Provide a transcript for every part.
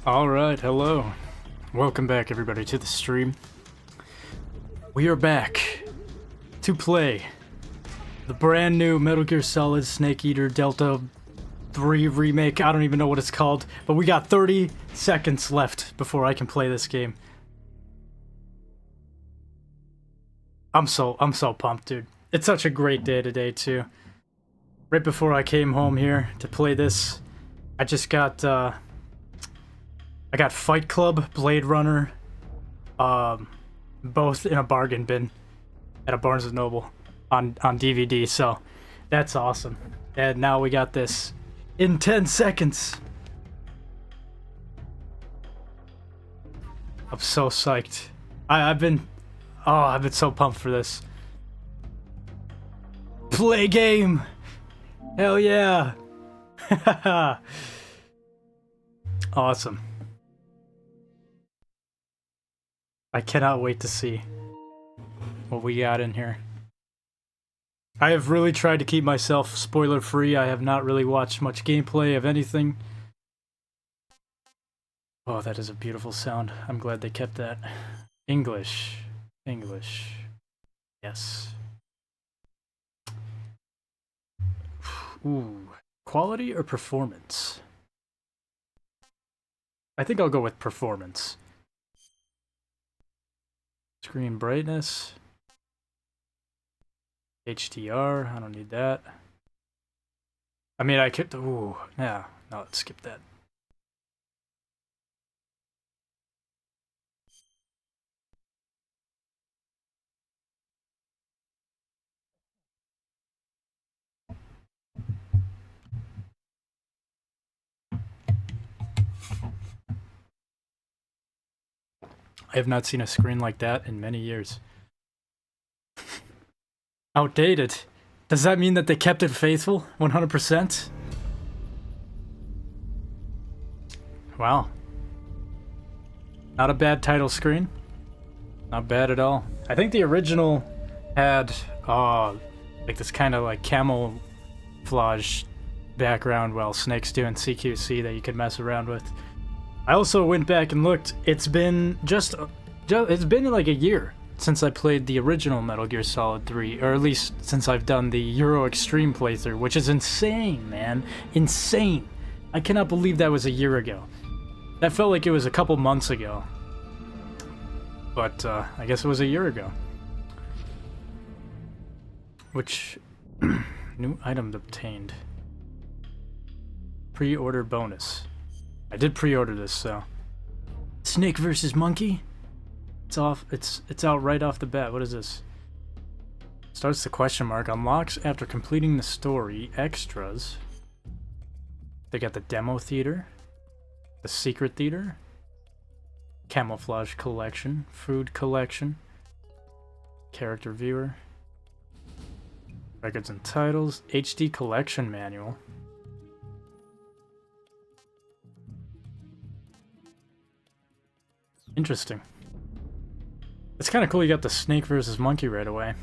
Alright, hello. Welcome back everybody to the stream. We are back to play the brand new Metal Gear Solid Snake Eater Delta 3 Remake. I don't even know what it's called, but we got 30 seconds left before I can play this game. I'm so pumped, dude. It's such a great day today too. Right before I came home here to play this, I just got I got Fight Club, Blade Runner, both in a bargain bin at a Barnes & Noble on DVD, so that's awesome. And now we got this in 10 seconds. I'm so psyched. I've been so pumped for this. Play game! Hell yeah! Awesome. I cannot wait to see what we got in here. I have really tried to keep myself spoiler free. I have not really watched much gameplay of anything. Oh, that is a beautiful sound. I'm glad they kept that. English. Yes. Ooh. Quality or performance? I think I'll go with performance. Screen brightness. HDR, I don't need that. I mean, I could, ooh, yeah, no, let's skip that. I have not seen a screen like that in many years. Outdated? Does that mean that they kept it faithful? 100%? Wow. Not a bad title screen. Not bad at all. I think the original had, like this kind of like camouflage background while Snake's doing CQC that you could mess around with. I also went back and looked. It's been it's been like a year since I played the original Metal Gear Solid 3, or at least since I've done the Euro Extreme playthrough, which is insane, man. Insane. I cannot believe that was a year ago. That felt like it was a couple months ago. But I guess it was a year ago. Which new item obtained. Pre-order bonus. I did pre-order this, so Snake versus Monkey. It's off. It's out right off the bat. What is this? Starts the question mark. Unlocks after completing the story. Extras. They got the demo theater, the secret theater, camouflage collection, food collection, character viewer, records and titles, HD collection manual. Interesting. It's kind of cool you got the Snake versus Monkey right away.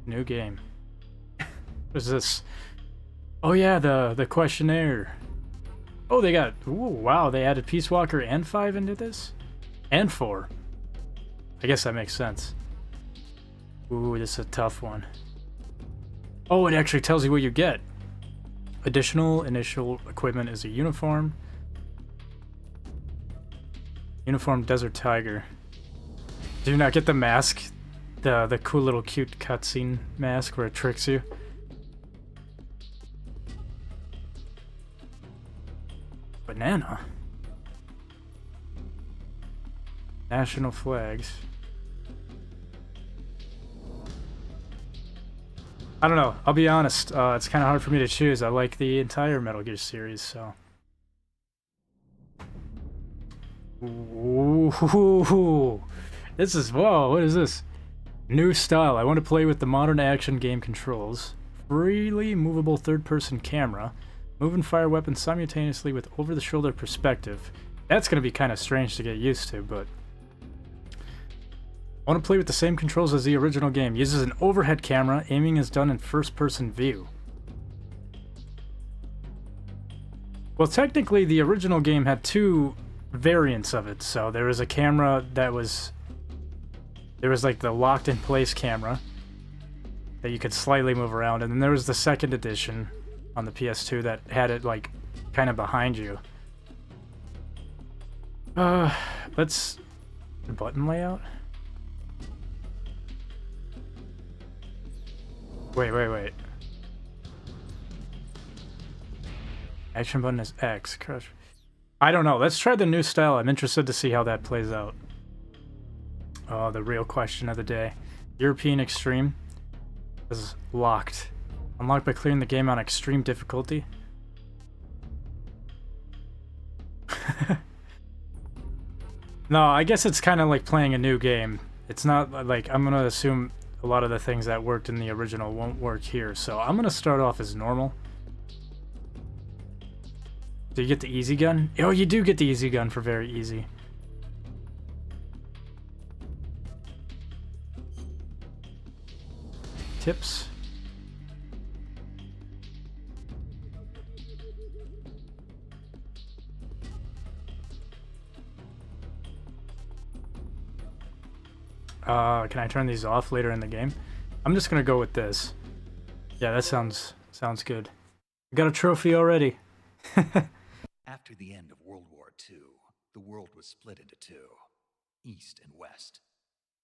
New game. What is this? Oh yeah, the questionnaire. Oh, they got... Ooh, wow, they added Peace Walker and 5 into this? And 4. I guess that makes sense. Ooh, this is a tough one. Oh, it actually tells you what you get. Additional initial equipment is a uniform. Uniform Desert Tiger. Do you not get the mask? The cool little cute cutscene mask where it tricks you? Banana. National flags. I don't know. I'll be honest. It's kind of hard for me to choose. I like the entire Metal Gear series, so. Ooh, this is, whoa, what is this? New style. I want to play with the modern action game controls. Freely movable third-person camera. Move and fire weapons simultaneously with over-the-shoulder perspective. That's going to be kind of strange to get used to, but... I want to play with the same controls as the original game. Uses an overhead camera. Aiming is done in first-person view. Well, technically, the original game had two variants of it. So there was a camera that was... There was like the locked-in-place camera that you could slightly move around. And then there was the second edition on the PS2 that had it like kind of behind you. Let's... Button layout? Wait. Action button is X. Crush. I don't know. Let's try the new style. I'm interested to see how that plays out. Oh, the real question of the day. European Extreme is locked. Unlocked by clearing the game on extreme difficulty. No, I guess it's kind of like playing a new game. It's not like, I'm gonna assume a lot of the things that worked in the original won't work here. So I'm gonna start off as normal. Do you get the easy gun? Oh, you do get the easy gun for very easy. Tips. Can I turn these off later in the game? I'm just gonna go with this. Yeah, that sounds good. I got a trophy already. After the end of World War II, the world was split into two, East and West.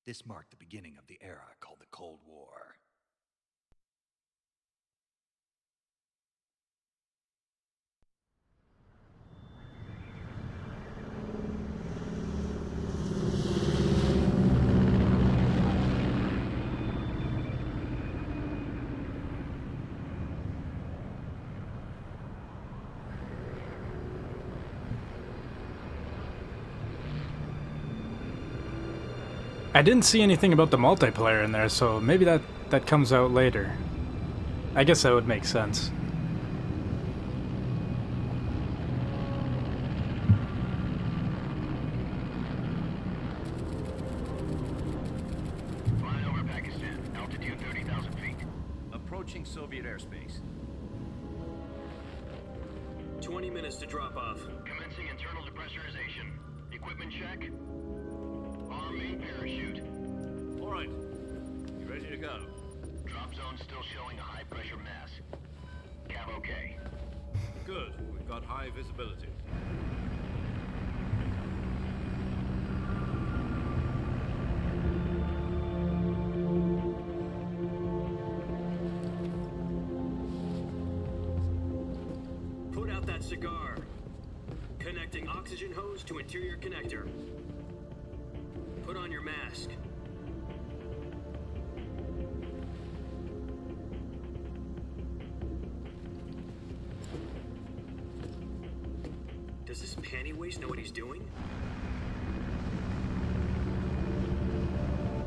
This marked the beginning of the era called the Cold War. I didn't see anything about the multiplayer in there, so maybe that comes out later. I guess that would make sense. Flying over Pakistan, altitude 30,000 feet. Approaching Soviet airspace. 20 minutes to drop off. Commencing internal depressurization. Equipment check. Arm main parachute. All right. You ready to go? Drop zone still showing a high pressure mass. Cav okay. Good. We've got high visibility. Put out that cigar. Connecting oxygen hose to interior connector. Put on your mask. Does this panty waste know what he's doing?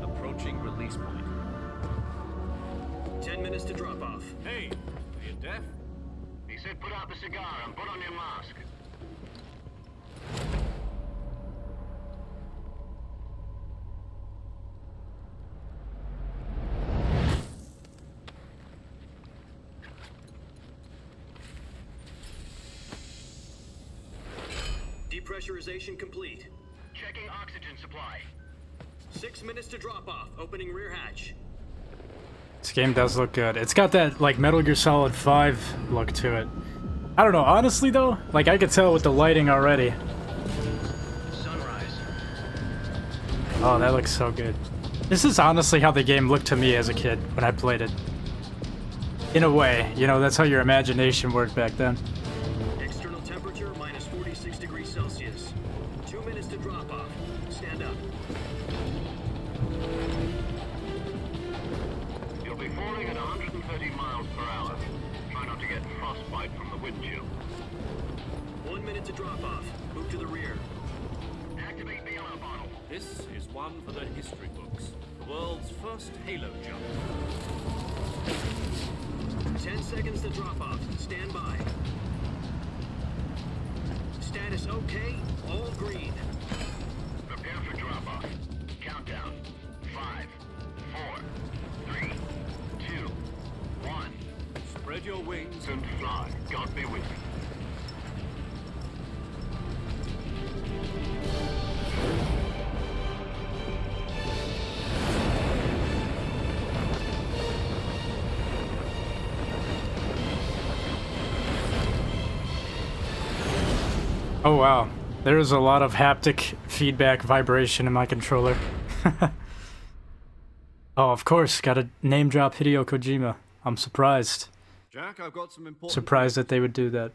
Approaching release point. 10 minutes to drop off. Hey, are you deaf? He said put out the cigar and put on your mask. Depressurization complete. Checking oxygen supply. 6 minutes to drop off. Opening rear hatch. This game does look good. It's got that like Metal Gear Solid 5 look to it. I don't know, honestly though, like I could tell with the lighting already. Sunrise. Oh, that looks so good. This is honestly how the game looked to me as a kid when I played it. In a way, you know, that's how your imagination worked back then. External temperature minus 46 degrees Celsius. 2 minutes to drop off. Stand up. You'll be falling at 130 miles per hour. Try not to get frostbite from the wind chill. 1 minute to drop off. Move to the rear. Activate bailout bottle. This is one for the history books. The world's first Halo jump. 10 seconds to drop off. Stand by. Status okay. All green. Prepare for drop off. Countdown. 5, 4, 3, 2, 1. Spread your wings And fly. God be with you. Oh wow, there is a lot of haptic feedback vibration in my controller. Oh, of course, gotta name drop Hideo Kojima. I'm surprised. Jack, I've got some important Surprised news. that they would do that.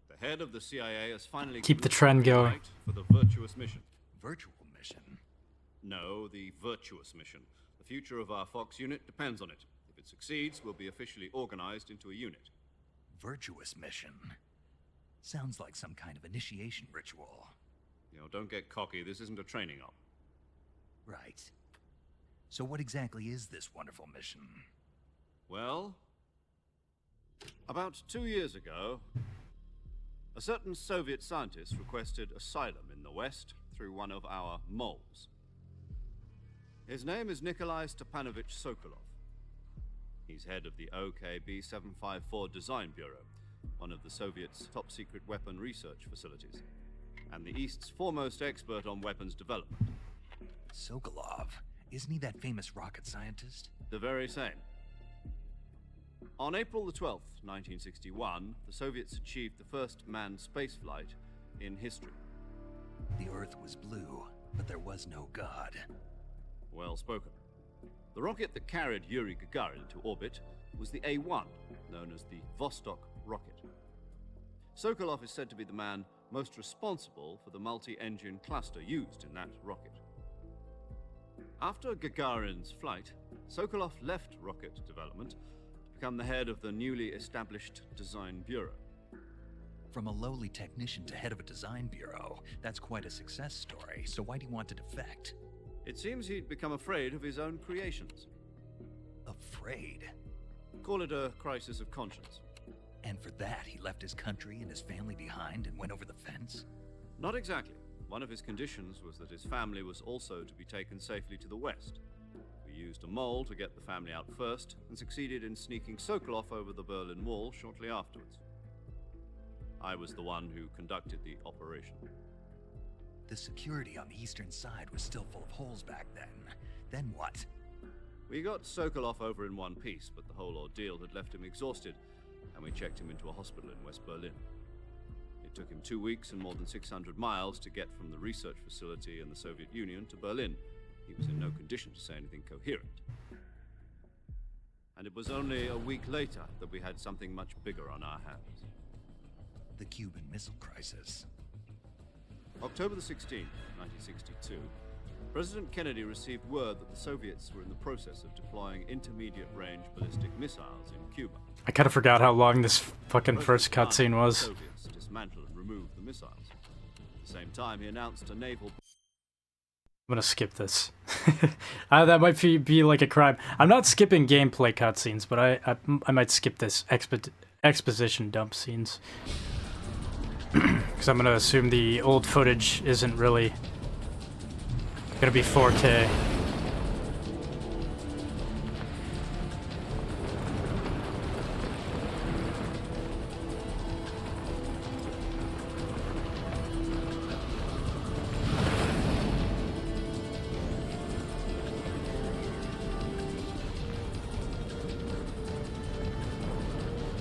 The head of the CIA has finally Keep the given us trend green going. light for the virtuous mission. Virtual mission? No, the virtuous mission. The future of our Fox unit depends on it. If it succeeds, we'll be officially organized into a unit. Virtuous mission? Sounds like some kind of initiation ritual. You know, don't get cocky. This isn't a training op. Right. So what exactly is this wonderful mission? Well, about 2 years ago, a certain Soviet scientist requested asylum in the West through one of our moles. His name is Nikolai Stepanovich Sokolov. He's head of the OKB-754 Design Bureau, one of the Soviets' top-secret weapon research facilities, and the East's foremost expert on weapons development. Sokolov? Isn't he that famous rocket scientist? The very same. On April the 12th, 1961, the Soviets achieved the first manned spaceflight in history. The Earth was blue, but there was no God. Well spoken. The rocket that carried Yuri Gagarin to orbit was the A-1, known as the Vostok rocket. Sokolov is said to be the man most responsible for the multi-engine cluster used in that rocket. After Gagarin's flight, Sokolov left rocket development to become the head of the newly established Design Bureau. From a lowly technician to head of a design bureau, that's quite a success story, so why do you want to defect? It seems he'd become afraid of his own creations. Afraid? Call it a crisis of conscience. And for that, he left his country and his family behind and went over the fence? Not exactly. One of his conditions was that his family was also to be taken safely to the west. We used a mole to get the family out first, and succeeded in sneaking Sokolov over the Berlin Wall shortly afterwards. I was the one who conducted the operation. The security on the eastern side was still full of holes back then. Then what? We got Sokolov over in one piece, but the whole ordeal had left him exhausted, and we checked him into a hospital in West Berlin. It took him 2 weeks and more than 600 miles to get from the research facility in the Soviet Union to Berlin. He was in no condition to say anything coherent. And it was only a week later that we had something much bigger on our hands. The Cuban Missile Crisis. October the 16th, 1962, President Kennedy received word that the Soviets were in the process of deploying intermediate-range ballistic missiles in Cuba. I kind of forgot how long this fucking first President cutscene demanded was. the Soviets dismantle and remove the missiles. At the same time, he announced a naval... I'm gonna skip this. That might be like a crime. I'm not skipping gameplay cutscenes, but I might skip this exposition dump scenes. Because I'm gonna assume the old footage isn't really gonna be 4K.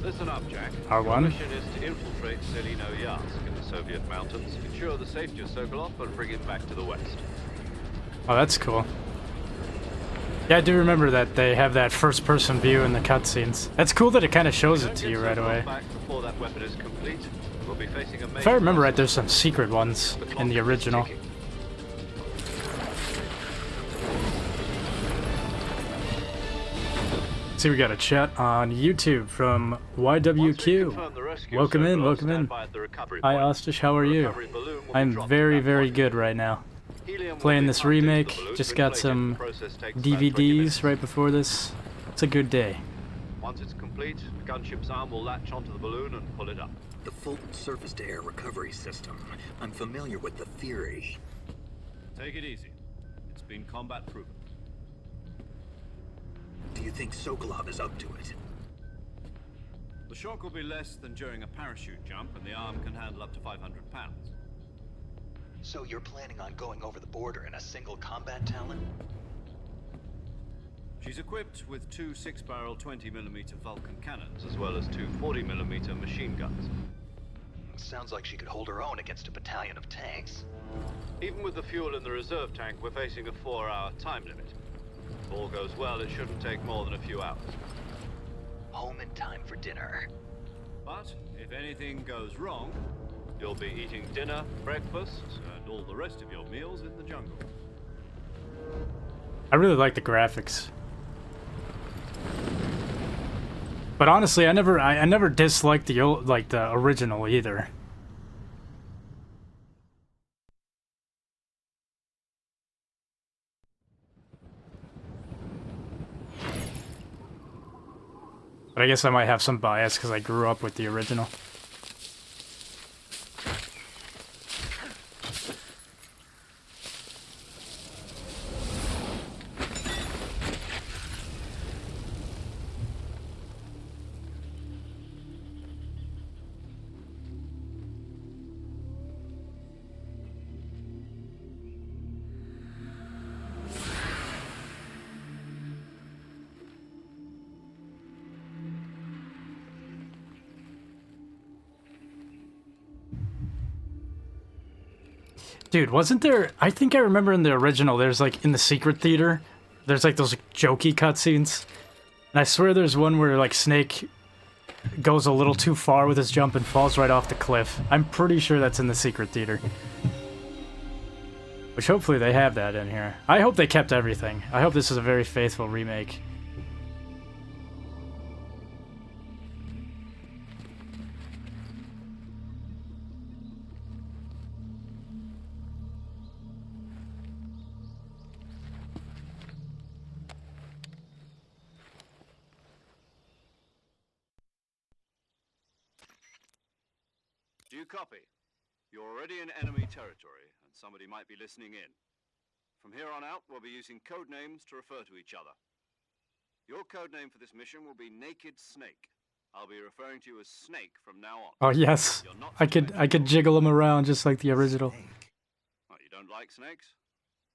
Listen up, Jack. R1? Your mission is to infiltrate Selino Yask in the Soviet mountains, ensure the safety of Sokolov, and bring him back to the west. Oh, that's cool. Yeah, I do remember that they have that first-person view in the cutscenes. That's cool that it kind of shows it to you right away. Back before that weapon is complete, we'll be facing a If I remember right, there's some secret ones in the original. See, we got a chat on YouTube from YWQ. Welcome in, welcome in. Hi, Austish, how are you? I'm very, very good right now. Playing this remake, just got some DVDs right before this. It's a good day. Once it's complete, the gunship's arm will latch onto the balloon and pull it up. The Fulton surface-to-air recovery system. I'm familiar with the theory. Take it easy. It's been combat-proven. Do you think Sokolov is up to it? The shock will be less than during a parachute jump, and the arm can handle up to 500 pounds. So you're planning on going over the border in a single combat Talon? She's equipped with 2 6-barrel 20mm Vulcan cannons, as well as 2 40mm machine guns. sounds like she could hold her own against a battalion of tanks. Even with the fuel in the reserve tank, we're facing a 4-hour time limit. If all goes well, it shouldn't take more than a few hours. Home in time for dinner. But if anything goes wrong, You'll be eating dinner, breakfast, and all the rest of your meals in the jungle. I really like the graphics. But honestly, I never disliked the the original either. But I guess I might have some bias because I grew up with the original. Dude, wasn't there... I think I remember in the original, there's like, in the secret theater, there's like those jokey cutscenes. And I swear there's one where like Snake goes a little too far with his jump and falls right off the cliff. I'm pretty sure that's in the secret theater. Which hopefully they have that in here. I hope they kept everything. I hope this is a very faithful remake. Do you copy? You're already in enemy territory, and somebody might be listening in. From here on out, we'll be using code names to refer to each other. Your code name for this mission will be Naked Snake. I'll be referring to you as Snake from now on. Oh yes, I could jiggle him around just like the original. Snake? What, you don't like snakes?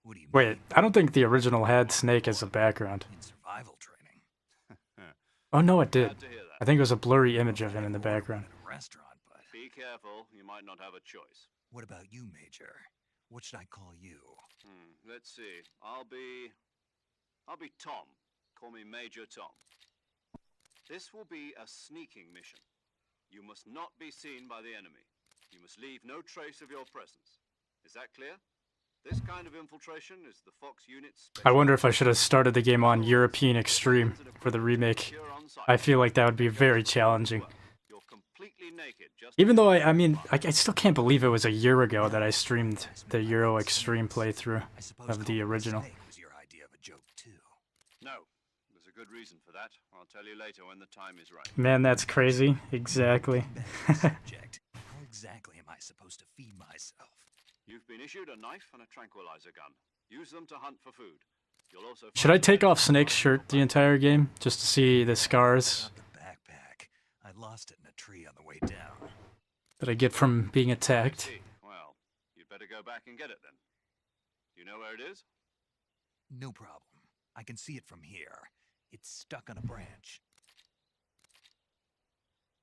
What do you Wait, mean? I don't think the original had Snake as a background. In survival training. Oh no, it did. Glad to hear that. I think it was a blurry image of him in the background. At a restaurant, but Be careful, you might not have a choice. what about you, Major? What should I call you? Let's see. I'll be Tom. Call me Major Tom. This will be a sneaking mission. You must not be seen by the enemy. You must leave no trace of your presence. Is that clear? This kind of infiltration is the Fox unit's I wonder if I should have started the game on European Extreme for the remake. I feel like that would be very challenging. You're completely naked, just Even though I mean, I still can't believe it was a year ago that I streamed the Euro Extreme playthrough I suppose of the calling me original. Snake was your idea of a joke too. No. There's a good reason for that. I'll tell you later when the time is right. Man, that's crazy. Exactly. Subject. How exactly am I supposed to feed myself? You've been issued a knife and a tranquilizer gun. Use them to hunt for food. You'll also Should I take off Snake's shirt the entire game just to see the scars Not the backpack. I lost it in a tree on the way down. that I get from being attacked? See. Well, you'd better go back and get it then. Do you know where it is? No problem. I can see it from here. It's stuck on a branch.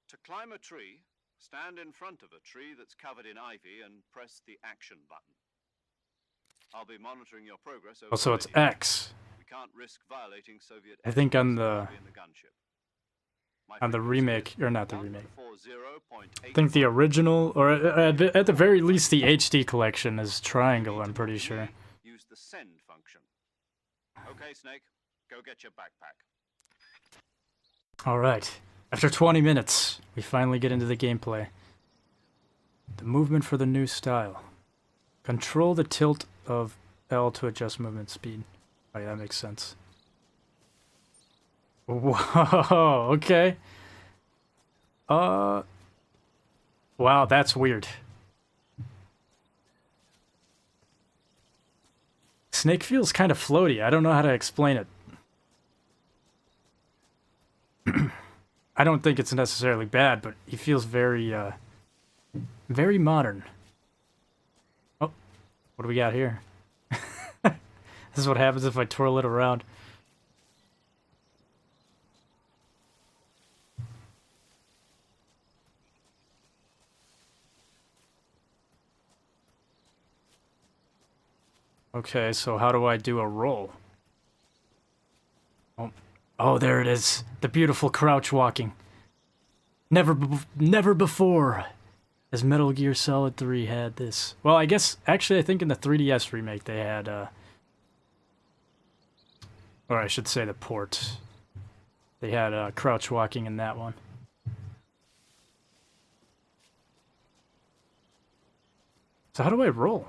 To climb a tree, stand in front of a tree that's covered in ivy and press the action button. I'll be monitoring your progress over Oh, so the it's radio. X. We can't risk violating Soviet I think on airspace the- while we're in the gunship. My On the frequency remake, is or not the remake. 140.8. I think the original, or at the very least the HD collection is triangle, I'm pretty sure. Use the send function. Okay, Snake, go get your backpack. Alright. After 20 minutes, we finally get into the gameplay. The movement for the new style. Control the tilt of L to adjust movement speed. Oh yeah, that makes sense. Whoa, okay. Wow, that's weird. Snake feels kind of floaty. I don't know how to explain it. I don't think it's necessarily bad, but he feels very, very modern. Oh, what do we got here? This is what happens if I twirl it around. Okay, so how do I do a roll? Oh, there it is. The beautiful crouch walking. Never before has Metal Gear Solid 3 had this. Well, I guess, actually, I think in the 3DS remake they had, or I should say the port. They had crouch walking in that one. So how do I roll?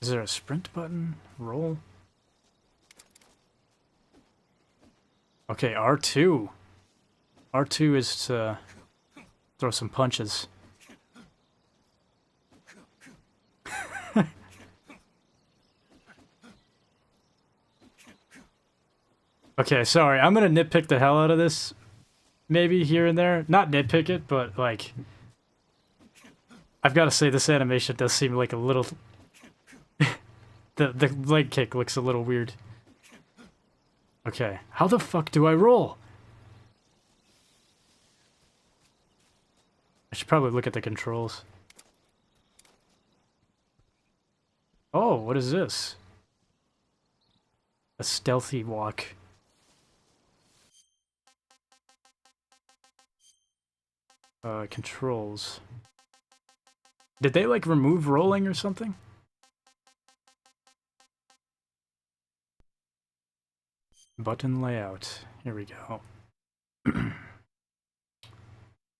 Is there a sprint button? Roll? Okay, R2. R2 is to throw some punches. Okay, sorry, I'm gonna nitpick the hell out of this. Maybe here and there. Not nitpick it, but like... I've gotta say, this animation does seem like a little... the leg kick looks a little weird. Okay, how the fuck do I roll? I should probably look at the controls. Oh, what is this? A stealthy walk. Controls. Did they, like, remove rolling or something? Button layout. Here we go.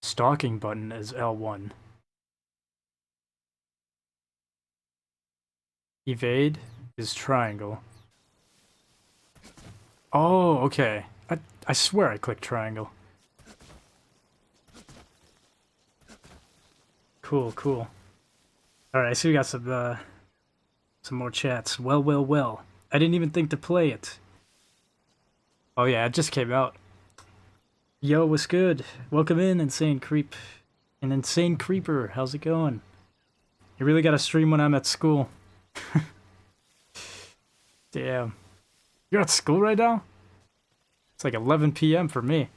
Stalking button is L1. Evade is triangle. Oh, okay. I swear I clicked triangle. Cool, cool. Alright, I see we got some more chats. Well. I didn't even think to play it. Oh yeah, it just came out. Yo, what's good? Welcome in, Insane Creep. An Insane Creeper, how's it going? You really gotta stream when I'm at school. Damn. You're at school right now? It's like 11 p.m. for me.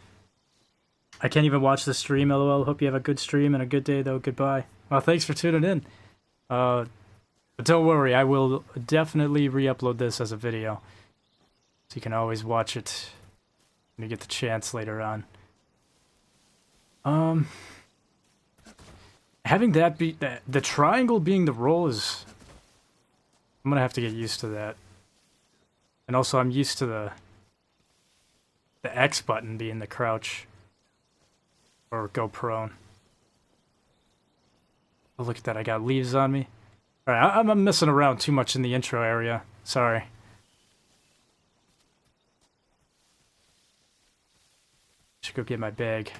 I can't even watch the stream, lol. Hope you have a good stream and a good day, though. Goodbye. Well, thanks for tuning in. But don't worry, I will definitely re-upload this as a video. So you can always watch it when you get the chance later on. Having that be... the triangle being the roll is... I'm gonna have to get used to that. And also, I'm used to the X button being the crouch. Or go prone. Oh, look at that, I got leaves on me. Alright, I'm messing around too much in the intro area. Sorry. Should go get my bag.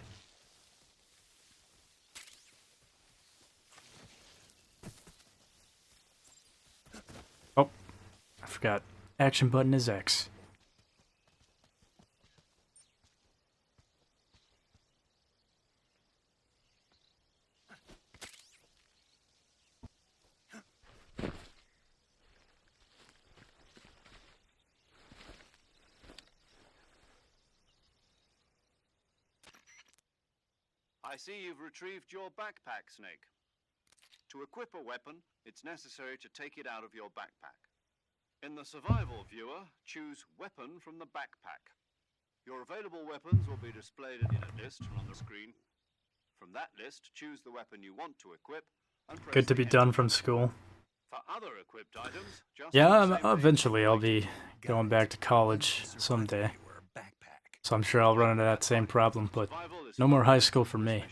Oh, I forgot. Action button is X. I see you've retrieved your backpack, Snake. To equip a weapon, it's necessary to take it out of your backpack. In the survival viewer, choose Weapon from the backpack. Your available weapons will be displayed in a list on the screen. From that list, choose the weapon you want to equip and press Good to be the done Enter from button. school. For other equipped items, just Yeah, do the same thing. eventually I'll be going back to college someday. So I'm sure I'll run into that same problem, but no more high school for me.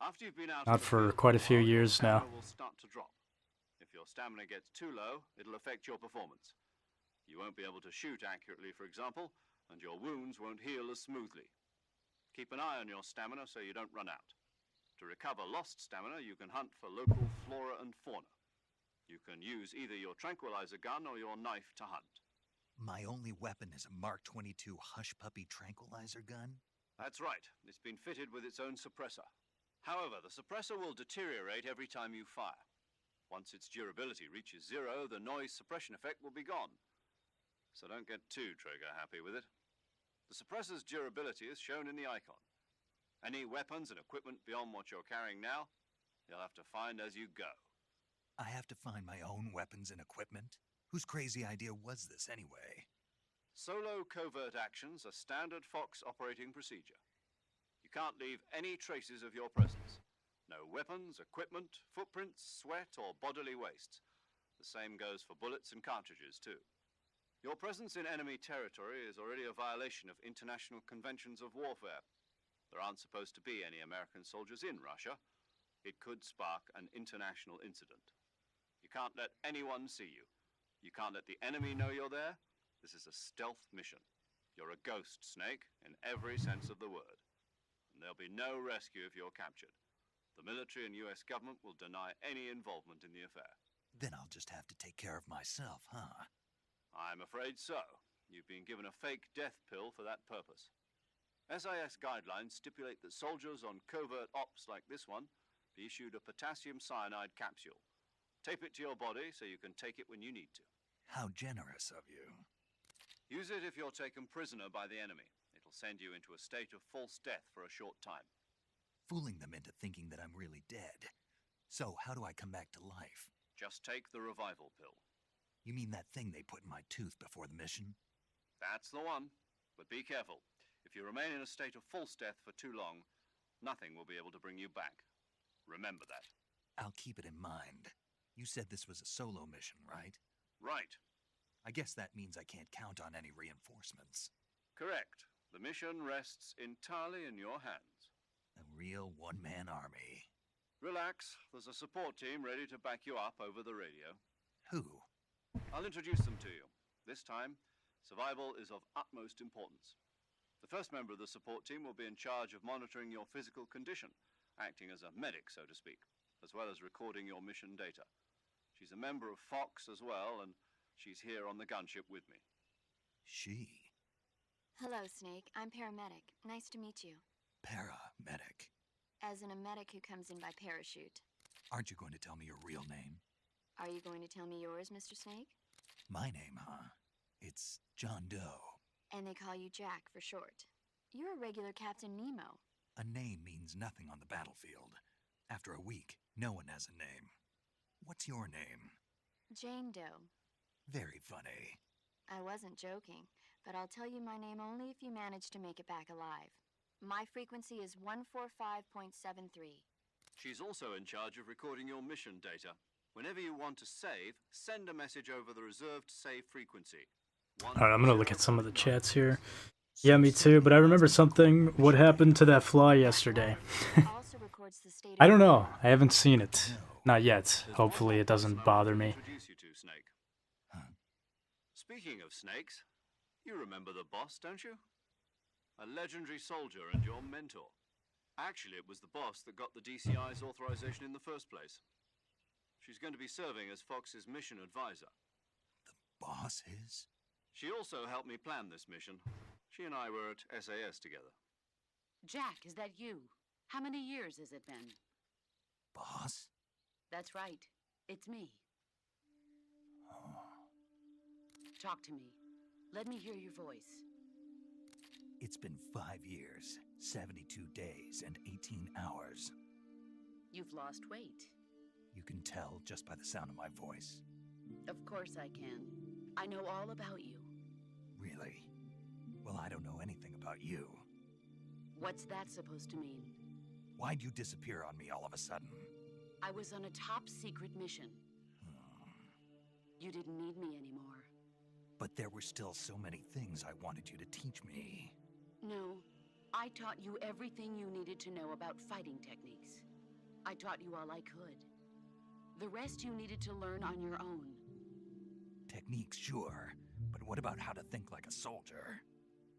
After you've been out Not in the for field quite a for few while, your years now. stamina will start to drop. If your stamina gets too low, it'll affect your performance. You won't be able to shoot accurately, for example, and your wounds won't heal as smoothly. Keep an eye on your stamina so you don't run out. To recover lost stamina, you can hunt for local flora and fauna. You can use either your tranquilizer gun or your knife to hunt. My only weapon is a Mark 22 Hush Puppy tranquilizer gun? That's right. It's been fitted with its own suppressor. However, the suppressor will deteriorate every time you fire. Once its durability reaches 0, the noise suppression effect will be gone. So don't get too trigger happy with it. The suppressor's durability is shown in the icon. Any weapons and equipment beyond what you're carrying now, you'll have to find as you go. I have to find my own weapons and equipment? Whose crazy idea was this anyway? Solo covert actions are standard Fox operating procedure. You can't leave any traces of your presence. No weapons, equipment, footprints, sweat, or bodily waste. The same goes for bullets and cartridges, too. Your presence in enemy territory is already a violation of international conventions of warfare. There aren't supposed to be any American soldiers in Russia. It could spark an international incident. You can't let anyone see you. You can't let the enemy know you're there. This is a stealth mission. You're a ghost, Snake, in every sense of the word. And there'll be no rescue if you're captured. The military and US government will deny any involvement in the affair. Then I'll just have to take care of myself, huh? I'm afraid so. You've been given a fake death pill for that purpose. SIS guidelines stipulate that soldiers on covert ops like this one be issued a potassium cyanide capsule. Tape it to your body so you can take it when you need to. How generous of you. Use it if you're taken prisoner by the enemy. It'll send you into a state of false death for a short time. Fooling them into thinking that I'm really dead. So how do I come back to life? Just take the revival pill. You mean that thing they put in my tooth before the mission? That's the one. But be careful. If you remain in a state of false death for too long, nothing will be able to bring you back. Remember that. I'll keep it in mind. You said this was a solo mission, right? Right. I guess that means I can't count on any reinforcements. Correct. The mission rests entirely in your hands. A real one-man army. Relax. There's a support team ready to back you up over the radio. Who? I'll introduce them to you. This time, survival is of utmost importance. The first member of the support team will be in charge of monitoring your physical condition, acting as a medic, so to speak, as well as recording your mission data. She's a member of Fox as well, and she's here on the gunship with me. She? Hello, Snake. I'm paramedic. Nice to meet you. Paramedic. As in a medic who comes in by parachute. Aren't you going to tell me your real name? Are you going to tell me yours, Mr. Snake? My name, huh? It's John Doe. And they call you Jack for short. You're a regular Captain Nemo. A name means nothing on the battlefield. After a week, no one has a name. What's your name? Jane Doe. Very funny. I wasn't joking, but I'll tell you my name only if you manage to make it back alive. My frequency is 145.73. She's also in charge of recording your mission data. Whenever you want to save, send a message over the reserved save frequency. Alright, I'm gonna look at some of the chats here. Yeah, me too, but I remember something. What happened to that fly yesterday? Also records the state I don't know. I haven't seen it. Not yet. Hopefully it doesn't bother me. Introduce you to, Snake. Speaking of snakes, you remember the boss, don't you? A legendary soldier and your mentor. Actually, it was the boss that got the DCI's authorization in the first place. She's going to be serving as Fox's mission advisor. The boss is? She also helped me plan this mission. She and I were at SAS together. Jack, is that you? How many years has it been? Boss? That's right. It's me. Talk to me. Let me hear your voice. It's been 5 years, 72 days, and 18 hours. You've lost weight. You can tell just by the sound of my voice. Of course I can. I know all about you. Really? Well, I don't know anything about you. What's that supposed to mean? Why'd you disappear on me all of a sudden? I was on a top-secret mission. You didn't need me anymore. But there were still so many things I wanted you to teach me. No, I taught you everything you needed to know about fighting techniques. I taught you all I could. The rest you needed to learn on your own. Techniques, sure. But what about how to think like a soldier?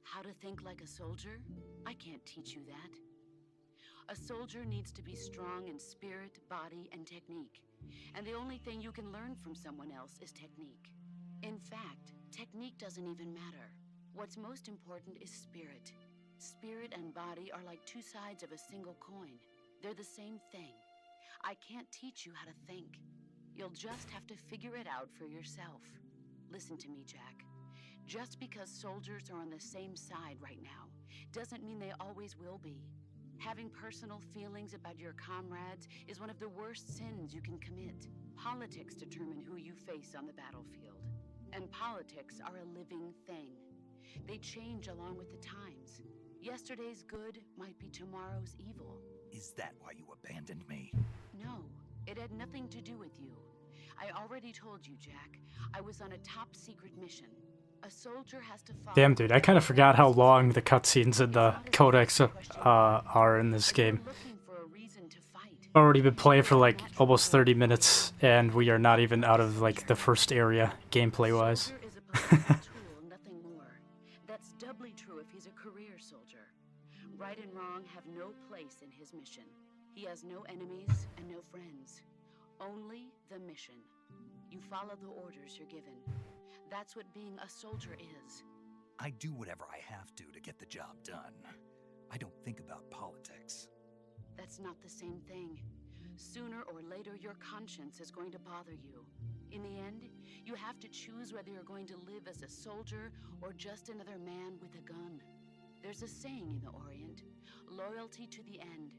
How to think like a soldier? I can't teach you that. A soldier needs to be strong in spirit, body, and technique. And the only thing you can learn from someone else is technique. In fact, technique doesn't even matter. What's most important is spirit. Spirit and body are like two sides of a single coin. They're the same thing. I can't teach you how to think. You'll just have to figure it out for yourself. Listen to me, Jack. Just because soldiers are on the same side right now doesn't mean they always will be. Having personal feelings about your comrades is one of the worst sins you can commit. Politics determine who you face on the battlefield. And politics are a living thing. They change along with the times. Yesterday's good might be tomorrow's evil. Is that why you abandoned me? No, it had nothing to do with you. I already told you, Jack. I was on a top-secret mission. A soldier has to follow... Damn, dude, I kind of forgot how long the cutscenes in the codex are in this game. Already been playing for like almost 30 minutes, and we are not even out of like the first area, gameplay-wise. Nothing more. That's doubly true if he's a career soldier. Right and wrong have no place in his mission. He has no enemies and no friends. Only the mission. You follow the orders you're given. That's what being a soldier is. I do whatever I have to get the job done. I don't think about politics. That's not the same thing. Sooner or later, your conscience is going to bother you. In the end, you have to choose whether you're going to live as a soldier or just another man with a gun. There's a saying in the Orient, loyalty to the end.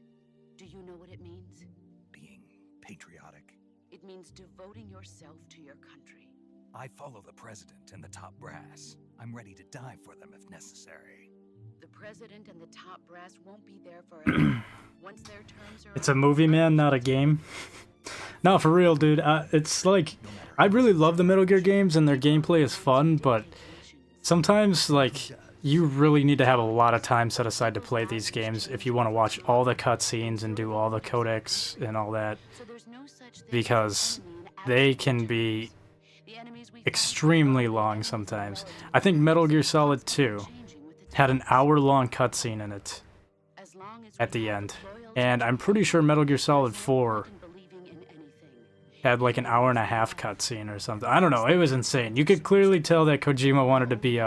Do you know what it means? Being patriotic. It means devoting yourself to your country. I follow the president and the top brass. I'm ready to die for them if necessary. The president and the top brass won't be there forever. Once their terms are It's a movie, man, not a game. No, for real, dude. It's like, I really love the Metal Gear games and their gameplay is fun, but sometimes, like, you really need to have a lot of time set aside to play these games if you want to watch all the cutscenes and do all the codecs and all that, because they can be extremely long sometimes. I think Metal Gear Solid 2 had an hour-long cutscene in it at the end, and I'm pretty sure Metal Gear Solid 4 had like an hour-and-a-half cutscene or something. I don't know, it was insane. You could clearly tell that Kojima wanted to be,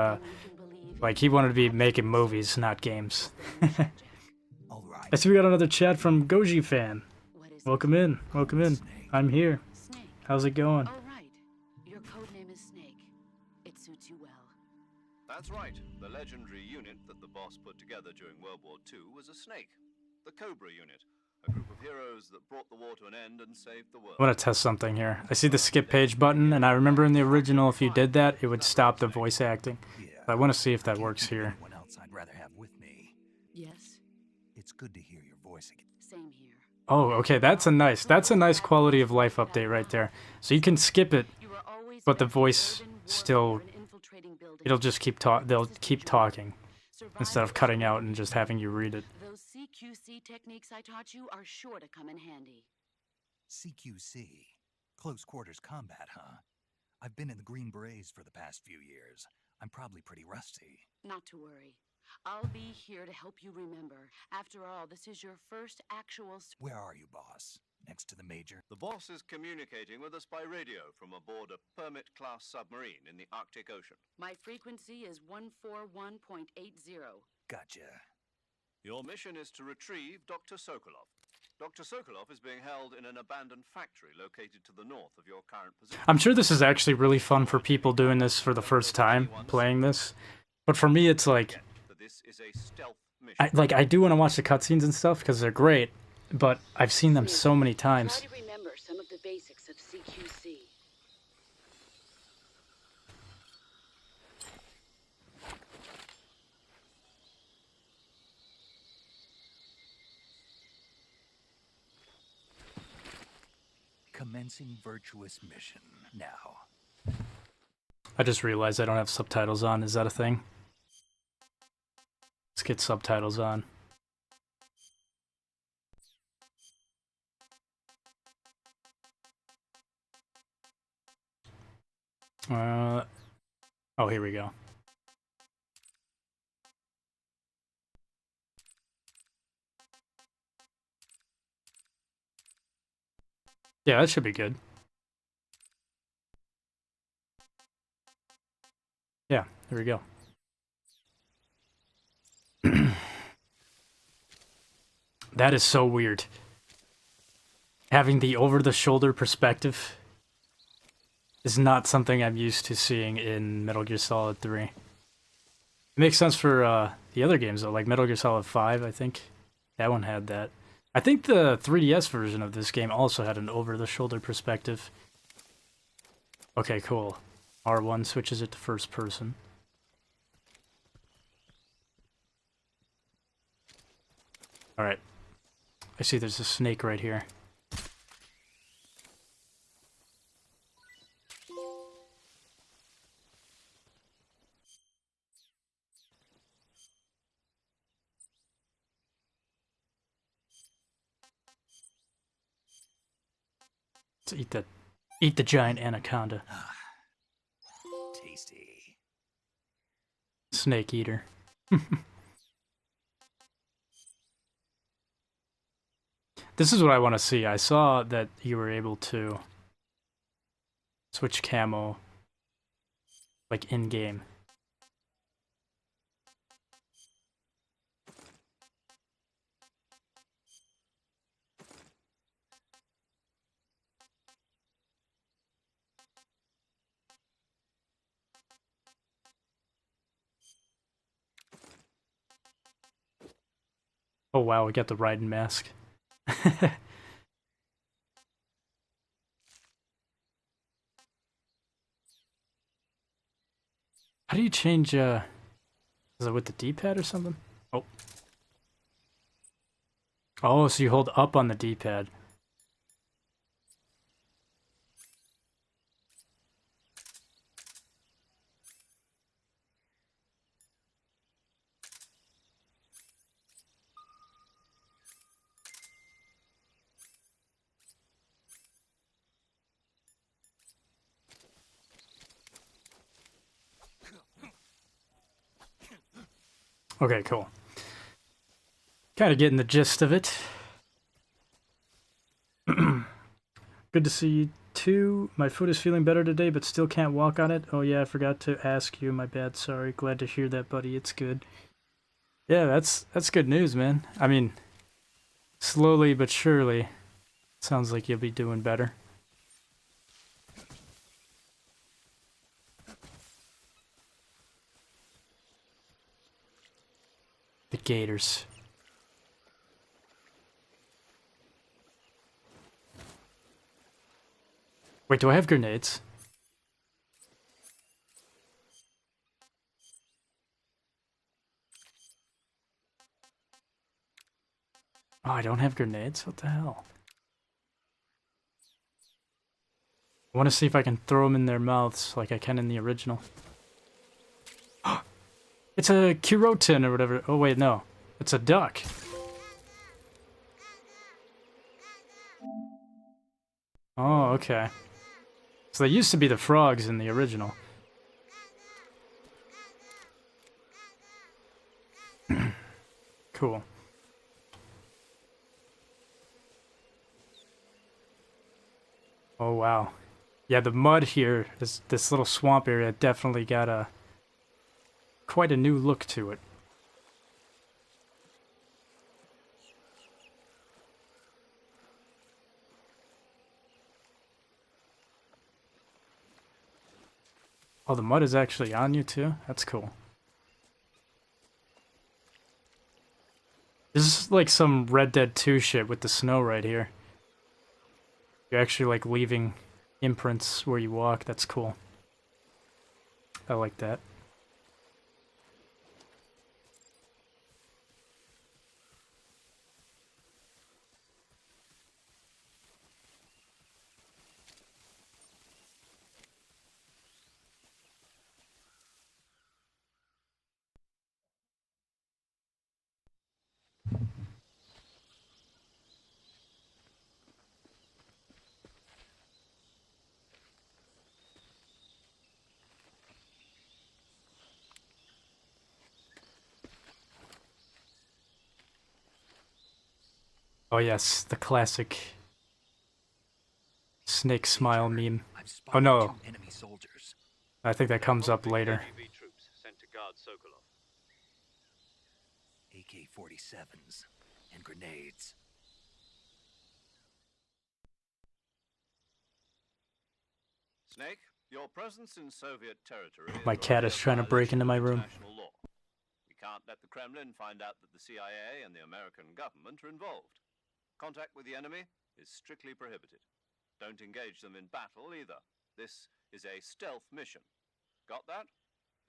like, he wanted to be making movies, not games. I see we got another chat from Goji Fan. Welcome in, welcome in. I'm here. How's it going? Oh, right. Your codename is Snake. It suits you well. That's right. The legendary unit that the boss put together during World War II was a snake. The Cobra unit. A group of heroes that brought the war to an end and saved the world. I want to test something here. I see the skip page button, and I remember in the original, if you did that, it would stop the voice acting. I want to see if that works here. Anyone else I'd rather have with me. Yes, It's good to hear your voice again. same here. Oh, okay, that's a nice quality of life update right there. So you can skip it, You were always but the ready, voice urban warrior still, for an infiltrating building. it'll just they'll keep talking instead of cutting out and just having you read it. Those CQC techniques I taught you are sure to come in handy. CQC. Close quarters combat, huh? I've been in the Green Berets for the past few years. I'm probably pretty rusty. Not to worry. I'll be here to help you remember. After all, this is your first actual... Where are you, boss? Next to the major? The boss is communicating with us by radio from aboard a Permit-class submarine in the Arctic Ocean. My frequency is 141.80. Gotcha. Your mission is to retrieve Dr. Sokolov. Dr. Sokolov is being held in an abandoned factory located to the north of your current position. I'm sure this is actually really fun for people doing this for the first time, playing this. But for me, it's like, This is a stealth mission. I do want to watch the cutscenes and stuff because they're great, but I've seen them so many times. Try to remember some of the basics of CQC. Commencing virtuous mission. Now. I just realized I don't have subtitles on. Is that a thing? Let's get subtitles on. Oh, here we go. Yeah, that should be good. Yeah, there we go. That is so weird. Having the over-the-shoulder perspective is not something I'm used to seeing in Metal Gear Solid 3. It makes sense for the other games though, like Metal Gear Solid 5, I think That one had that. I think the 3DS version of this game also had an over-the-shoulder perspective. Okay, cool. R1 switches it to first person. Alright. I see there's a snake right here. Let's eat the giant anaconda. Tasty. Snake eater. This is what I want to see. I saw that you were able to switch camo, like in-game. Oh wow, we got the Raiden mask. How do you change, is it with the D-pad or something? Oh. Oh, so you hold up on the D-pad. Okay, cool. Kind of getting the gist of it. Good to see you too. My foot is feeling better today, but still can't walk on it. Oh yeah, I forgot to ask you. My bad. Sorry. Glad to hear that, buddy. It's good. Yeah, that's good news, man. I mean, slowly but surely, sounds like you'll be doing better. The gators. Wait, do I have grenades? Oh, I don't have grenades? What the hell? I want to see if I can throw them in their mouths like I can in the original. It's a Kurotin or whatever. Oh wait, no. It's a duck. Oh, okay. So they used to be the frogs in the original. Cool. Oh wow. Yeah, the mud here, this little swamp area definitely got quite a new look to it. Oh, the mud is actually on you too? That's cool. This is like some Red Dead 2 shit with the snow right here. You're actually like leaving imprints where you walk. That's cool. I like that. Oh yes, the classic snake smile meme. Oh no, Enemy soldiers. I think that comes up later. KGB troops sent to guard Sokolov. AK-47s and grenades. Snake, your presence in Soviet territory. My cat is trying to break into my room. We can't let the Kremlin find out that the CIA and the American government are involved. Contact with the enemy is strictly prohibited. Don't engage them in battle either. This is a stealth mission. Got that?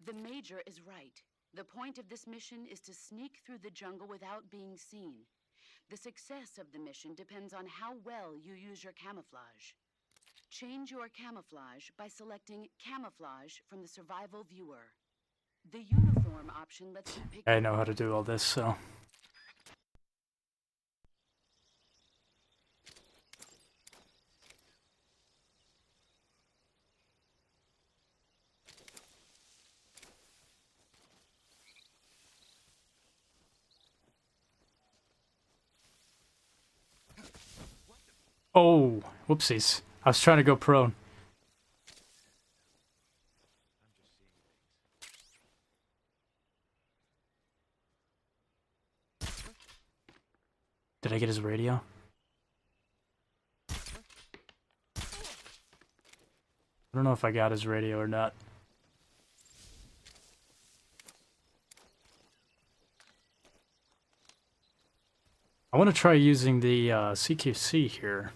The Major is right. The point of this mission is to sneak through the jungle without being seen. The success of the mission depends on how well you use your camouflage. Change your camouflage by selecting Camouflage from the Survival Viewer. The uniform option lets you pick... I know how to do all this, so... Oh, whoopsies. I was trying to go prone. Did I get his radio? I don't know if I got his radio or not. I want to try using the CQC here.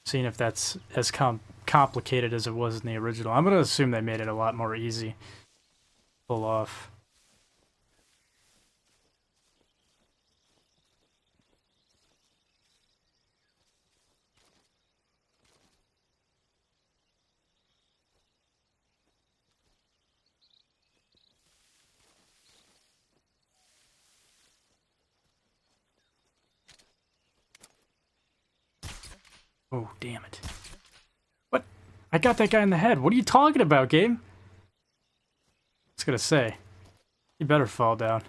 Seeing if that's as complicated as it was in the original. I'm going to assume they made it a lot more easy to pull off. Oh, damn it. What? I got that guy in the head. What are you talking about, game? I was gonna say. You better fall down.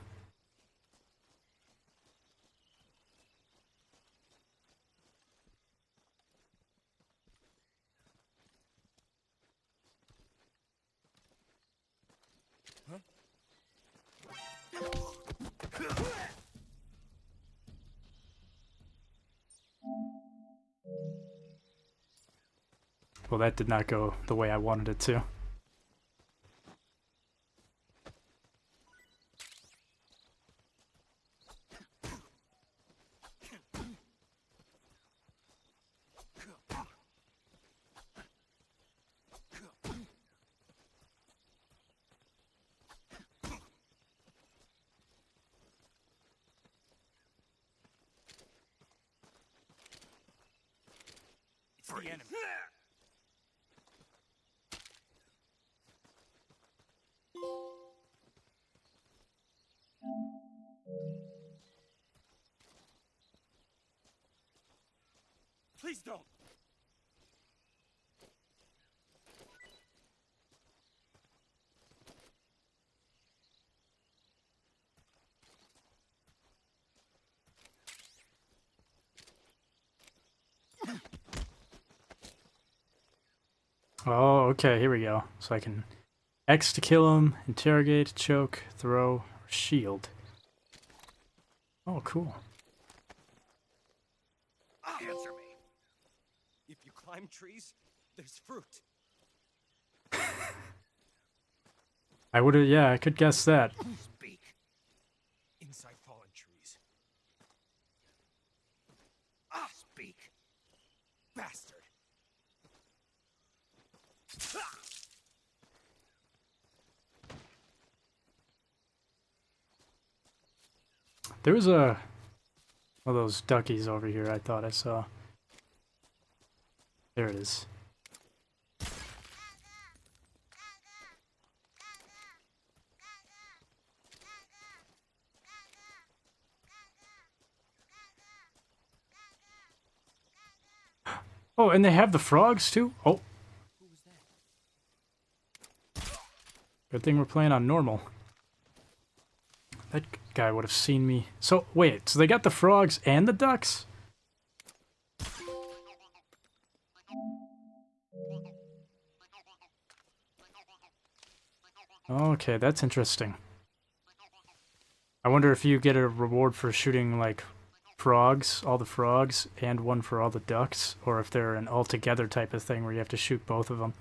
Well, that did not go the way I wanted it to. It's the enemy. Please don't. Oh, okay, here we go. So I can X to kill him, interrogate, choke, throw, or shield. Oh, cool. Answer me. If you climb trees, there's fruit. I would've, yeah, I could guess that. Speak. Inside fallen trees. Speak. Bastard. There was one of those duckies over here I thought I saw. There it is. Oh, and they have the frogs too? Oh. Good thing we're playing on normal. That guy would have seen me. So, wait, so they got the frogs and the ducks? Okay, that's interesting. I wonder if you get a reward for shooting, like, frogs, all the frogs, and one for all the ducks, or if they're an all-together type of thing where you have to shoot both of them.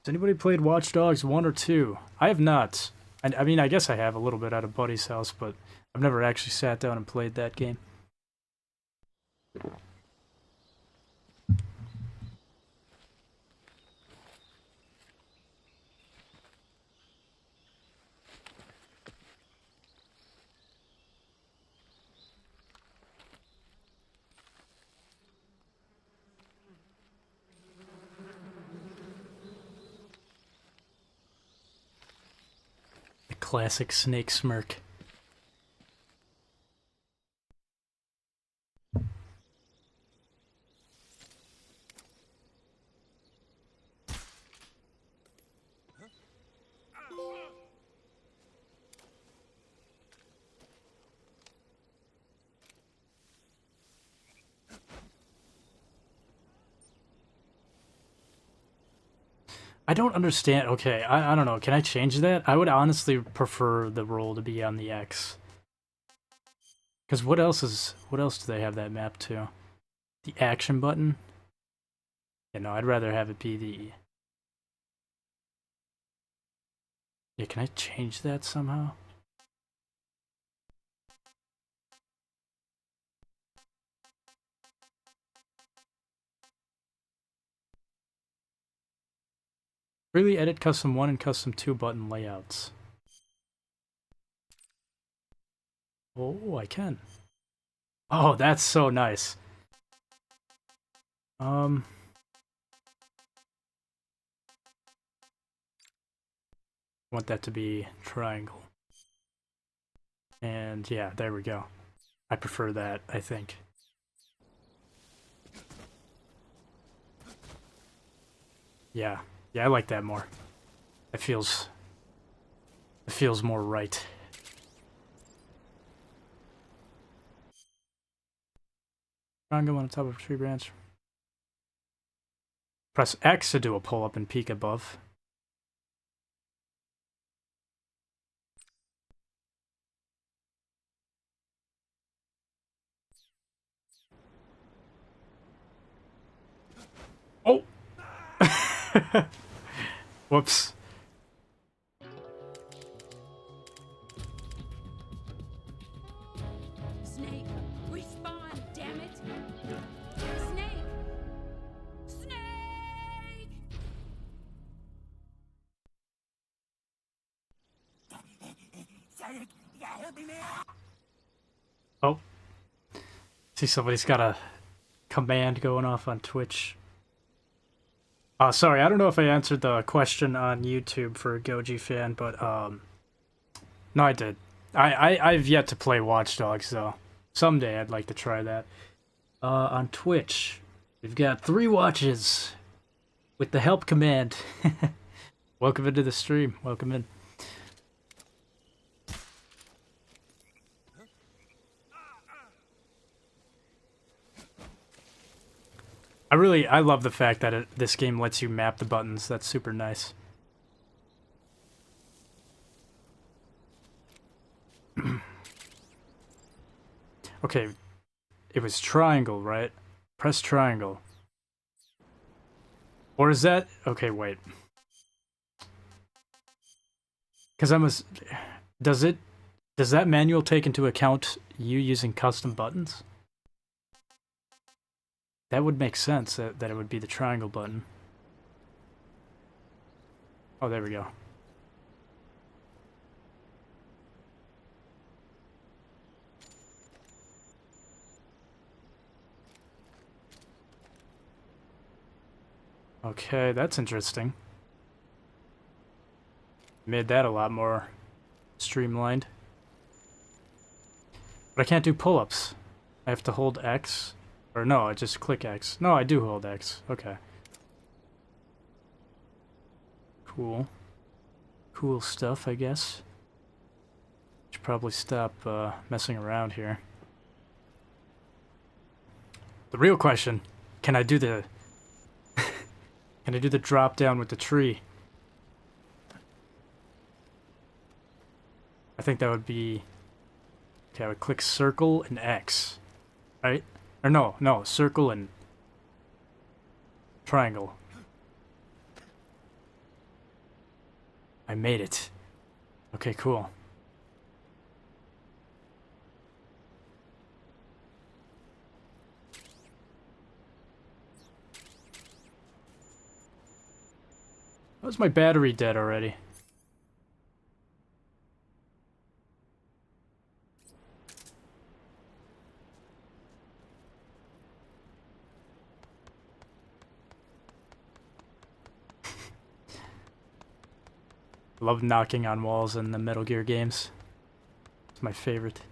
Has anybody played Watch Dogs 1 or 2? I have not. I mean, I guess I have a little bit at a buddy's house, but I've never actually sat down and played that game. The classic snake smirk. I don't understand. Okay, I don't know. Can I change that? I would honestly prefer the roll to be on the X. Because what else do they have that map to? The action button? Yeah, no, I'd rather have it be the... Yeah, can I change that somehow? Really edit custom 1 and custom 2 button layouts. Oh, I can. Oh, that's so nice. Want that to be triangle. And yeah, there we go. I prefer that, I think. Yeah. Yeah, I like that more. It feels more right. Triangle on the top of a tree branch. Press X to do a pull-up and peek above. Oh! Whoops. Snake, respawn, damn it! Snake! Snake! Oh. See, somebody's got a command going off on Twitch. Sorry, I don't know if I answered the question on YouTube for Goji fan, but no, I did. I've yet to play Watch Dogs, though. Someday I'd like to try that. On Twitch, we've got 3 watches with the help command. Welcome into the stream. Welcome in. I love the fact that this game lets you map the buttons. That's super nice. Okay, it was triangle, right? Press triangle. Or is that... Okay, wait. Because does that manual take into account you using custom buttons? That would make sense, that it would be the triangle button. Oh, there we go. Okay, that's interesting. Made that a lot more streamlined. But I can't do pull-ups. I have to hold X. Or no, I just click X. No, I do hold X. Okay. Cool. Cool stuff, I guess. Should probably stop messing around here. The real question, can I do the... can I do the drop down with the tree? I think that would be... Okay, I would click circle and X. Right? Or no, circle and triangle. I made it. Okay, cool. Was my battery dead already? Love knocking on walls in the Metal Gear games. It's my favorite.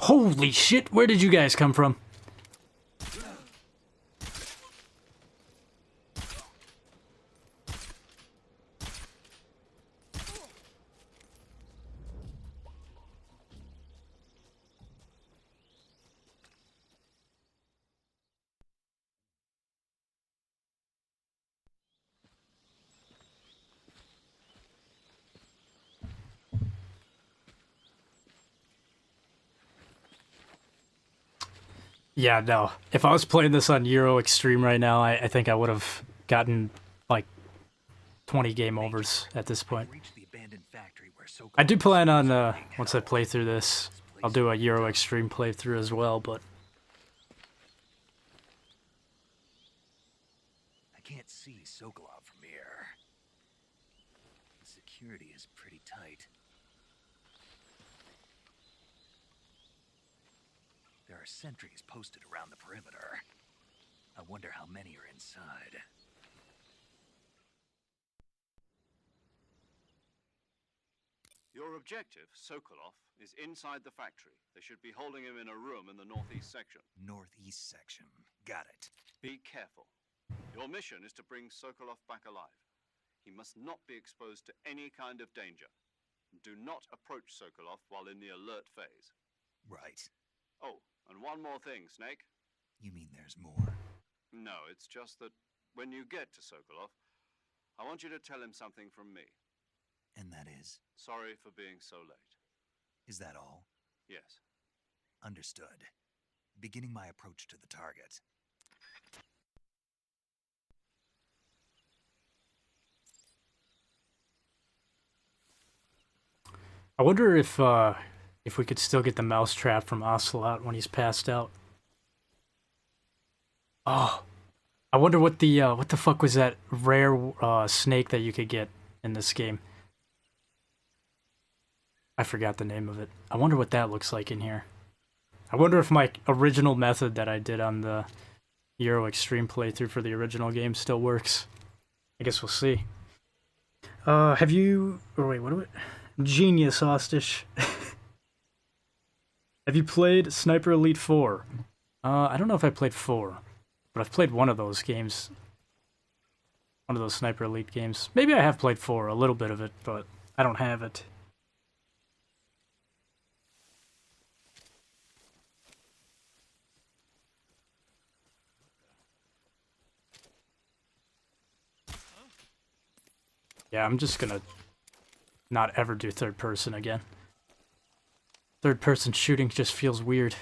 Holy shit, where did you guys come from? Yeah, no. If I was playing this on Euro Extreme right now, I think I would have gotten like 20 game overs at this point. I do plan on, once I play through this, I'll do a Euro Extreme playthrough as well, but... I can't see Sokolov from here. The security is pretty tight. There are sentries posted around the perimeter. I wonder how many are inside. Your objective, Sokolov, is inside the factory. They should be holding him in a room in the northeast section. Northeast section. Got it. Be careful. Your mission is to bring Sokolov back alive. He must not be exposed to any kind of danger. Do not approach Sokolov while in the alert phase. Right. Oh, and one more thing, Snake. You mean there's more? No, it's just that when you get to Sokolov, I want you to tell him something from me. And that is? Sorry for being so late. Is that all? Yes. Understood. Beginning my approach to the target. I wonder if we could still get the mousetrap from Ocelot when he's passed out. Oh, I wonder what the fuck was that rare snake that you could get in this game? I forgot the name of it. I wonder what that looks like in here. I wonder if my original method that I did on the Euro Extreme playthrough for the original game still works. I guess we'll see. Have you... Or wait, what do we... Genius, Austish. Have you played Sniper Elite 4? I don't know if I played 4, but I've played one of those games. One of those Sniper Elite games. Maybe I have played 4, a little bit of it, but I don't have it. Yeah, I'm just gonna not ever do third person again. Third person shooting just feels weird.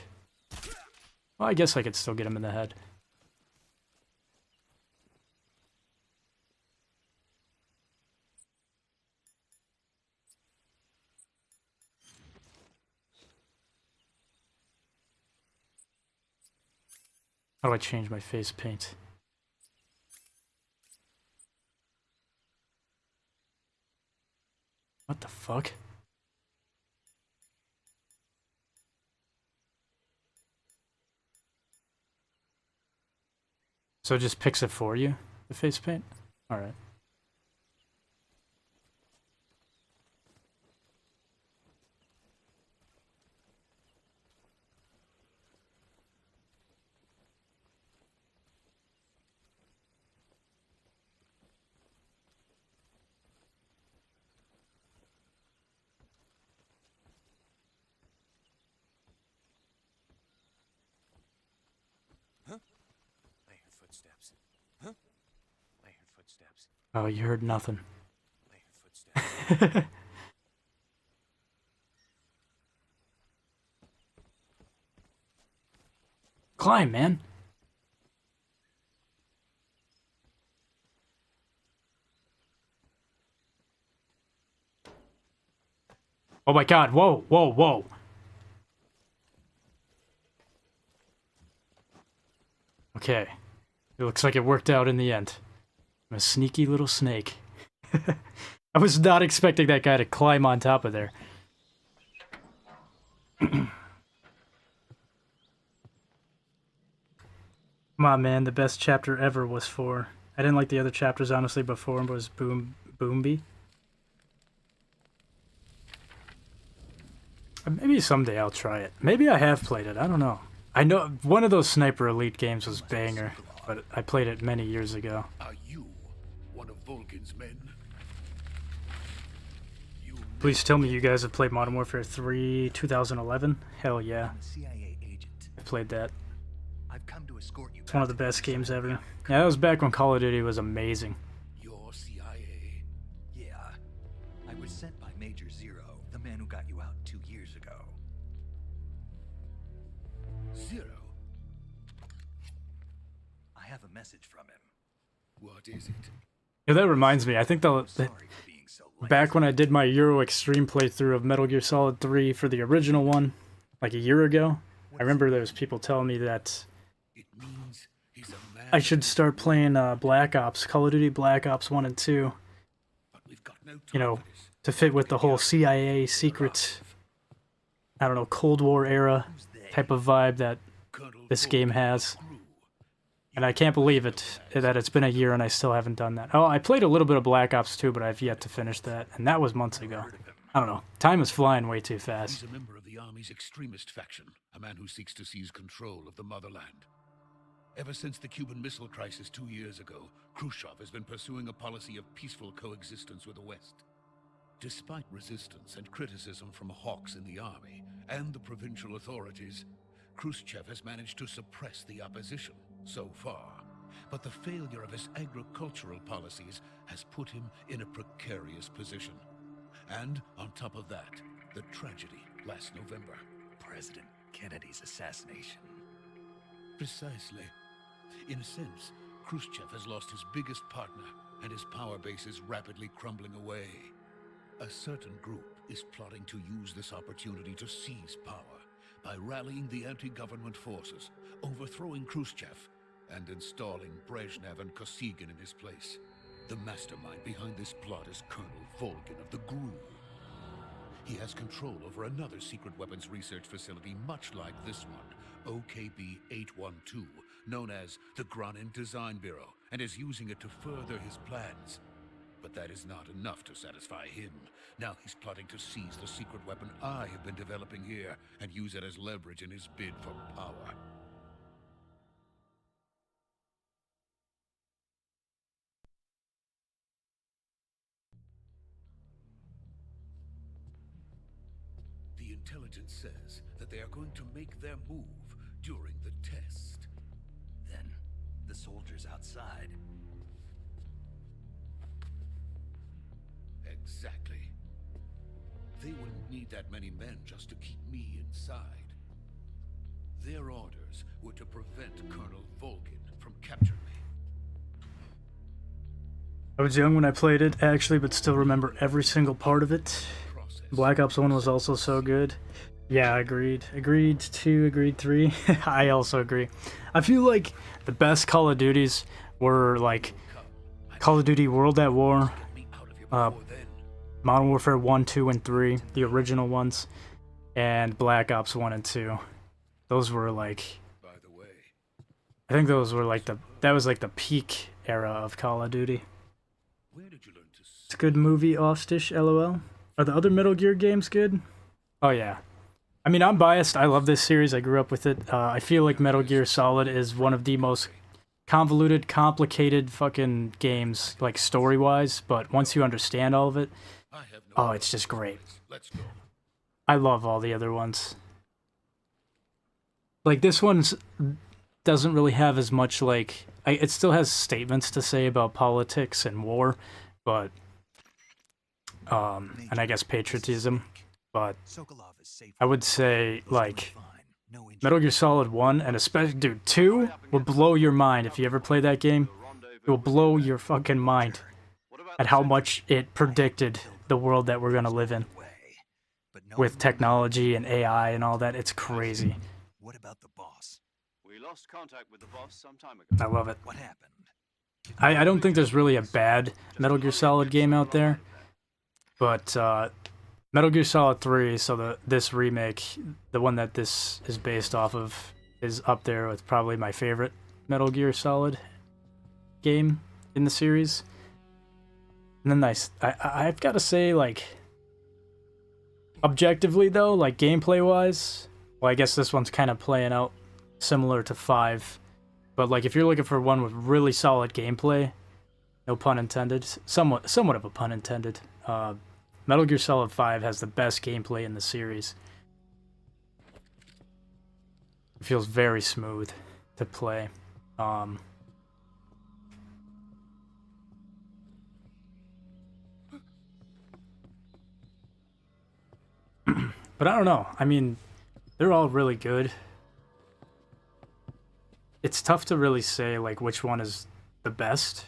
Well, I guess I could still get him in the head. How do I change my face paint? What the fuck? So it just picks it for you, the face paint? Alright. I heard footsteps. Huh? I heard footsteps. Oh, you heard nothing. I heard footsteps. Climb, man. Oh my god, whoa, whoa, whoa. Okay. It looks like it worked out in the end. I'm a sneaky little snake. I was not expecting that guy to climb on top of there. Come on, man. The best chapter ever was 4. I didn't like the other chapters, honestly, but 4 was Boomby. Maybe someday I'll try it. Maybe I have played it. I don't know. I know one of those Sniper Elite games was banger, but I played it many years ago. Are you one of Vulcan's men? Please tell me you guys have played Modern Warfare 3 2011? Hell yeah. CIA agent. I played that. I've come to escort you. It's one of the best games ever. Yeah, that was back when Call of Duty was amazing. Your CIA? Yeah. I was sent by Major Zero, the man who got you out 2 years ago. Zero? I have a message from him. What is it? Yeah, that reminds me. I think Sorry for being so late. back when I did my Euro Extreme playthrough of Metal Gear Solid 3 for the original one, like a year ago, I remember there was people telling me that It means he's a man. I should start playing Black Ops, Call of Duty Black Ops 1 and 2, But we've got no time you know, for this. to fit with the whole CIA secret, I don't know, Cold War era type of vibe that Colonel this game Vulcan has. grew. And I can't believe it, that it's been a year and I still haven't done that. Oh, I played a little bit of Black Ops 2, but I've yet to finish that, and that was months ago. I don't know. Time is flying way too fast. He's a member of the Army's extremist faction, a man who seeks to seize control of the motherland. Ever since the Cuban Missile Crisis 2 years ago, Khrushchev has been pursuing a policy of peaceful coexistence with the West. Despite resistance and criticism from hawks in the army and the provincial authorities, Khrushchev has managed to suppress the opposition so far. But the failure of his agricultural policies has put him in a precarious position. And on top of that, the tragedy last November. President Kennedy's assassination. Precisely. In a sense, Khrushchev has lost his biggest partner, and his power base is rapidly crumbling away. A certain group is plotting to use this opportunity to seize power by rallying the anti-government forces, overthrowing Khrushchev, and installing Brezhnev and Kosygin in his place. The mastermind behind this plot is Colonel Volgin of the GRU. He has control over another secret weapons research facility much like this one, OKB-812, known as the Granin Design Bureau, and is using it to further his plans. But that is not enough to satisfy him. Now he's plotting to seize the secret weapon I have been developing here and use it as leverage in his bid for power. The intelligence says that they are going to make their move during the test. Then, the soldiers outside. Exactly. They wouldn't need that many men just to keep me inside. Their orders were to prevent Colonel Volgin from capturing me. I was young when I played it, actually, but still remember every single part of it. Black Ops 1 was also so good. Yeah, agreed. Agreed 2, agreed 3. I also agree. I feel like the best Call of Duties were like Call of Duty World at War, Modern Warfare 1, 2, and 3, the original ones, and Black Ops 1 and 2. Those were like, By the way, I think those were like that was like the peak era of Call of Duty. where did you learn to It's a good movie, Austish, LOL. Are the other Metal Gear games good? Oh yeah. I mean, I'm biased. I love this series. I grew up with it. I feel like Metal Gear Solid is one of the most convoluted, complicated fucking games, like story-wise, but once you understand all of it, I have no oh, it's just great. Let's go. I love all the other ones. Like, this one doesn't really have as much, like... it still has statements to say about politics and war, but... and I guess patriotism, but Sokolov is safe. I would say, like, Metal Gear Solid 1, and especially, dude, 2 will blow your mind if you ever play that game. It will blow your fucking mind at how much it predicted the world that we're gonna live in. With technology and AI and all that, it's crazy. What about the boss? We lost contact with the boss some time ago. I love it. What happened? I don't think there's really a bad Metal Gear Solid game out there, but Metal Gear Solid 3, so this remake, the one that this is based off of, is up there with probably my favorite Metal Gear Solid game in the series. And then I've got to say, like, objectively though, like gameplay wise, well, I guess this one's kind of playing out similar to 5, but like if you're looking for one with really solid gameplay, no pun intended, somewhat of a pun intended, Metal Gear Solid 5 has the best gameplay in the series. It feels very smooth to play. But I don't know. I mean, they're all really good. It's tough to really say like which one is the best.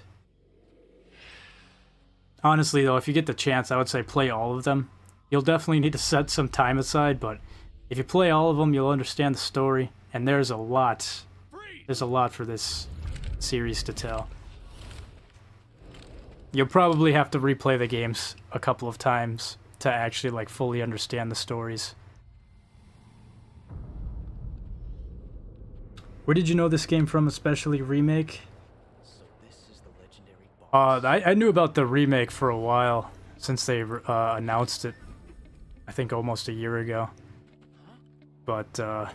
Honestly though, if you get the chance, I would say play all of them. You'll definitely need to set some time aside, but if you play all of them, you'll understand the story, and there's a lot for this series to tell. You'll probably have to replay the games a couple of times to actually like fully understand the stories. Where did you know this game from, especially Remake? I knew about the remake for a while, since they announced it, I think almost a year ago. But I've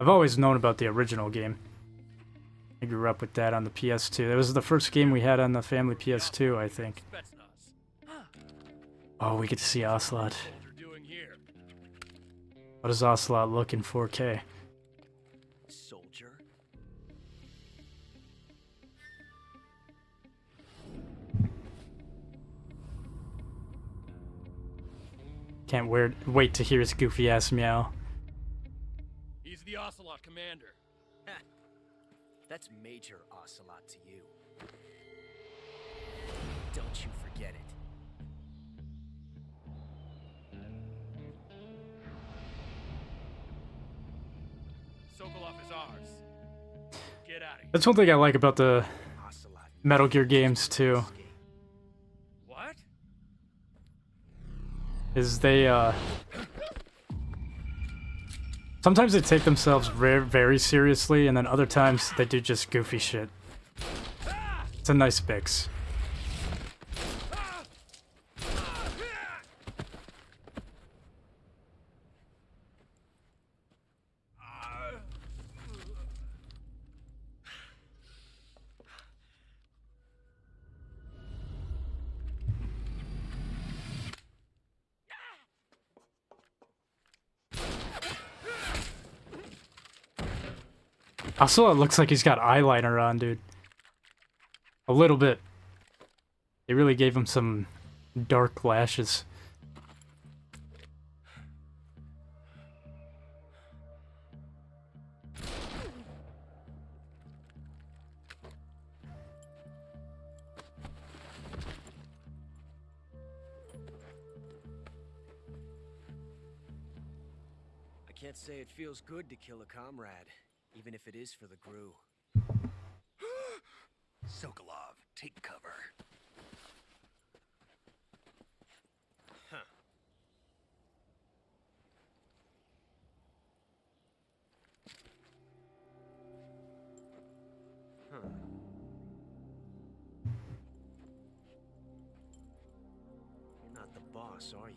always known about the original game. I grew up with that on the PS2. That was the first game we had on the family PS2, I think. Oh, we get to see Ocelot. What does Ocelot look in 4K? Soldier. Can't wait to hear his goofy ass meow. He's the Ocelot commander. That's Major Ocelot to you. Don't you forget it. Sokolov is ours. Get out of here. That's one thing I like about the Metal Gear games too. What? Is they sometimes they take themselves very, very seriously, and then other times they do just goofy shit. It's a nice mix. Also, it looks like he's got eyeliner on, dude. A little bit. They really gave him some dark lashes. I can't say it feels good to kill a comrade, even if it is for the GRU. Sokolov, take cover. Huh. Huh. You're not the boss, are you?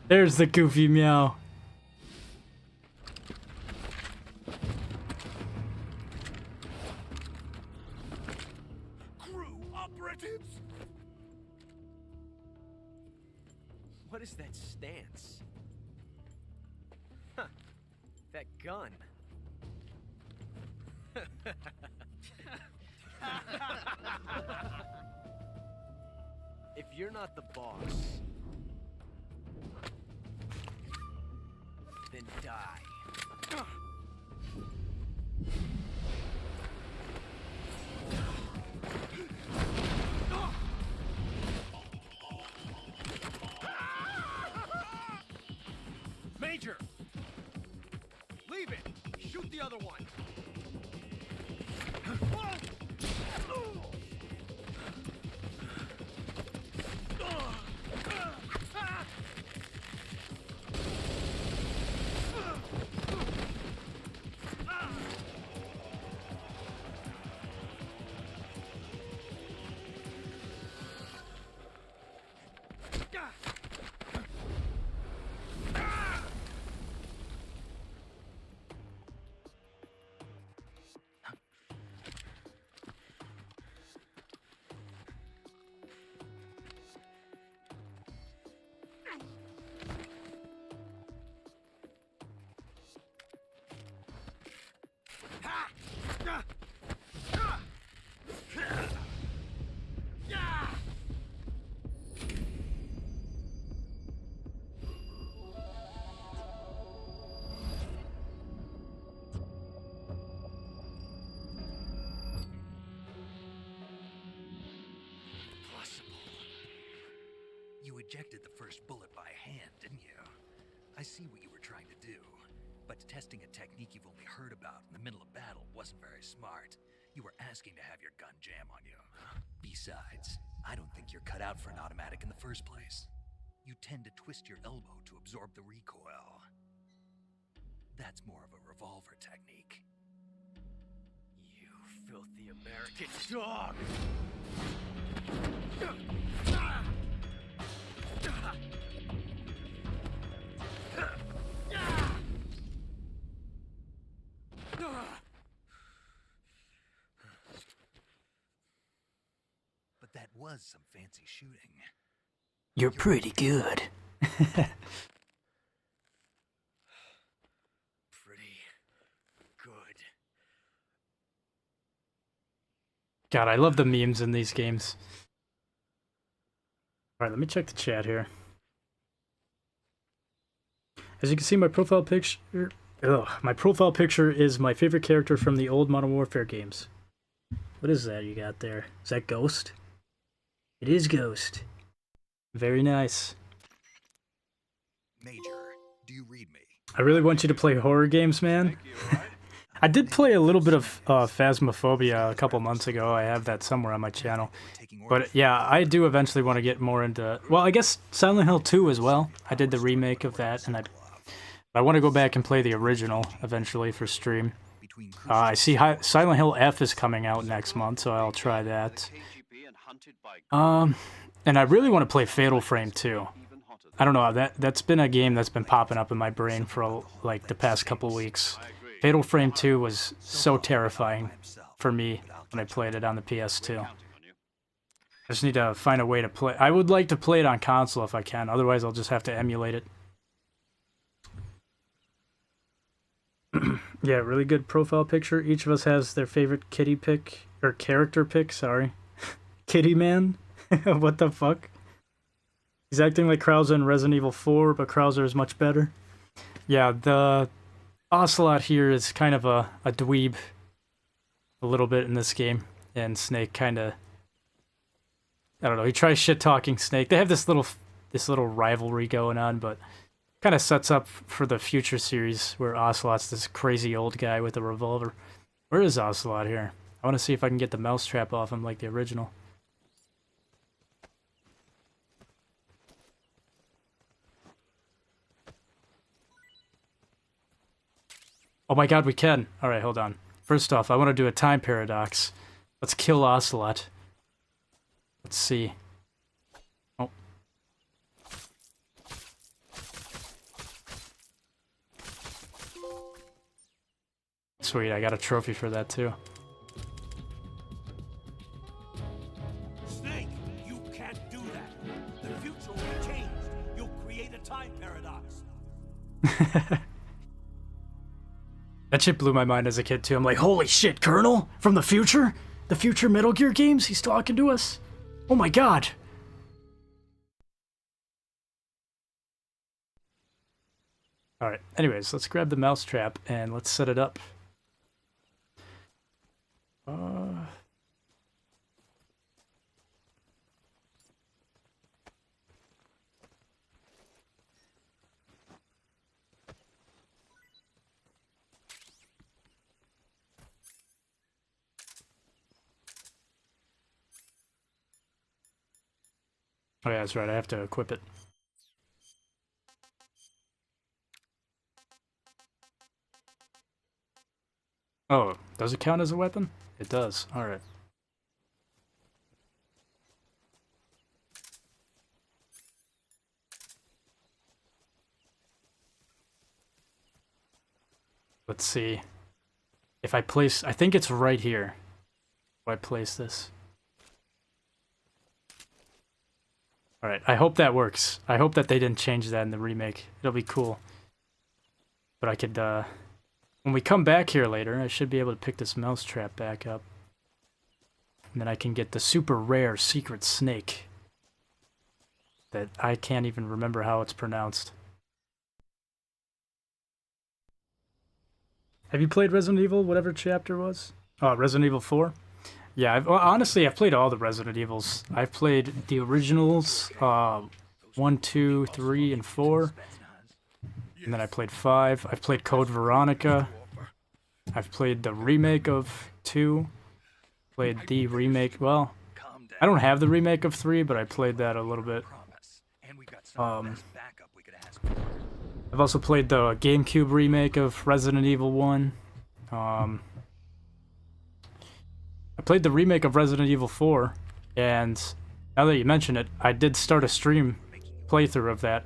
There's the goofy meow. GRU operatives! What is that stance? Huh. That gun. If you're not the boss, then die. Major! Leave it! Shoot the other one! You ejected the first bullet by hand, didn't you? I see what you were trying to do, but testing a technique you've only heard about in the middle of battle wasn't very smart. You were asking to have your gun jam on you. Besides, I don't think you're cut out for an automatic in the first place. You tend to twist your elbow to absorb the recoil. That's more of a revolver technique. You filthy American dog! But that was some fancy shooting. You're pretty good. Pretty good. God, I love the memes in these games. Alright, let me check the chat here. As you can see, my profile picture... my profile picture is my favorite character from the old Modern Warfare games. What is that you got there? Is that Ghost? It is Ghost. Very nice. Major, do you read me? I really want you to play horror games, man. I did play a little bit of Phasmophobia a couple months ago. I have that somewhere on my channel. But yeah, I do eventually want to get more into... Well, I guess Silent Hill 2 as well. I did the remake of that, and I want to go back and play the original eventually for stream. I see Silent Hill F is coming out next month, so I'll try that. And I really want to play Fatal Frame 2. I don't know, that's been a game that's been popping up in my brain for like the past couple weeks. Fatal Frame 2 was so terrifying for me when I played it on the PS2. I just need to find a way to play. I would like to play it on console if I can, otherwise I'll just have to emulate it. Yeah, really good profile picture. Each of us has their favorite kitty pick, or character pick, sorry. Kitty man? What the fuck? He's acting like Krauser in Resident Evil 4, but Krauser is much better. Yeah, the Ocelot here is kind of a dweeb a little bit in this game, and Snake kind of, I don't know, he tries shit-talking Snake. They have this little rivalry going on, but kind of sets up for the future series where Ocelot's this crazy old guy with a revolver. Where is Ocelot here? I want to see if I can get the mousetrap off him like the original. Oh my god, we can. Alright, hold on. First off, I want to do a time paradox. Let's kill Ocelot. Let's see. Oh. Sweet, I got a trophy for that too. Snake, you can't do that. The future will be changed. You'll create a time paradox. That shit blew my mind as a kid too. I'm like, holy shit, Colonel? From the future? The future Metal Gear games? He's talking to us? Oh my god! Alright, anyways, let's grab the mousetrap and let's set it up. Oh yeah, that's right, I have to equip it. Oh, does it count as a weapon? It does, alright. Let's see. If I place, I think it's right here. Where I place this. Alright, I hope that works. I hope that they didn't change that in the remake. It'll be cool. But I could, when we come back here later, I should be able to pick this mousetrap back up. And then I can get the super rare secret snake. That I can't even remember how it's pronounced. Have you played Resident Evil, whatever chapter was? Oh, Resident Evil 4? Yeah, honestly, I've played all the Resident Evils. I've played the originals, 1, 2, 3, and 4. And then I played 5. I've played Code Veronica. I've played the remake of 2. Played the remake, well, I don't have the remake of 3, but I played that a little bit. I've also played the GameCube remake of Resident Evil 1. I played the remake of Resident Evil 4, and now that you mention it, I did start a stream playthrough of that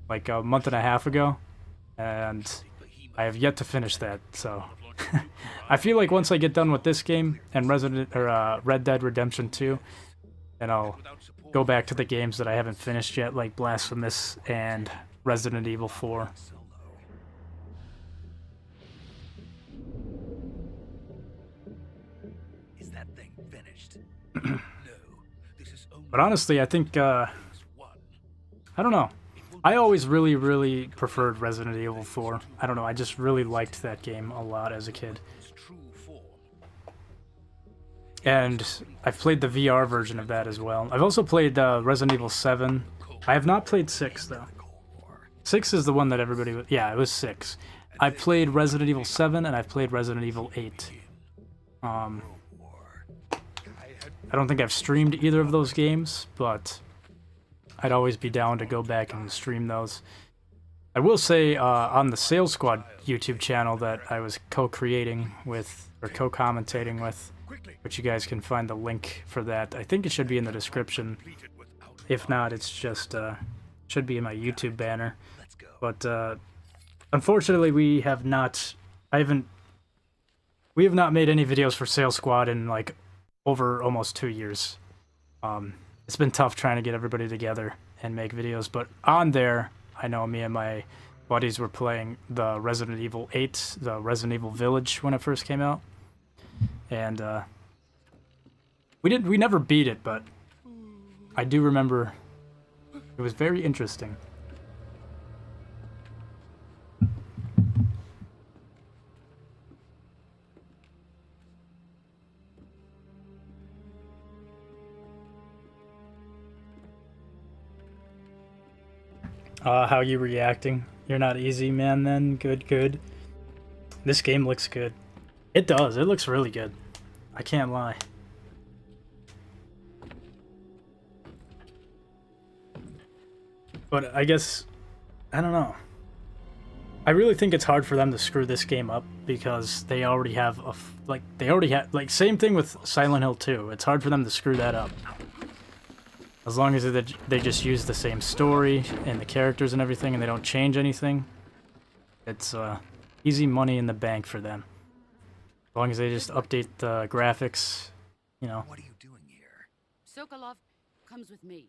like a month and a half ago, and I have yet to finish that, so I feel like once I get done with this game and Red Dead Redemption 2, then I'll go back to the games that I haven't finished yet, like Blasphemous and Resident Evil 4. But honestly, I think, I don't know. I always really preferred Resident Evil 4. I don't know, I just really liked that game a lot as a kid. And I've played the VR version of that as well. I've also played Resident Evil 7. I have not played 6, though. 6 is the one that everybody... Yeah, it was 6. I played Resident Evil 7, and I've played Resident Evil 8. I don't think I've streamed either of those games, but I'd always be down to go back and stream those. I will say, on the Sales Squad YouTube channel that I was co-creating with, or co-commentating with, which you guys can find the link for that. I think it should be in the description. If not, it's just, should be in my YouTube banner. But, unfortunately, we have not made any videos for Sales Squad in, like, over almost 2 years. It's been tough trying to get everybody together and make videos, but on there, I know me and my buddies were playing the Resident Evil 8, the Resident Evil Village when it first came out. And, we never beat it, but I do remember it was very interesting. How you reacting? You're not easy, man, then? Good. This game looks good. It does. It looks really good. I can't lie. But I guess... I don't know. I really think it's hard for them to screw this game up because they already have a... same thing with Silent Hill 2. It's hard for them to screw that up. As long as they just use the same story and the characters and everything and they don't change anything, it's easy money in the bank for them. As long as they just update the graphics, you know. What are you doing here? Sokolov comes with me.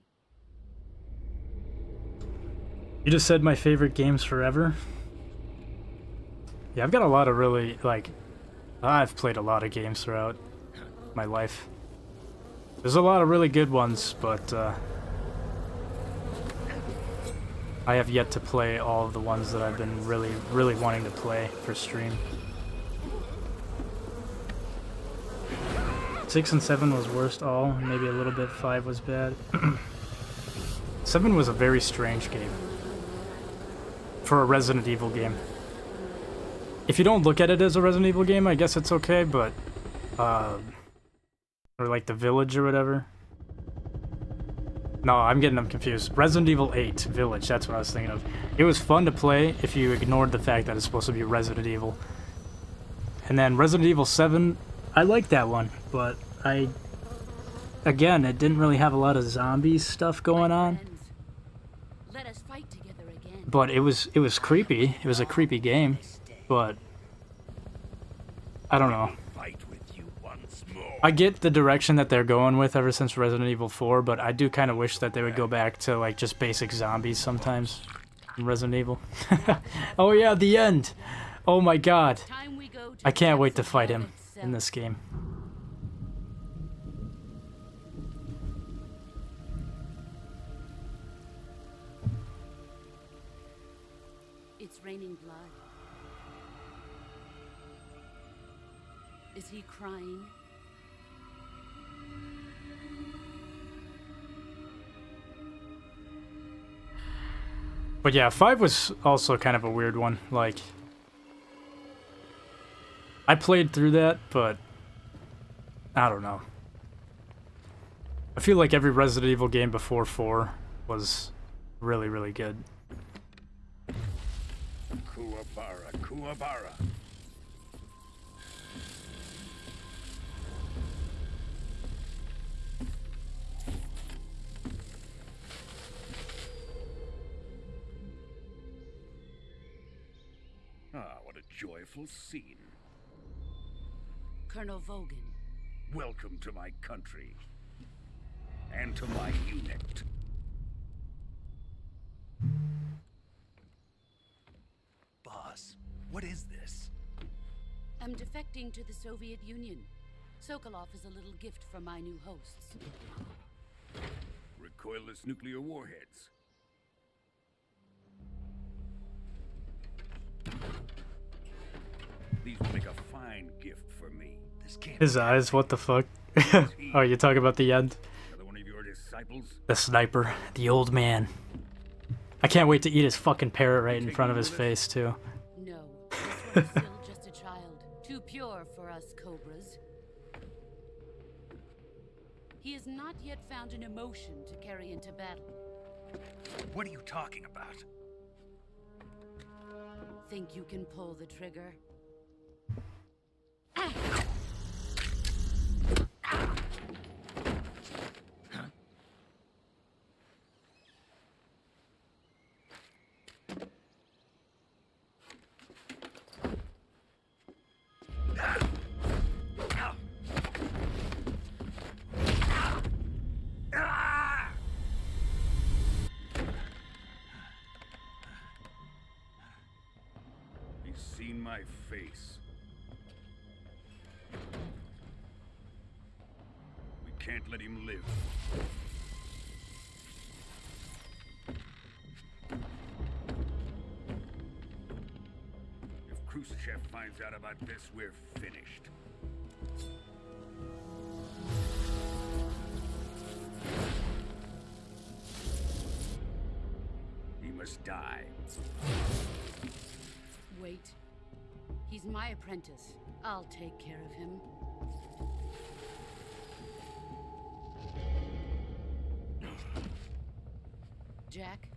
You just said my favorite games forever? Yeah, I've got a lot of really, like... I've played a lot of games throughout my life. There's a lot of really good ones, but I have yet to play all of the ones that I've been really, really wanting to play for stream. 6 and 7 was worst all, maybe a little bit 5 was bad. 7 was a very strange game for a Resident Evil game. If you don't look at it as a Resident Evil game, I guess it's okay, but or like The Village or whatever. No, I'm getting them confused. Resident Evil 8 Village, that's what I was thinking of. It was fun to play if you ignored the fact that it's supposed to be Resident Evil. And then Resident Evil 7, I like that one, but again, it didn't really have a lot of zombie stuff going on. Let us fight together again. But it was creepy. It was a creepy game, but I don't know. I get the direction that they're going with ever since Resident Evil 4, but I do kind of wish that they would go back to like just basic zombies sometimes in Resident Evil. Oh yeah, the end. Oh my god. I can't wait to fight him in this game. It's raining blood. Is he crying? But yeah, 5 was also kind of a weird one. Like, I played through that, but I don't know. I feel like every Resident Evil game before 4 was really, really good. Kuwabara, Kuwabara. Ah, what a joyful scene. Colonel Vogan. Welcome to my country. And to my unit. Boss, what is this? I'm defecting to the Soviet Union. Sokolov is a little gift from my new hosts. Recoilless nuclear warheads. These will make a fine gift for me. This can't His eyes, what the fuck? Oh, you're talking about the end? Another one of your disciples? The sniper, the old man. I can't wait to eat his fucking parrot right in front of his face, too. No, this one is still just a child. Too pure for us cobras. He has not yet found an emotion to carry into battle. What are you talking about? Think you can pull the trigger? He's seen my face. We can't let him live. If Khrushchev finds out about this, we're finished. He must die. Wait. He's my apprentice. I'll take care of him. Jack,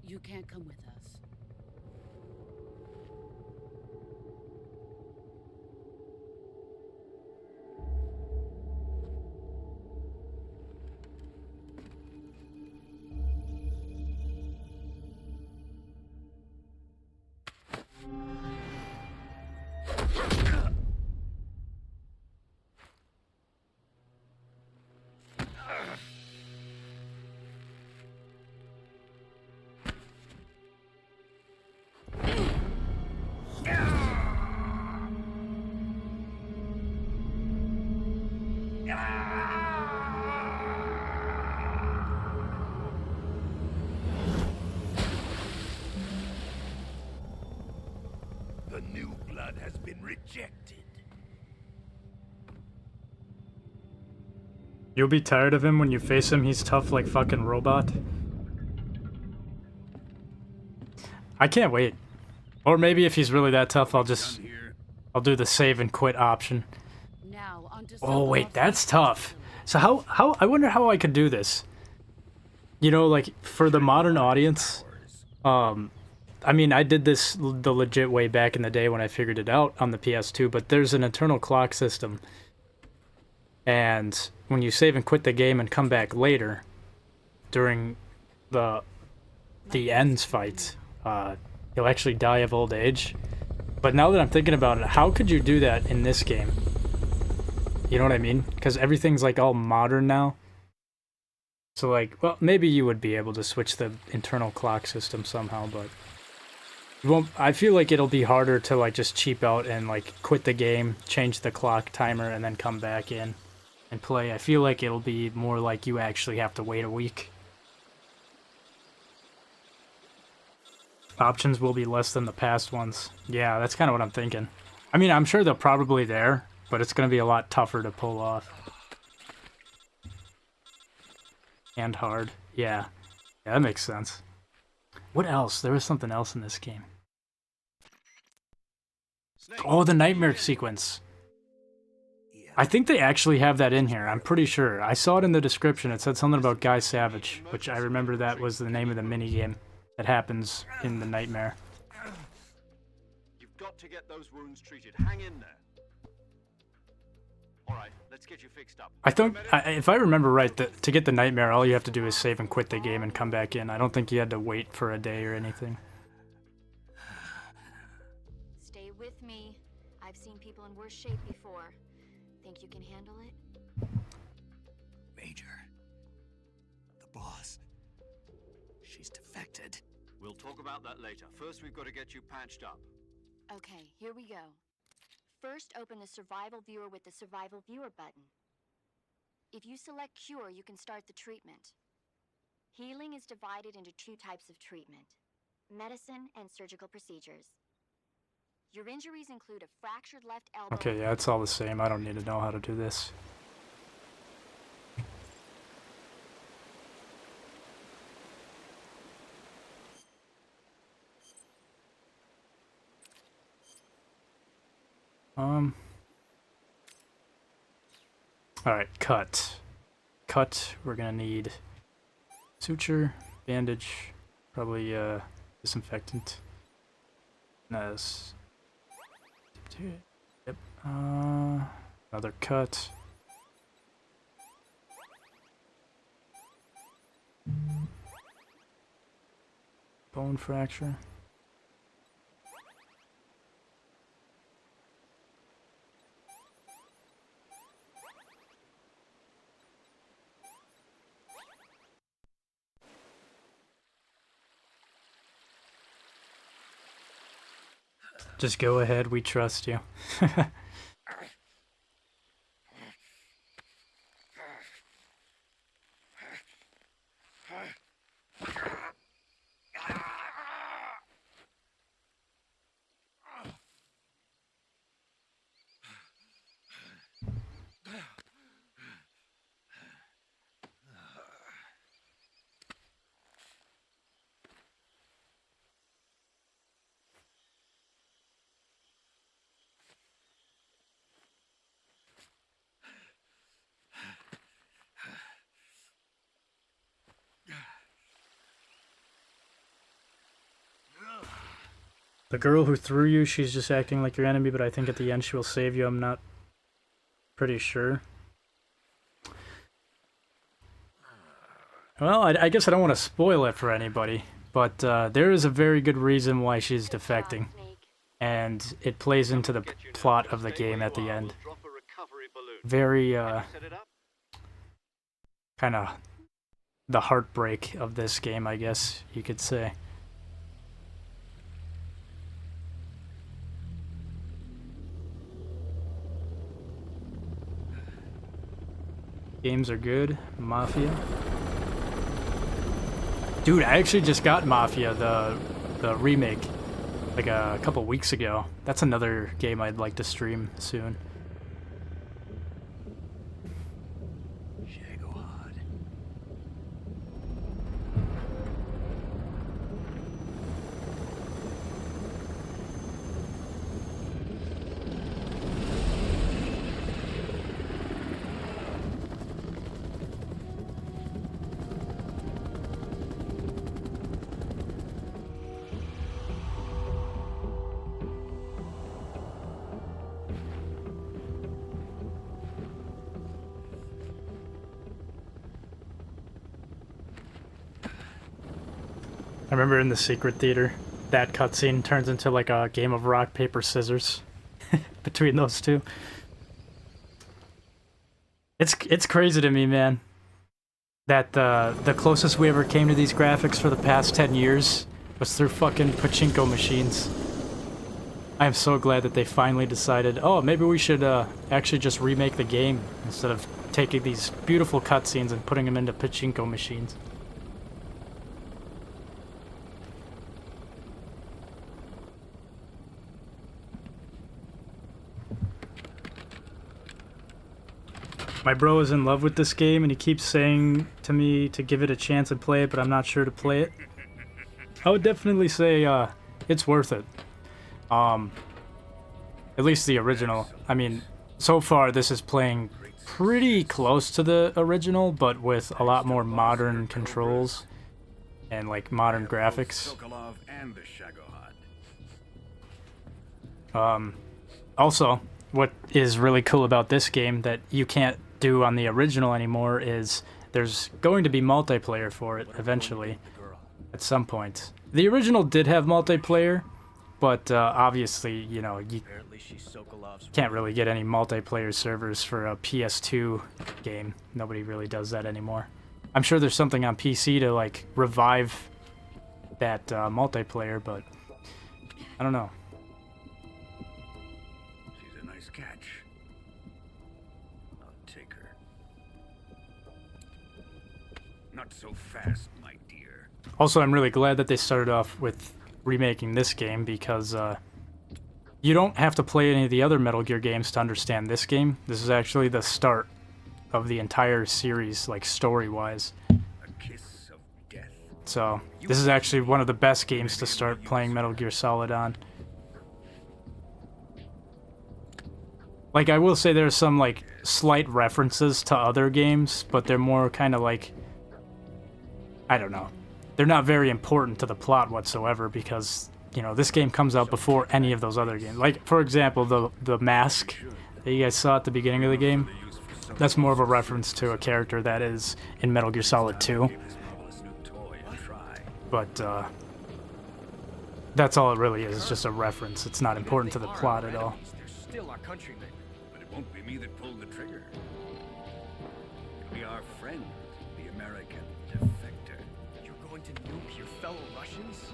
you can't come with us. Rejected. You'll be tired of him when you face him. He's tough like fucking robot. I can't wait. Or maybe if he's really that tough, I'll do the save and quit option. Now, onto Oh wait, that's tough. So how I wonder how I could do this. You know, like for the modern audience, I mean, I did this the legit way back in the day when I figured it out on the PS2, but there's an internal clock system. And when you save and quit the game and come back later during the ends fight, you'll actually die of old age. But now that I'm thinking about it, how could you do that in this game? You know what I mean? Because everything's like all modern now. So like, well, maybe you would be able to switch the internal clock system somehow, but you won't. I feel like it'll be harder to like just cheap out and like quit the game, change the clock timer, and then come back in and play. I feel like it'll be more like you actually have to wait a week. Options will be less than the past ones. Yeah, that's kind of what I'm thinking. I mean, I'm sure they're probably there, but it's going to be a lot tougher to pull off. And hard. Yeah. Yeah, that makes sense. What else? There was something else in this game. Oh, the nightmare sequence. I think they actually have that in here. I'm pretty sure. I saw it in the description. It said something about Guy Savage, which I remember that was the name of the minigame that happens in the nightmare. You've got to get those wounds treated. Hang in there. All right, let's get you fixed up. I think, if I remember right, to get the nightmare, all you have to do is save and quit the game and come back in. I don't think you had to wait for a day or anything. Stay with me. I've seen people in worse shape before. Think you can handle it? Major. The boss. She's defected. We'll talk about that later. First, we've got to get you patched up. Okay, here we go. First, open the Survival Viewer with the Survival Viewer button. If you select Cure, you can start the treatment. Healing is divided into two types of treatment: medicine and surgical procedures. Your injuries include a fractured left elbow... Okay, yeah, it's all the same. I don't need to know how to do this. Alright, cut. Cut, we're gonna need suture, bandage, probably disinfectant. Nice. Yep. Another cut. Bone fracture. Just go ahead, we trust you. The girl who threw you, she's just acting like your enemy, but I think at the end she will save you. I'm not pretty sure. Well, I guess I don't want to spoil it for anybody, but there is a very good reason why she's defecting. And it plays into the plot of the game at the end. Very, kind of the heartbreak of this game, I guess you could say. Games are good. Mafia. Dude, I actually just got Mafia, the remake. like a couple weeks ago. That's another game I'd like to stream soon. I remember in the secret theater, that cutscene turns into like a game of rock, paper, scissors between those two. It's crazy to me, man, that the closest we ever came to these graphics for the past 10 years was through fucking pachinko machines. I am so glad that they finally decided, oh, maybe we should actually just remake the game instead of taking these beautiful cutscenes and putting them into pachinko machines. My bro is in love with this game, and he keeps saying to me to give it a chance and play it, but I'm not sure to play it. I would definitely say it's worth it. At least the original. I mean, so far this is playing pretty close to the original, but with a lot more modern controls and like modern graphics. Also, what is really cool about this game that you can't do on the original anymore is there's going to be multiplayer for it eventually at some point. The original did have multiplayer, but obviously, you know, you can't really get any multiplayer servers for a PS2 game. Nobody really does that anymore. I'm sure there's something on PC to like revive that multiplayer, but I don't know. She's a nice catch. I'll take her. Not so fast, my dear. Also, I'm really glad that they started off with remaking this game because you don't have to play any of the other Metal Gear games to understand this game. This is actually the start of the entire series, like story-wise. A kiss of death. So, this is actually one of the best games to start playing Metal Gear Solid on. Like, I will say there's some, like, slight references to other games, but they're more kind of like, I don't know. They're not very important to the plot whatsoever because, you know, this game comes out before any of those other games. Like, for example, the mask that you guys saw at the beginning of the game, that's more of a reference to a character that is in Metal Gear Solid 2. But, that's all it really is, just a reference. It's not important to the plot at all. Still our countrymen. But it won't be me that pulled the trigger. It'll be our friend, the American defector. You're going to nuke your fellow Russians?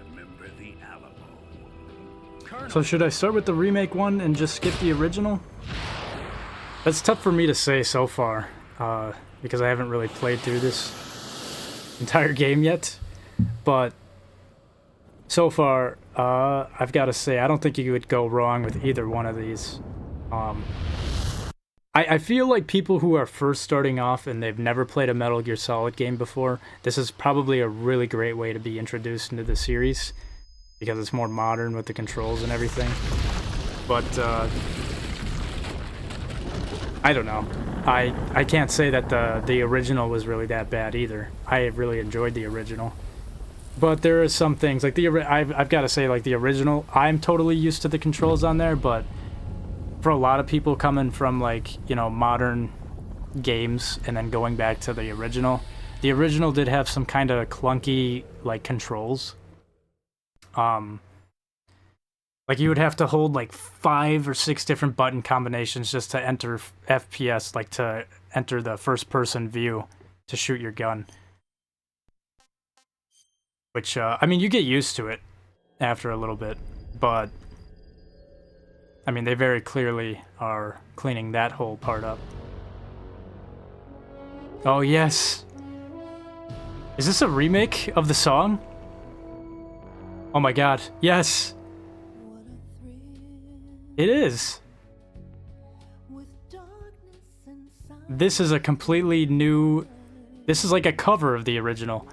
Remember the Alamo. Colonel. So should I start with the remake one and just skip the original? That's tough for me to say so far, because I haven't really played through this entire game yet. But so far, I've got to say, I don't think you would go wrong with either one of these. I feel like people who are first starting off and they've never played a Metal Gear Solid game before, this is probably a really great way to be introduced into the series, because it's more modern with the controls and everything. But, I don't know. I can't say that the original was really that bad either. I really enjoyed the original. But there are some things, like I've got to say, like the original, I'm totally used to the controls on there, but for a lot of people coming from, like, you know, modern games and then going back to the original did have some kind of clunky, like, controls. Like, you would have to hold, like, 5 or 6 different button combinations just to enter FPS, like, to enter the first-person view to shoot your gun. Which, I mean, you get used to it after a little bit, but, I mean, they very clearly are cleaning that whole part up. Oh, yes! Is this a remake of the song? Oh my god. Yes! It is! This is a completely new... This is like a cover of the original.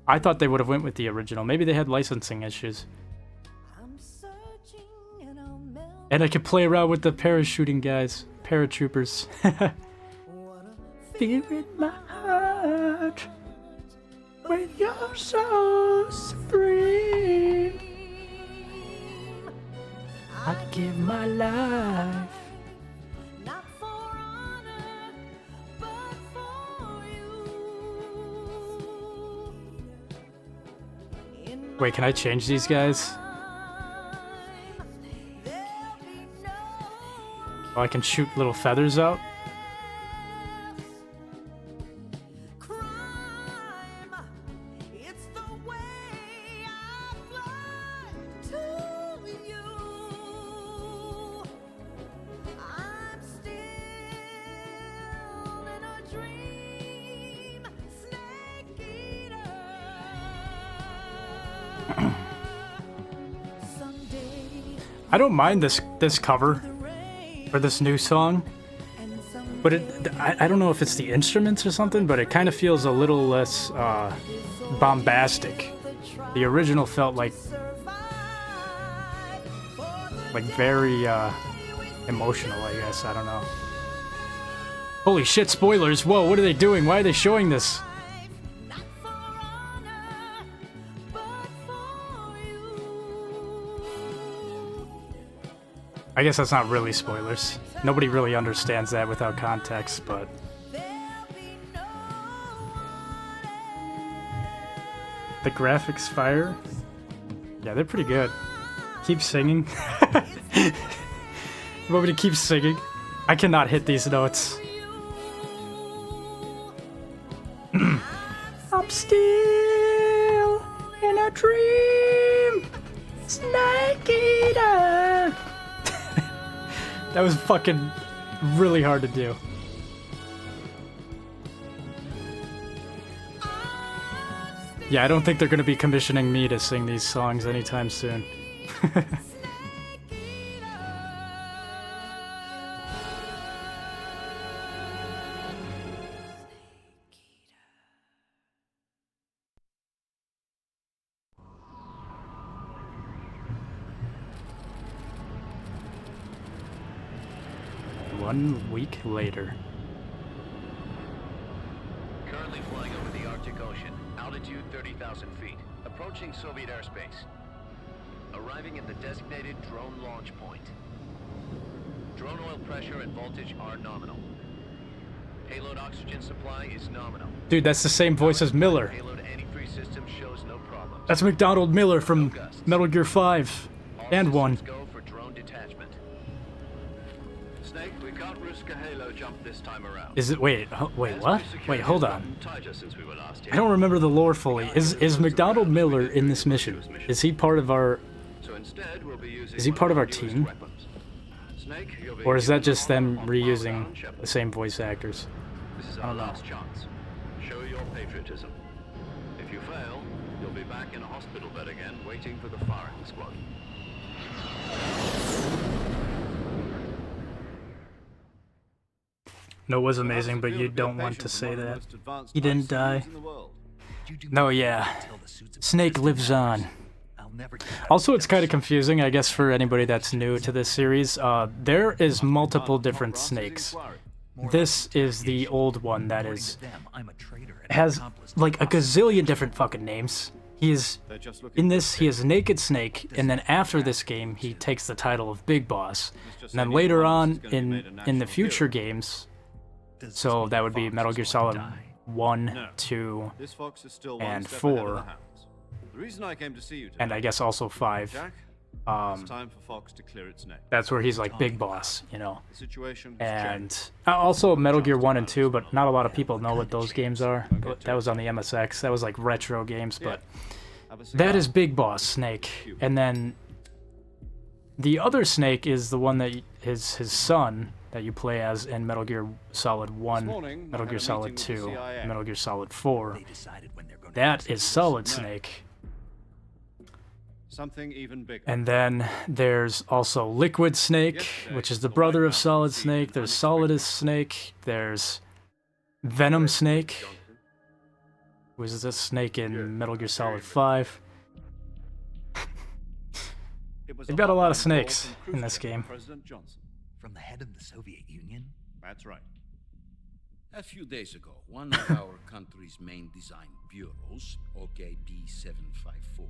I thought they would have went with the original. Maybe they had licensing issues. And I could play around with the parachuting guys. Paratroopers. Fear in my heart when you're so supreme. I'd give my life. Not for honor, but for you. Wait, can I change these guys? Oh, I can shoot little feathers out? I don't mind this cover for this new song, but I don't know if it's the instruments or something, but it kind of feels a little less bombastic. The original felt like very emotional, I guess. I don't know. Holy shit, spoilers! Whoa, what are they doing? Why are they showing this? I guess that's not really spoilers. Nobody really understands that without context, but... The graphics fire? Yeah, they're pretty good. Keep singing. You want me to keep singing? I cannot hit these notes. I'm still in a dream, Snake Eater. That was fucking really hard to do. Yeah, I don't think they're gonna be commissioning me to sing these songs anytime soon. One week later. Currently flying over the Arctic Ocean, altitude 30,000 feet, approaching Soviet airspace. Arriving at the designated drone launch point. Drone oil pressure and voltage are nominal. Payload oxygen supply is nominal. Dude, that's the same voice as Miller. Payload antifreeze system shows no problems. That's McDonald Miller from Metal Gear 5 and 1. Go for drone detachment. Snake, we can't risk a halo jump this time around. Is it? Wait, what? Wait, hold on. I don't remember the lore fully. Is McDonald Miller in this mission? Is he part of our? Is he part of our team? Or is that just them reusing the same voice actors? This is our last chance. Show your patriotism. If you fail, you'll be back in a hospital bed again, waiting for the firing squad. No, it was amazing, but you don't want to say that. He didn't die. No, yeah. Snake lives on. Also, it's kind of confusing, I guess, for anybody that's new to this series. There is multiple different snakes. This is the old one that has like a gazillion different fucking names. He is, in this, he is Naked Snake, and then after this game, he takes the title of Big Boss. And then later on, in the future games, so that would be Metal Gear Solid 1, 2, and 4. The reason I came to see you today, and I guess also 5. Jack, it's time for Fox to clear its name. That's where he's like Big Boss, you know. The situation has and changed. Also Metal Gear 1 and 2, but not a lot of people know what those games are. That was on the MSX. That was like retro games, but that is Big Boss Snake. And then the other Snake is the one that is his son that you play as in Metal Gear Solid 1, Metal Gear Solid 2, Metal Gear Solid 4. That is Solid Snake. Something even bigger. And then there's also Liquid Snake, which is the brother of Solid Snake. There's Solidus Snake. There's Venom Snake, who is this snake in Metal Gear Solid 5. They've got a lot of snakes in this game. President Johnson. From the head of the Soviet Union? That's right. A few days ago, one of our country's main design bureaus, OKB-754,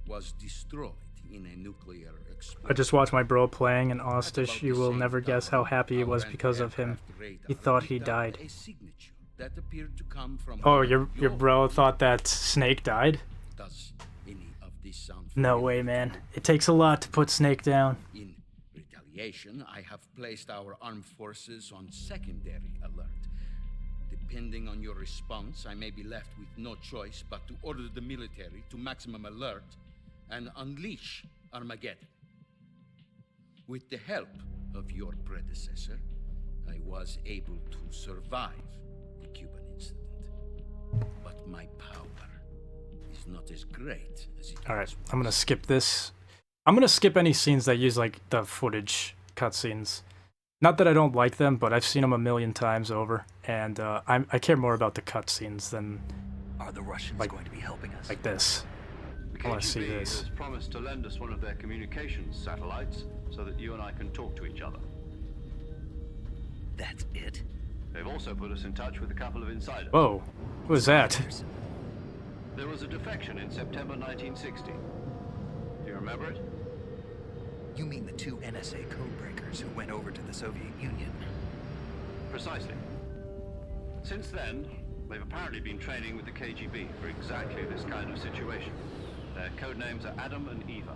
was destroyed in a nuclear explosion. I just watched my bro playing in Austish. You will never guess how happy he was because of him. He thought he died. A signature that appeared to come from Oh, your bro thought that Snake died? Does any of this sound No way, man. It takes a lot to put Snake down. In retaliation, I have placed our armed forces on secondary alert. Depending on your response, I may be left with no choice but to order the military to maximum alert and unleash Armageddon. With the help of your predecessor, I was able to survive the Cuban incident. But my power is not as great as it Alright, was. I'm gonna skip this. I'm gonna skip any scenes that use, like, the footage cutscenes. Not that I don't like them, but I've seen them a million times over, and I care more about the cutscenes than Are the Russians going to be helping us? like this. The I want to see KGB this. has promised to lend us one of their communications satellites so that you and I can talk to each other. That's it? They've also put us in touch with a couple of insiders. Whoa, who was that? There was a defection in September 1960. Do you remember it? You mean the two NSA codebreakers who went over to the Soviet Union? Precisely. Since then, they've apparently been training with the KGB for exactly this kind of situation. Their code names are Adam and Eva.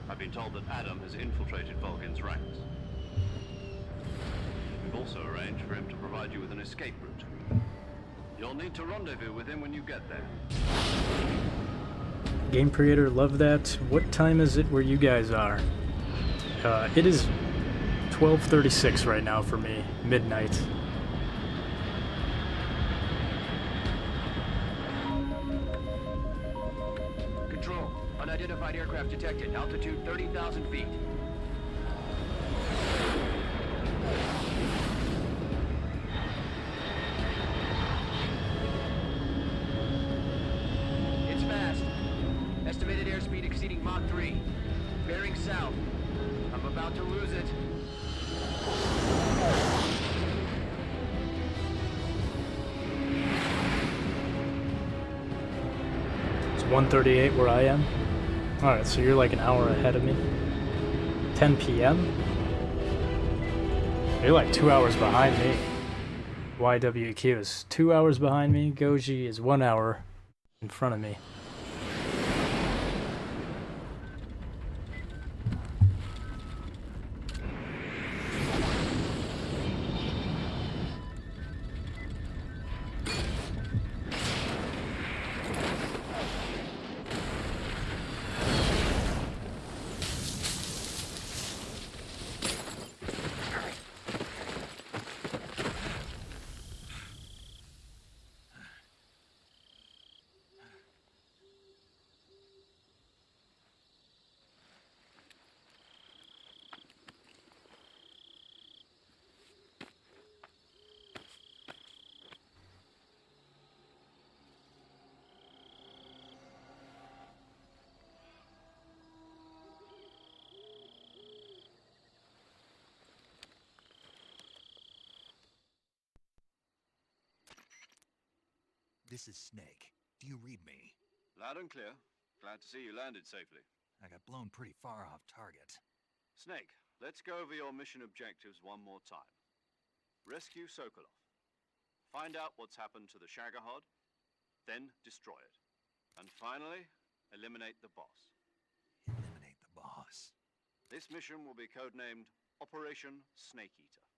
I've been told that Adam has infiltrated Volgin's ranks. We've also arranged for him to provide you with an escape route. You'll need to rendezvous with him when you get there. Game creator, love that. What time is it where you guys are? It is 12:36 right now for me, midnight. Control. Unidentified aircraft detected. Altitude 30,000 feet. It's fast. Estimated airspeed exceeding Mach 3. Bearing south. I'm about to lose it. It's 1:38 where I am. Alright, so you're like an hour ahead of me. 10 p.m.? You're like 2 hours behind me. YWQ is 2 hours behind me. Goji is 1 hour in front of me. This is Snake. Do you read me? Loud and clear. Glad to see you landed safely. I got blown pretty far off target. Snake, let's go over your mission objectives one more time. Rescue Sokolov. Find out what's happened to the Shagohod, then destroy it. And finally, eliminate the boss. Eliminate the boss. This mission will be codenamed Operation Snake Eater.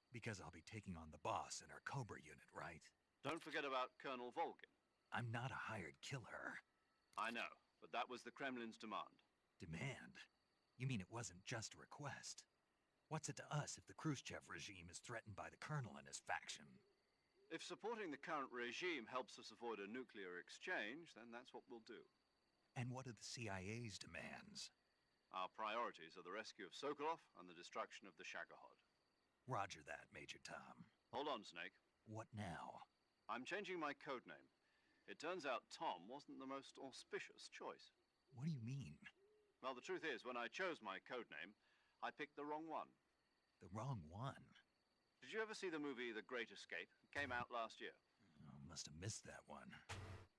Because I'll be taking on the boss in our Cobra unit, right? Don't forget about Colonel Volgin. I'm not a hired killer. I know, but that was the Kremlin's demand. Demand? You mean it wasn't just a request? What's it to us if the Khrushchev regime is threatened by the Colonel and his faction? If supporting the current regime helps us avoid a nuclear exchange, then that's what we'll do. And what are the CIA's demands? Our priorities are the rescue of Sokolov and the destruction of the Shagohod. Roger that, Major Tom. Hold on, Snake. What now? I'm changing my code name. It turns out Tom wasn't the most auspicious choice. What do you mean? Well, the truth is, when I chose my code name, I picked the wrong one. The wrong one? Did you ever see the movie The Great Escape? It came out last year. Oh, must have missed that one.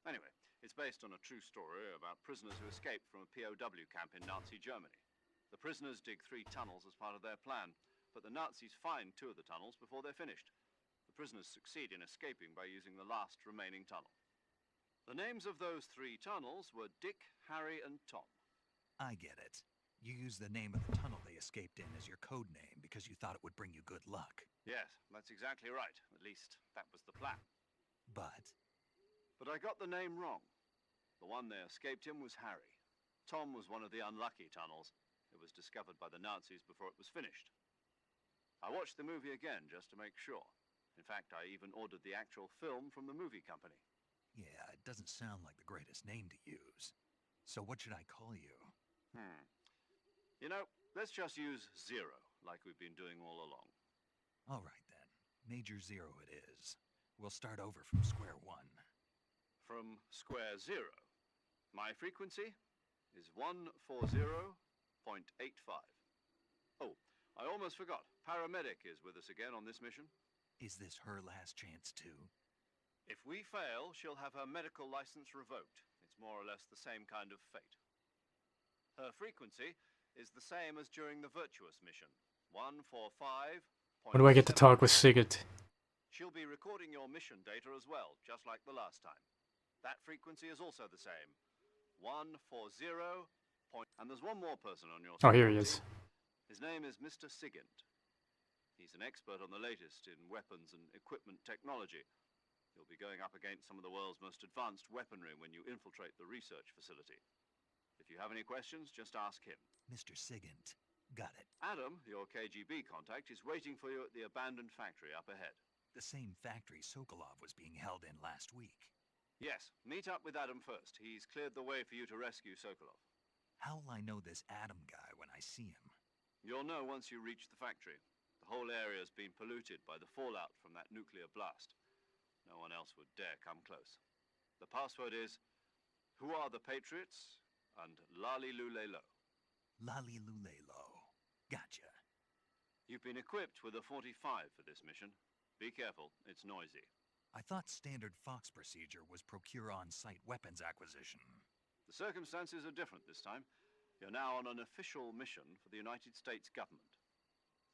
Anyway, it's based on a true story about prisoners who escaped from a POW camp in Nazi Germany. The prisoners dig 3 tunnels as part of their plan, but the Nazis find 2 of the tunnels before they're finished. The prisoners succeed in escaping by using the last remaining tunnel. The names of those 3 tunnels were Dick, Harry, and Tom. I get it. You used the name of the tunnel they escaped in as your code name because you thought it would bring you good luck. Yes, that's exactly right. At least, that was the plan. But I got the name wrong. The one they escaped in was Harry. Tom was one of the unlucky tunnels. It was discovered by the Nazis before it was finished. I watched the movie again just to make sure. In fact, I even ordered the actual film from the movie company. yeah, it doesn't sound like the greatest name to use. So what should I call you? You know, let's just use Zero, like we've been doing all along. All right then. Major Zero it is. We'll start over from square one. From square 0. My frequency is 140.85. Oh, I almost forgot. Paramedic is with us again on this mission. Is this her last chance too? If we fail, she'll have her medical license revoked. It's more or less the same kind of fate. Her frequency is the same as during the Virtuous mission. 145. When do I get to talk with Sigurd? She'll be recording your mission data as well, just like the last time. That frequency is also the same. 140. And there's one more person on your Oh, here he is. His name is Mr. Sigint. He's an expert on the latest in weapons and equipment technology. You'll be going up against some of the world's most advanced weaponry when you infiltrate the research facility. If you have any questions, just ask him. Mr. Sigint. Got it. Adam, your KGB contact, is waiting for you at the abandoned factory up ahead. The same factory Sokolov was being held in last week. Yes, meet up with Adam first. He's cleared the way for you to rescue Sokolov. How will I know this Adam guy when I see him? You'll know once you reach the factory. The whole area's been polluted by the fallout from that nuclear blast. No one else would dare come close. The password is, "Who are the Patriots?" and Lali Lule Lo. Lali Lule Lo. Gotcha. You've been equipped with a 45 for this mission. Be careful, it's noisy. I thought standard Fox procedure was procure on-site weapons acquisition. The circumstances are different this time. You're now on an official mission for the United States government.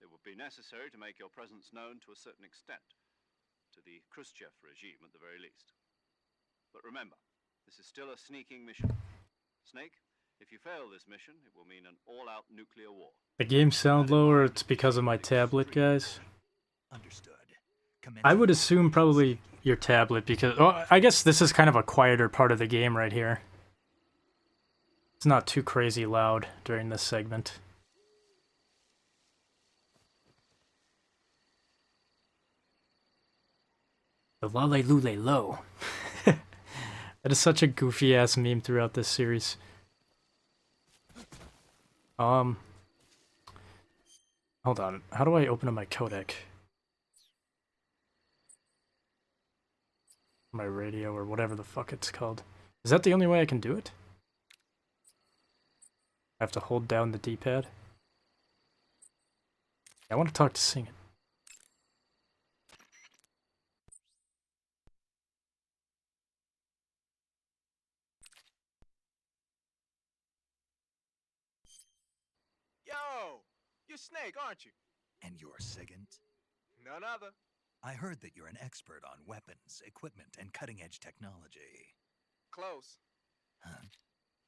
It would be necessary to make your presence known to a certain extent, to the Khrushchev regime at the very least. But remember, this is still a sneaking mission. Snake, if you fail this mission, it will mean an all-out nuclear war. The games sound lower, it's because of my tablet, guys. Understood. I would assume probably your tablet because... Oh, I guess this is kind of a quieter part of the game right here. It's not too crazy loud during this segment. The Lale Lule Lo. That is such a goofy ass meme throughout this series. Hold on. How do I open up my codec? My radio or whatever the fuck it's called. Is that the only way I can do it? I have to hold down the D-pad? I want to talk to Sing It. Yo! You're Snake, aren't you? And you're Sigint? None other. I heard that you're an expert on weapons, equipment, and cutting-edge technology. Close. Huh?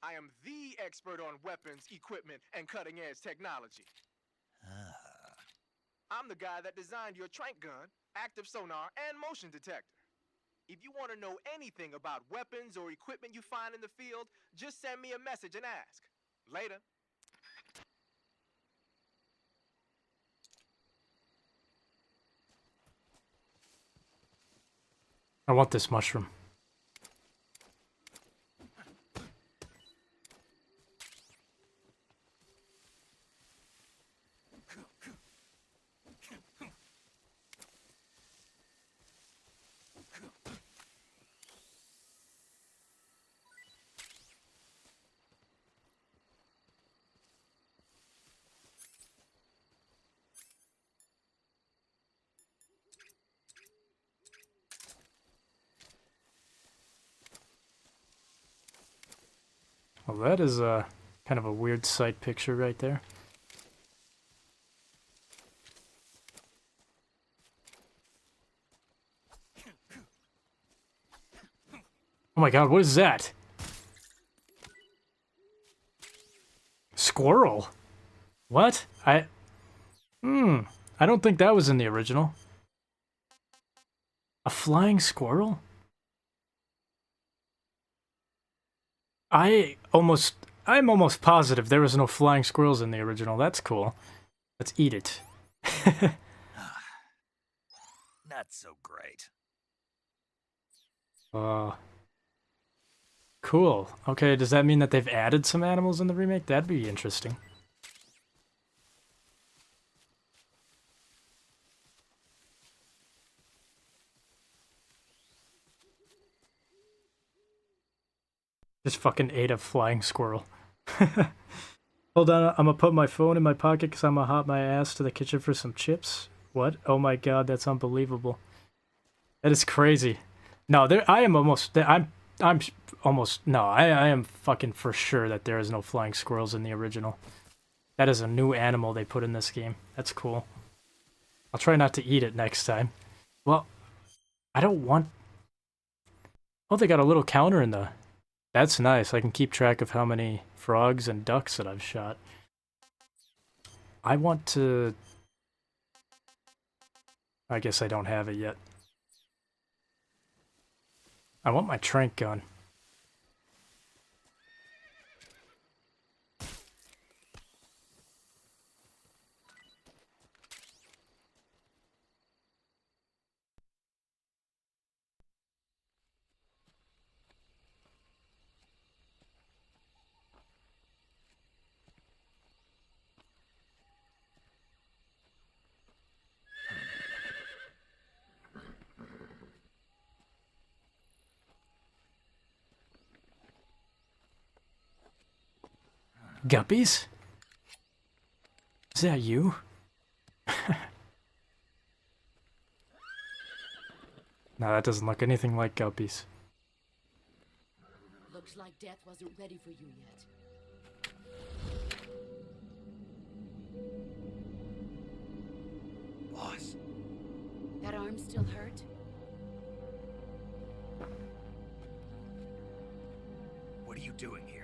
I am the expert on weapons, equipment, and cutting-edge technology. Ah. I'm the guy that designed your trank gun, active sonar, and motion detector. If you want to know anything about weapons or equipment you find in the field, just send me a message and ask. Later. I want this mushroom. Well, that is a kind of a weird sight picture right there. Oh my god, what is that? Squirrel? What? I don't think that was in the original. A flying squirrel? I'm almost positive there was no flying squirrels in the original. That's cool. Let's eat it. Not so great. Cool. Okay, does that mean that they've added some animals in the remake? That'd be interesting. Just fucking ate a flying squirrel. Hold on, I'm gonna put my phone in my pocket because I'm gonna hop my ass to the kitchen for some chips. What? Oh my god, that's unbelievable. That is crazy. No, I am fucking for sure that there is no flying squirrels in the original. That is a new animal they put in this game. That's cool. I'll try not to eat it next time. Well, I don't want... Oh, they got a little counter in the... That's nice. I can keep track of how many frogs and ducks that I've shot. I want to... I guess I don't have it yet. I want my trank gun. Guppies? Is that you? No, that doesn't look anything like guppies. Looks like death wasn't ready for you yet. Boss. That arm still hurt? What are you doing here?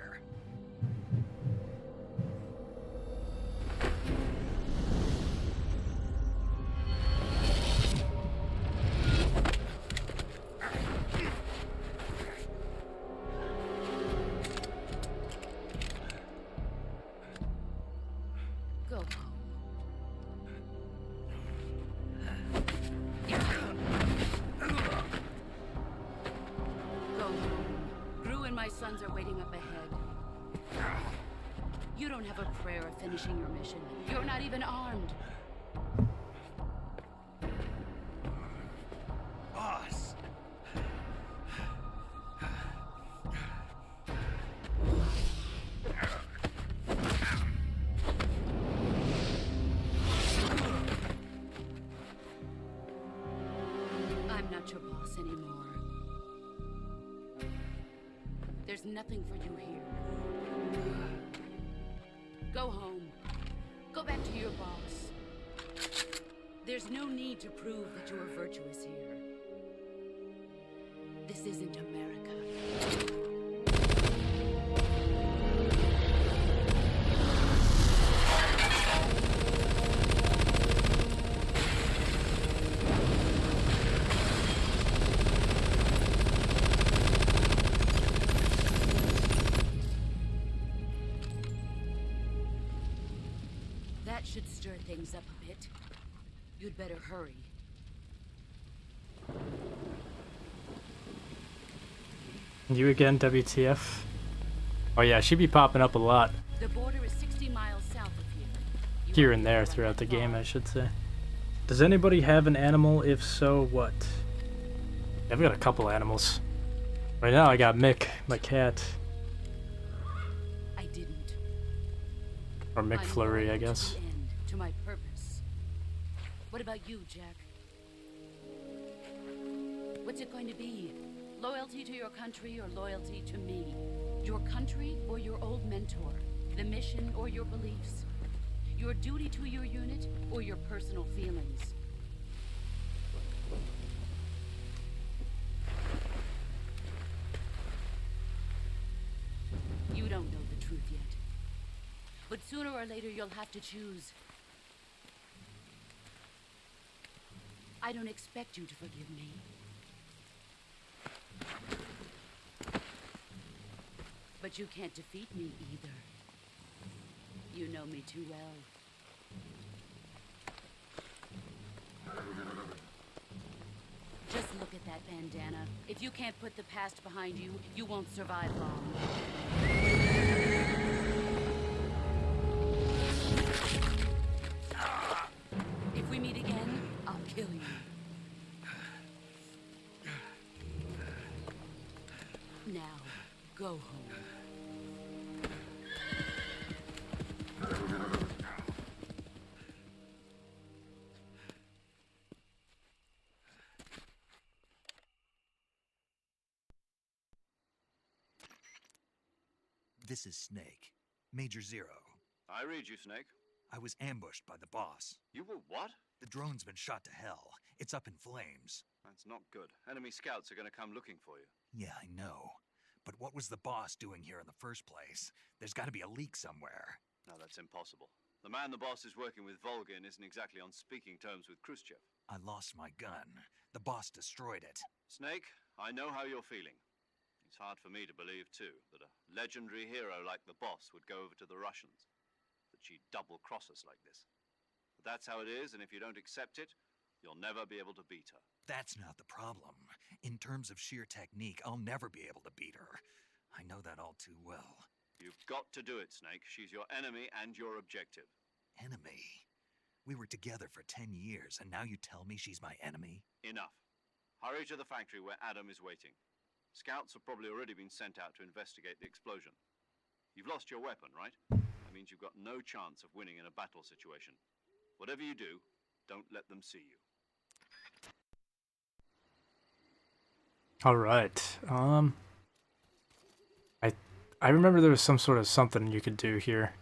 Go home. Go home. Gru and my sons are waiting up ahead. You don't have a prayer of finishing your mission. You're not even armed. Boss. I'm not your boss anymore. There's nothing for you here. Go home. Go back to your boss. There's no need to prove that you are virtuous here. This isn't America. That should stir things up a bit. You'd better hurry. You again, WTF? Oh yeah, she'd be popping up a lot. The border is 60 miles south of here. Here and there throughout the game, I should say. Does anybody have an animal? If so, what? I've got a couple animals. Right now I got Mick, my cat. I didn't. Or McFlurry, I guess. To my purpose. What about you, Jack? What's it going to be? Loyalty to your country or loyalty to me? Your country or your old mentor? The mission or your beliefs? Your duty to your unit or your personal feelings? You don't know the truth yet. But sooner or later you'll have to choose. I don't expect you to forgive me. But you can't defeat me either. You know me too well. Just look at that bandana. If you can't put the past behind you, you won't survive long. If we meet again, I'll kill you. Now, go home. This is Snake. Major Zero. I read you, Snake. I was ambushed by the boss. You were what? The drone's been shot to hell. It's up in flames. That's not good. Enemy scouts are going to come looking for you. Yeah, I know. But what was the boss doing here in the first place? There's got to be a leak somewhere. No, that's impossible. The man the boss is working with, Volgin, isn't exactly on speaking terms with Khrushchev. I lost my gun. The boss destroyed it. Snake, I know how you're feeling. It's hard for me to believe, too, that a legendary hero like the boss would go over to the Russians. That she'd double-cross us like this. But that's how it is, and if you don't accept it, you'll never be able to beat her. That's not the problem. In terms of sheer technique, I'll never be able to beat her. I know that all too well. You've got to do it, Snake. She's your enemy and your objective. Enemy? We were together for 10 years, and now you tell me she's my enemy? Enough. Hurry to the factory where Adam is waiting. Scouts have probably already been sent out to investigate the explosion. You've lost your weapon, right? That means you've got no chance of winning in a battle situation. Whatever you do, don't let them see you. All right. I remember there was some sort of something you could do here.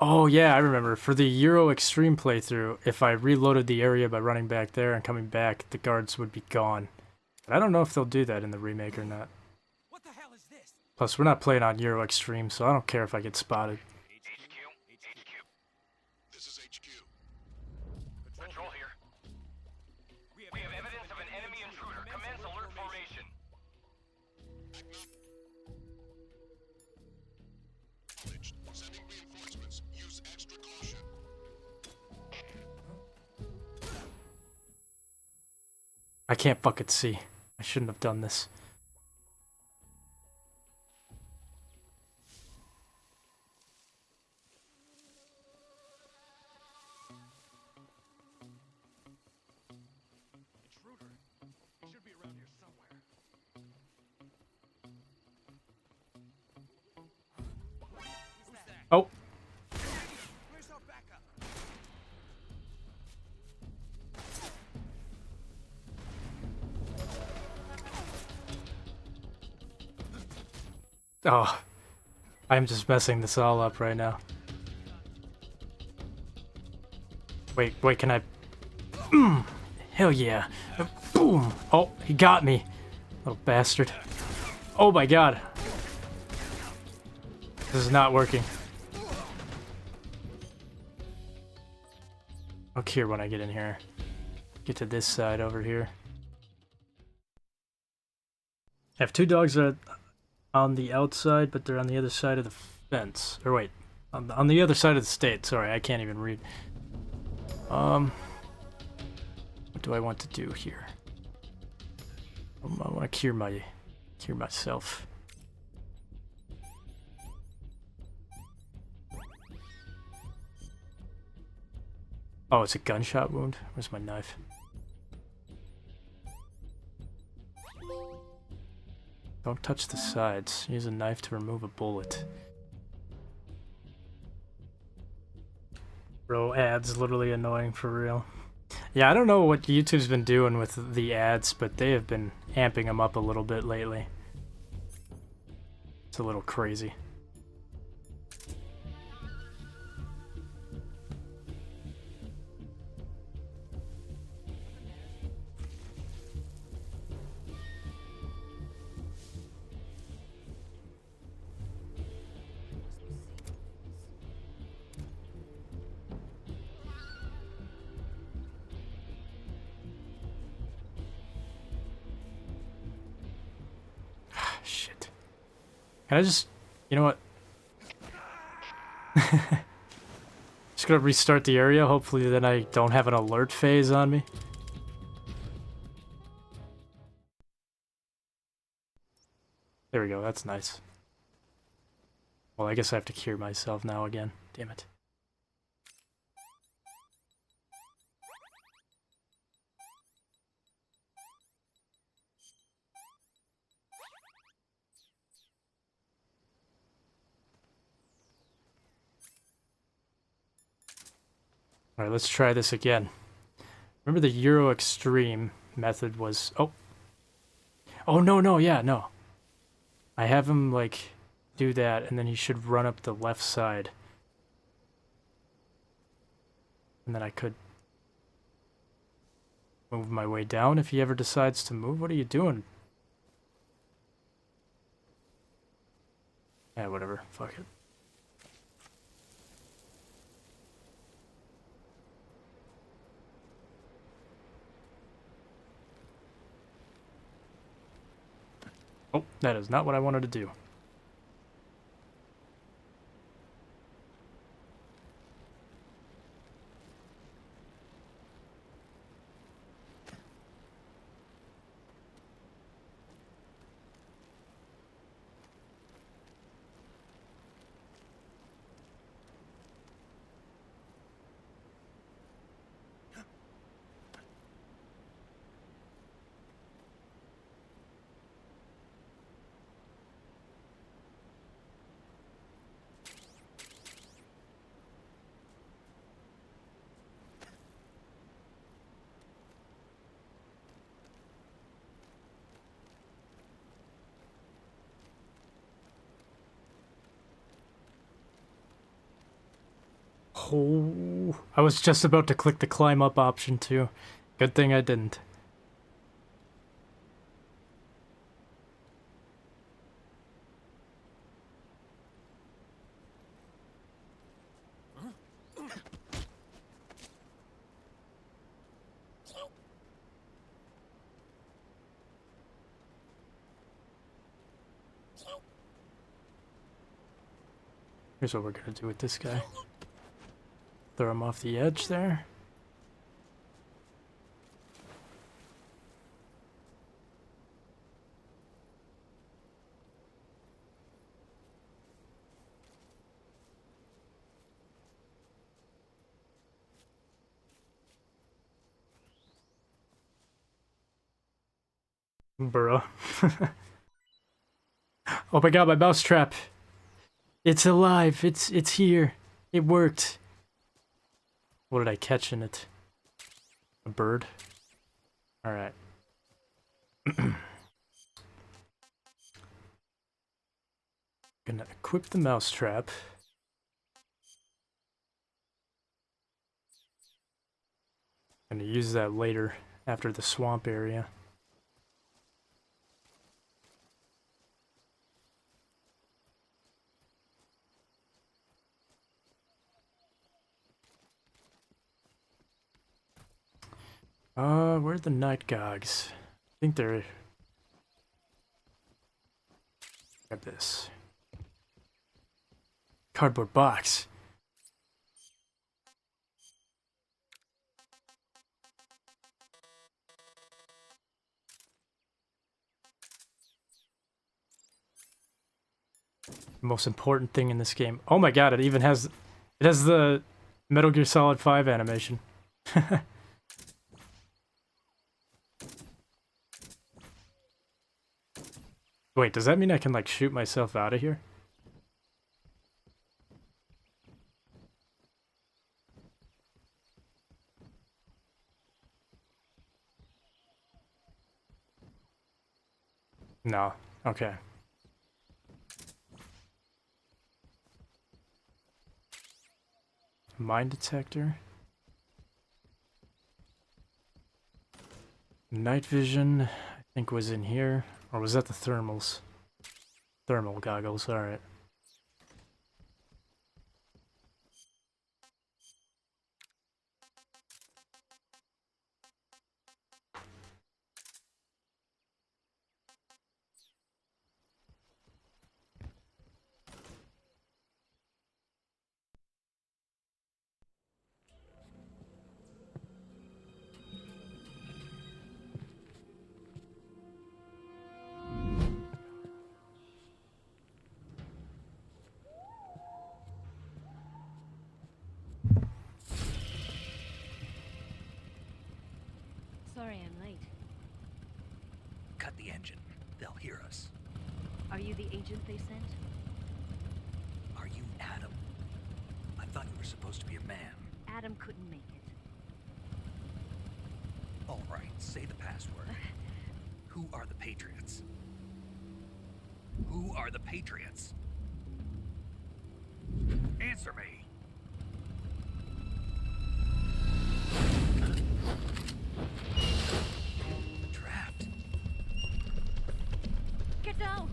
Oh yeah, I remember. For the Euro Extreme playthrough, if I reloaded the area by running back there and coming back, the guards would be gone. But I don't know if they'll do that in the remake or not. What the hell is this? Plus, we're not playing on Euro Extreme, so I don't care if I get spotted. This is HQ. Control here. We have evidence of an enemy intruder. Commence alert formation. Acknowledged. Sending reinforcements. Use extra caution. I can't fucking see. I shouldn't have done this. Intruder. He should be around here somewhere. Who's that? Oh. Where's our backup? Oh. I'm just messing this all up right now. Wait, can I... Hell yeah. Boom! Oh, he got me. Little bastard. Oh my god. This is not working. Look here when I get in here. Get to this side over here. I have two dogs that are on the outside, but they're on the other side of the fence. Or wait, on the other side of the state. Sorry, I can't even read. What do I want to do here? I want to cure myself. Oh, it's a gunshot wound? Where's my knife? Don't touch the sides. Use a knife to remove a bullet. Bro, ads literally annoying for real. Yeah, I don't know what YouTube's been doing with the ads, but they have been amping them up a little bit lately. It's a little crazy. Shit. Can I just... You know what? Just gonna restart the area. Hopefully then I don't have an alert phase on me. There we go. That's nice. Well, I guess I have to cure myself now again. Damn it. Alright, let's try this again. Remember the Euro Extreme method was... Oh! Oh, no, yeah, no. I have him, like, do that, and then he should run up the left side. And then I could move my way down if he ever decides to move. What are you doing? Yeah, whatever. Fuck it. Oh, that is not what I wanted to do. Oh, I was just about to click the climb up option too. Good thing I didn't. Here's what we're gonna do with this guy. Throw him off the edge there. Bruh. Oh my god, my mousetrap! It's alive! It's here! It worked! What did I catch in it? A bird? Alright. Gonna equip the mousetrap. Gonna use that later, after the swamp area. Where're the night gogs? I think they're... Grab this. Cardboard box. The most important thing in this game. Oh my god, it even has... It has the Metal Gear Solid 5 animation. Wait, does that mean I can, like, shoot myself out of here? No. Okay. Mine detector. Night vision, I think was in here. Or was that the thermals? Thermal goggles, alright. Sorry I'm late. Cut the engine. They'll hear us. Are you the agent they sent? Are you Adam? I thought you were supposed to be a man. Adam couldn't make it. All right, say the password. Who are the Patriots? Who are the Patriots? Answer me. Trapped. Get down!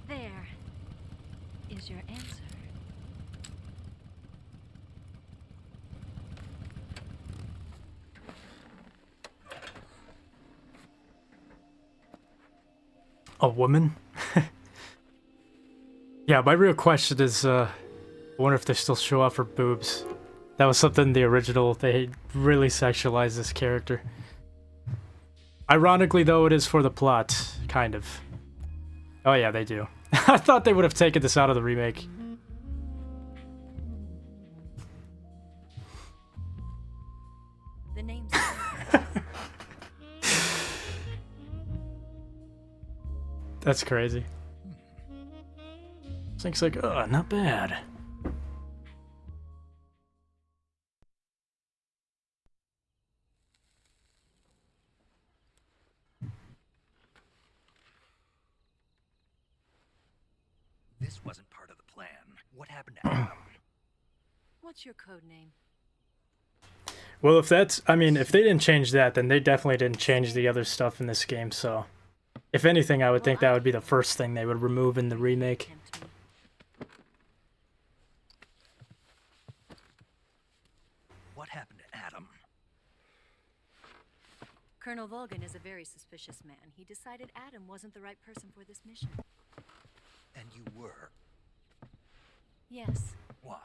There is your answer. A woman? Yeah, my real question is, I wonder if they still show off her boobs. That was something in the original, they really sexualized this character. Ironically though, it is for the plot, kind of. Oh yeah, they do. I thought they would have taken this out of the remake. The name's That's crazy. Thinks like, oh, not bad. This wasn't part of the plan. What happened to Adam? What's your code name? Well, if that's, I mean, if they didn't change that, then they definitely didn't change the other stuff in this game, so... If anything, I would think that would be the first thing they would remove in the remake. What happened to Adam? Colonel Volgan is a very suspicious man. He decided Adam wasn't the right person for this mission. And you were? Yes, Why?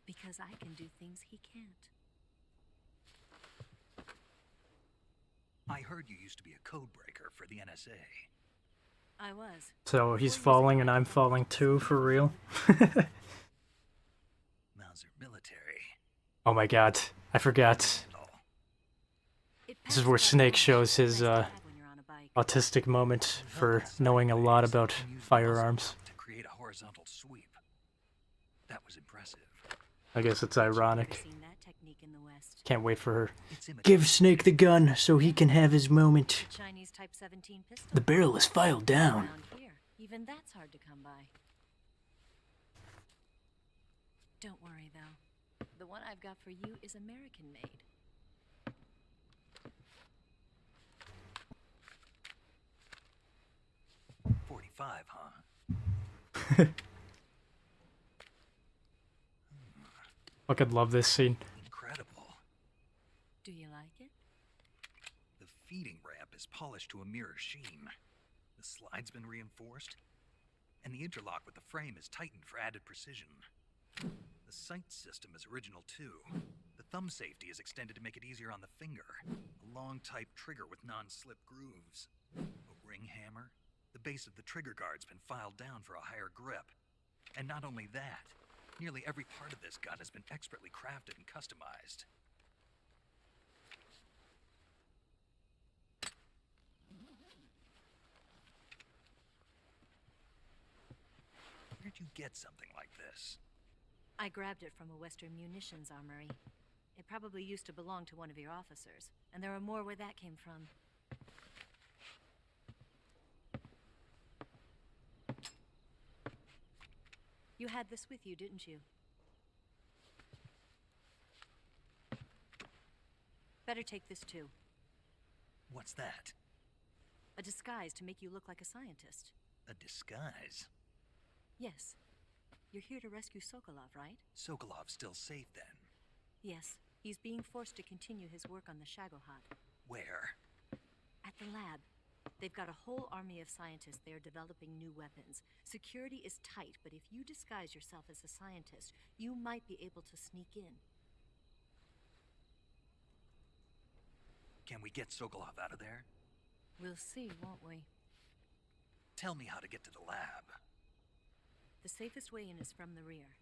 because I can do things he can't. I heard you used to be a code breaker for the NSA. I was. So he's falling and I'm falling too, for real? Mauser military. Oh my god, I forgot. This is where Snake shows his autistic moment for knowing a lot about firearms. To create a horizontal sweep. That was impressive. I guess it's ironic. Seen that technique in the West. Can't wait for her. Give Snake the gun so he can have his moment. Chinese Type 17 pistol. The barrel is filed down. Around here. Even that's hard to come by. Don't worry though. The one I've got for you is American made. .45, huh? Fucking love this scene. Incredible. Do you like it? The feeding ramp is polished to a mirror sheen. The slide's been reinforced, and the interlock with the frame is tightened for added precision. The sight system is original too. The thumb safety is extended to make it easier on the finger. A long type trigger with non-slip grooves. A ring hammer. The base of the trigger guard's been filed down for a higher grip. And not only that, nearly every part of this gun has been expertly crafted and customized. you get something like this? I grabbed it from a Western munitions armory. It probably used to belong to one of your officers, and there are more where that came from. You had this with you, didn't you? Better take this too. What's that? A disguise to make you look like a scientist. A disguise? Yes. You're here to rescue Sokolov, right? Sokolov's still safe then? Yes. He's being forced to continue his work on the Shagohod. Where? At the lab. They've got a whole army of scientists there developing new weapons. Security is tight, but if you disguise yourself as a scientist, you might be able to sneak in. Can we get Sokolov out of there? We'll see, won't we? Tell me how to get to the lab. The safest way in is from the rear.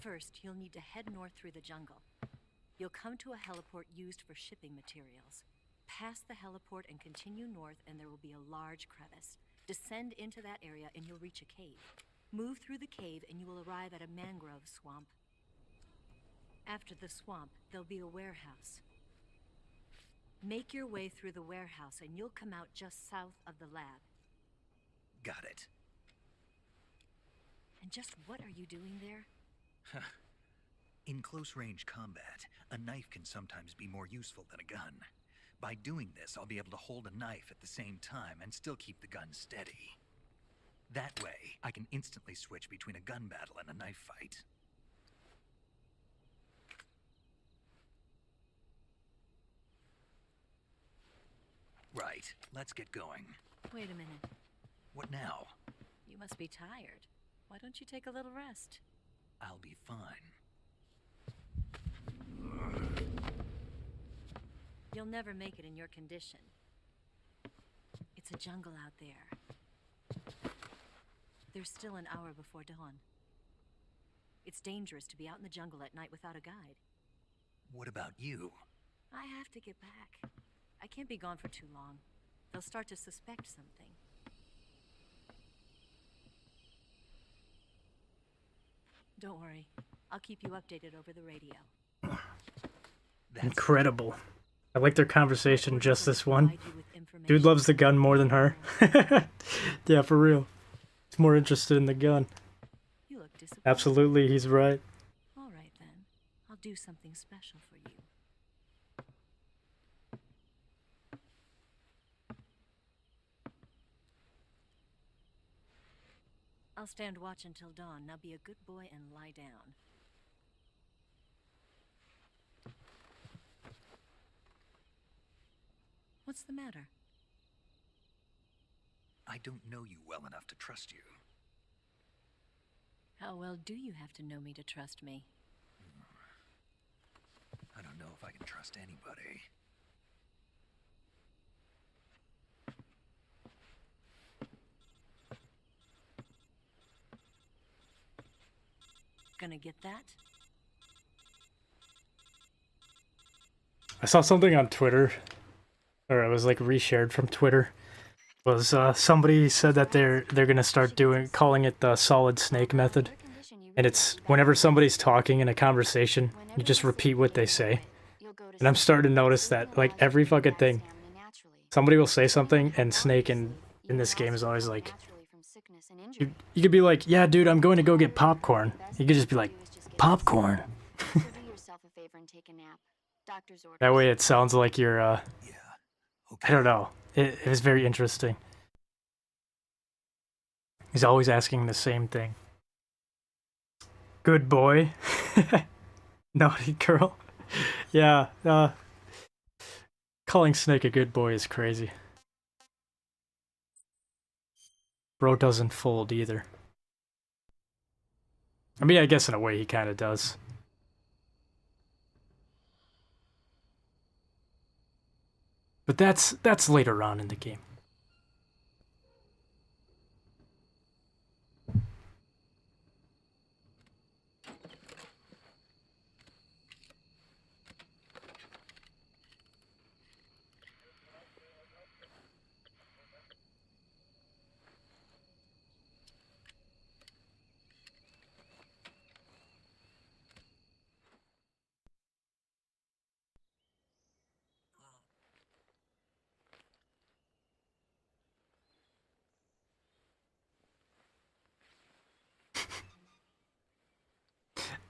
First, you'll need to head north through the jungle. You'll come to a heliport used for shipping materials. Pass the heliport and continue north, and there will be a large crevice. Descend into that area and you'll reach a cave. Move through the cave and you will arrive at a mangrove swamp. After the swamp, there'll be a warehouse. Make your way through the warehouse and you'll come out just south of the lab. Got it. And just what are you doing there? In close-range combat, a knife can sometimes be more useful than a gun. By doing this, I'll be able to hold a knife at the same time and still keep the gun steady. That way, I can instantly switch between a gun battle and a knife fight. Right, let's get going. Wait a minute. What now? You must be tired. Why don't you take a little rest? I'll be fine. You'll never make it in your condition. It's a jungle out there. There's still an hour before dawn. It's dangerous to be out in the jungle at night without a guide. What about you? I have to get back. I can't be gone for too long. They'll start to suspect something. Don't worry. I'll keep you updated over the radio. Incredible. I like their conversation, just this one. Dude loves the gun more than her. Yeah, for real. He's more interested in the gun. You look disappointed. Absolutely, he's right. All right, then. I'll do something special for you. I'll stand watch until dawn. Now be a good boy and lie down. What's the matter? I don't know you well enough to trust you. How well do you have to know me to trust me? I don't know if I can trust anybody. Gonna get that? I saw something on Twitter, or it was like reshared from Twitter. It was somebody said that they're gonna start calling it the solid snake method, and it's whenever somebody's talking in a conversation, you just repeat what they say. And I'm starting to notice that like every fucking thing, somebody will say something, and Snake in this game is always like, you could be like, yeah, dude, I'm going to go get popcorn. You could just be like, popcorn. That way it sounds like you're, I don't know. It was very interesting. He's always asking the same thing. Good boy. Naughty girl. Yeah, calling Snake a good boy is crazy. Bro doesn't fold either. I mean, I guess in a way he kind of does. But that's later on in the game.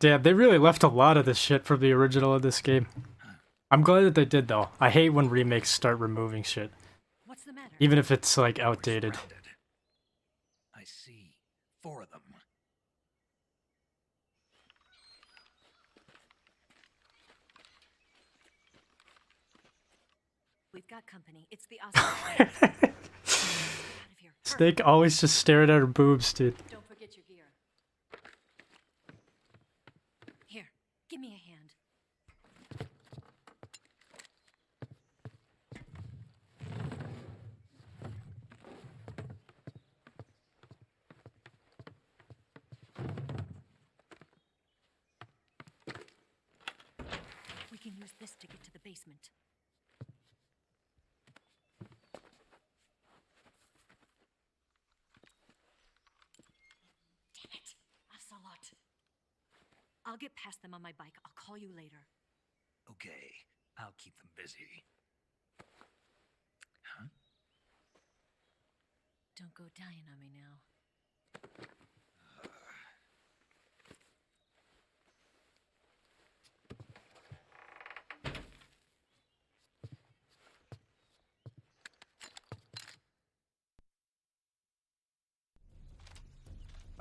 Damn, they really left a lot of this shit from the original in this game. I'm glad that they did, though. I hate when remakes start removing shit. What's the matter? Even if it's, like, outdated. I see. 4 of them. We've got company. It's the Austish. Snake always just staring at her boobs, dude. Don't forget your gear. Here, give me a hand. We can use this to get to the basement. I'll get past them on my bike. I'll call you later. Okay, I'll keep them busy. Huh? Don't go dying on me now.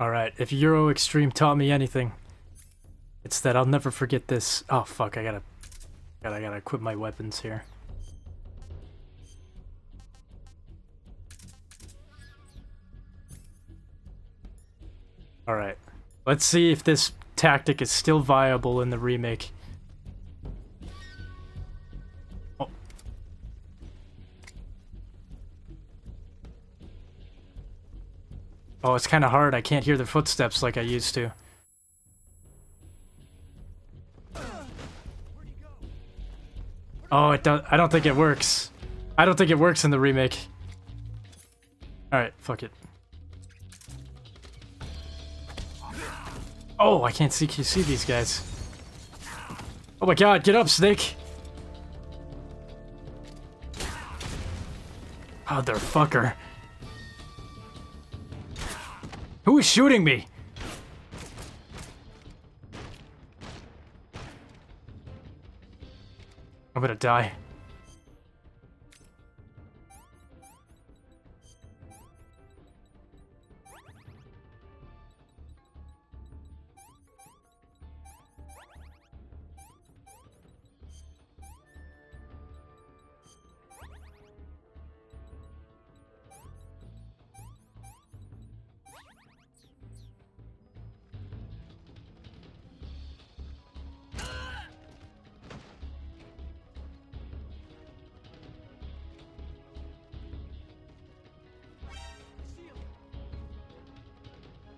Alright, if Euro Extreme taught me anything, it's that I'll never forget this. Oh fuck, I gotta equip my weapons here. Alright, let's see if this tactic is still viable in the remake. Oh. Oh, it's kind of hard. I can't hear their footsteps like I used to. Oh, it does. I don't think it works. I don't think it works in the remake. Alright, fuck it. Oh, I can't see these guys. Oh my god, get up, Snake! Motherfucker. Who is shooting me? I'm gonna die.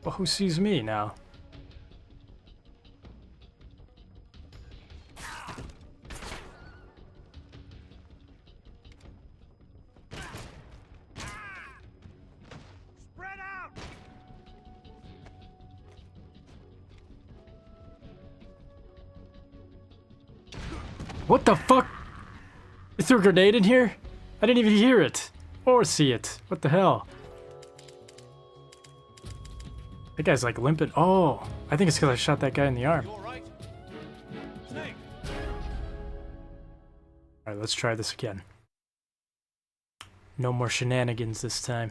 Well, who sees me now? Spread out! What the fuck? You threw a grenade in here? I didn't even hear it. Or see it. What the hell? That guy's like limping. Oh, I think it's because I shot that guy in the arm. Alright, let's try this again. No more shenanigans this time.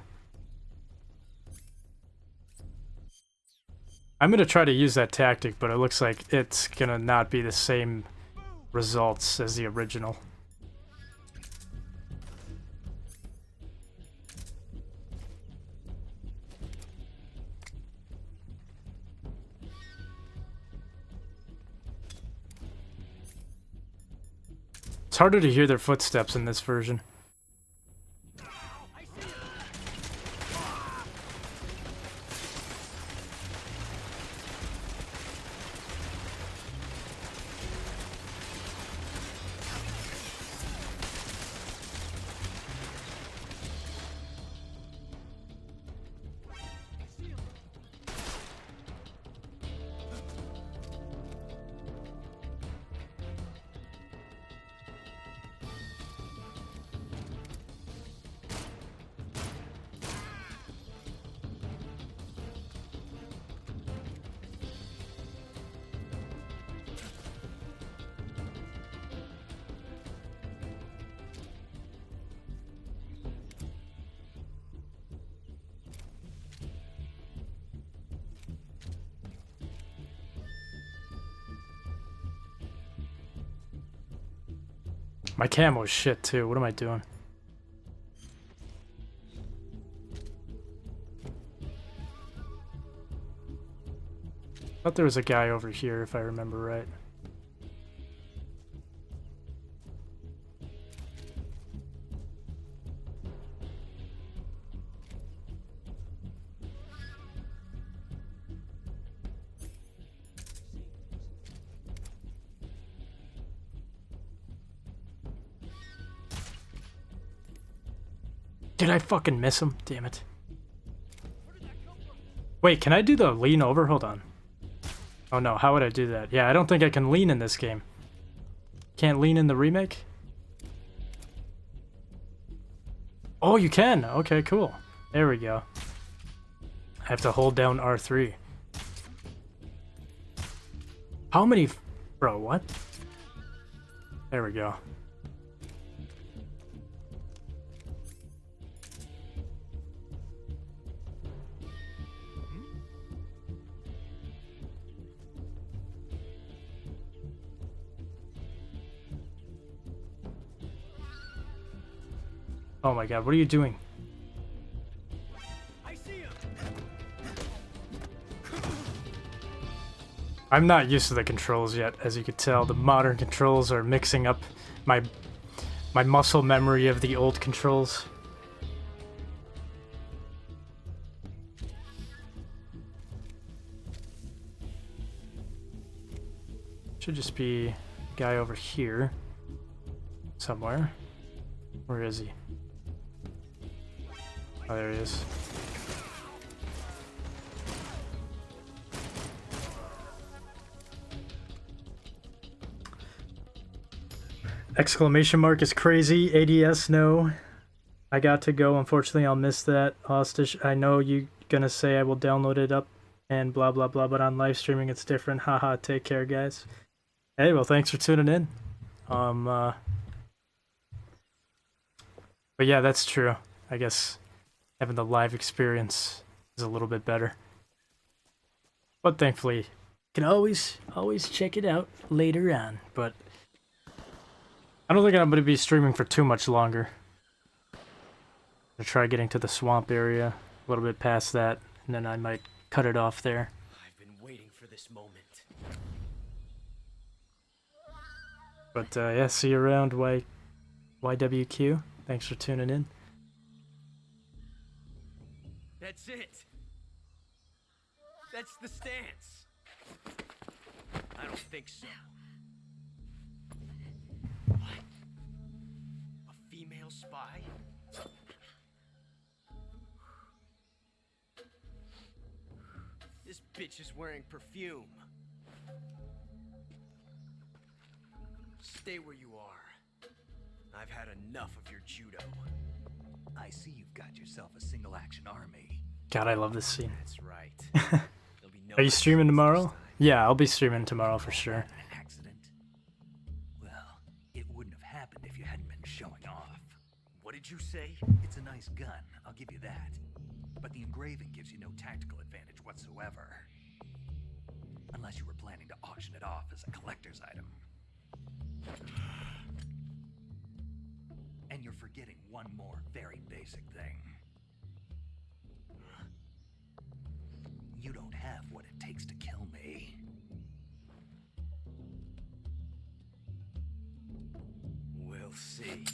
I'm gonna try to use that tactic, but it looks like it's gonna not be the same results as the original. It's harder to hear their footsteps in this version. My camo's shit too. What am I doing? Thought there was a guy over here, if I remember right. Did I fucking miss him? Damn it. Wait, can I do the lean over? Hold on. Oh no, how would I do that? Yeah, I don't think I can lean in this game. Can't lean in the remake? Oh, you can! Okay, cool. There we go. I have to hold down R3. How many... Bro, what? There we go. Oh my god, what are you doing? I see him. I'm not used to the controls yet, as you could tell. The modern controls are mixing up my muscle memory of the old controls. Should just be a guy over here somewhere. Where is he? Oh, there he is. Exclamation mark is crazy. ADS, no. I got to go. Unfortunately, I'll miss that. Austish, I know you're gonna say I will download it up and blah blah blah, but on live streaming it's different. Haha, take care, guys. Hey, well, thanks for tuning in. But yeah, that's true. I guess having the live experience is a little bit better. But thankfully, you can always check it out later on. But I don't think I'm going to be streaming for too much longer. I'll try getting to the swamp area, a little bit past that, and then I might cut it off there. I've been waiting for this moment. But yeah, see you around, YWQ. Thanks for tuning in. That's it. That's the stance. I don't think so. What? A female spy? This bitch is wearing perfume. Stay where you are. I've had enough of your judo. I see you've got yourself a single-action army. God, I love this scene. That's right. There'll be no Are you streaming accidents tomorrow? this time. Yeah, I'll be streaming tomorrow for sure. An accident? Well, it wouldn't have happened if you hadn't been showing off. What did you say? It's a nice gun, I'll give you that. But the engraving gives you no tactical advantage whatsoever. Unless you were planning to auction it off as a collector's item. And you're forgetting one more very basic thing. You don't have what it takes to kill me. We'll see.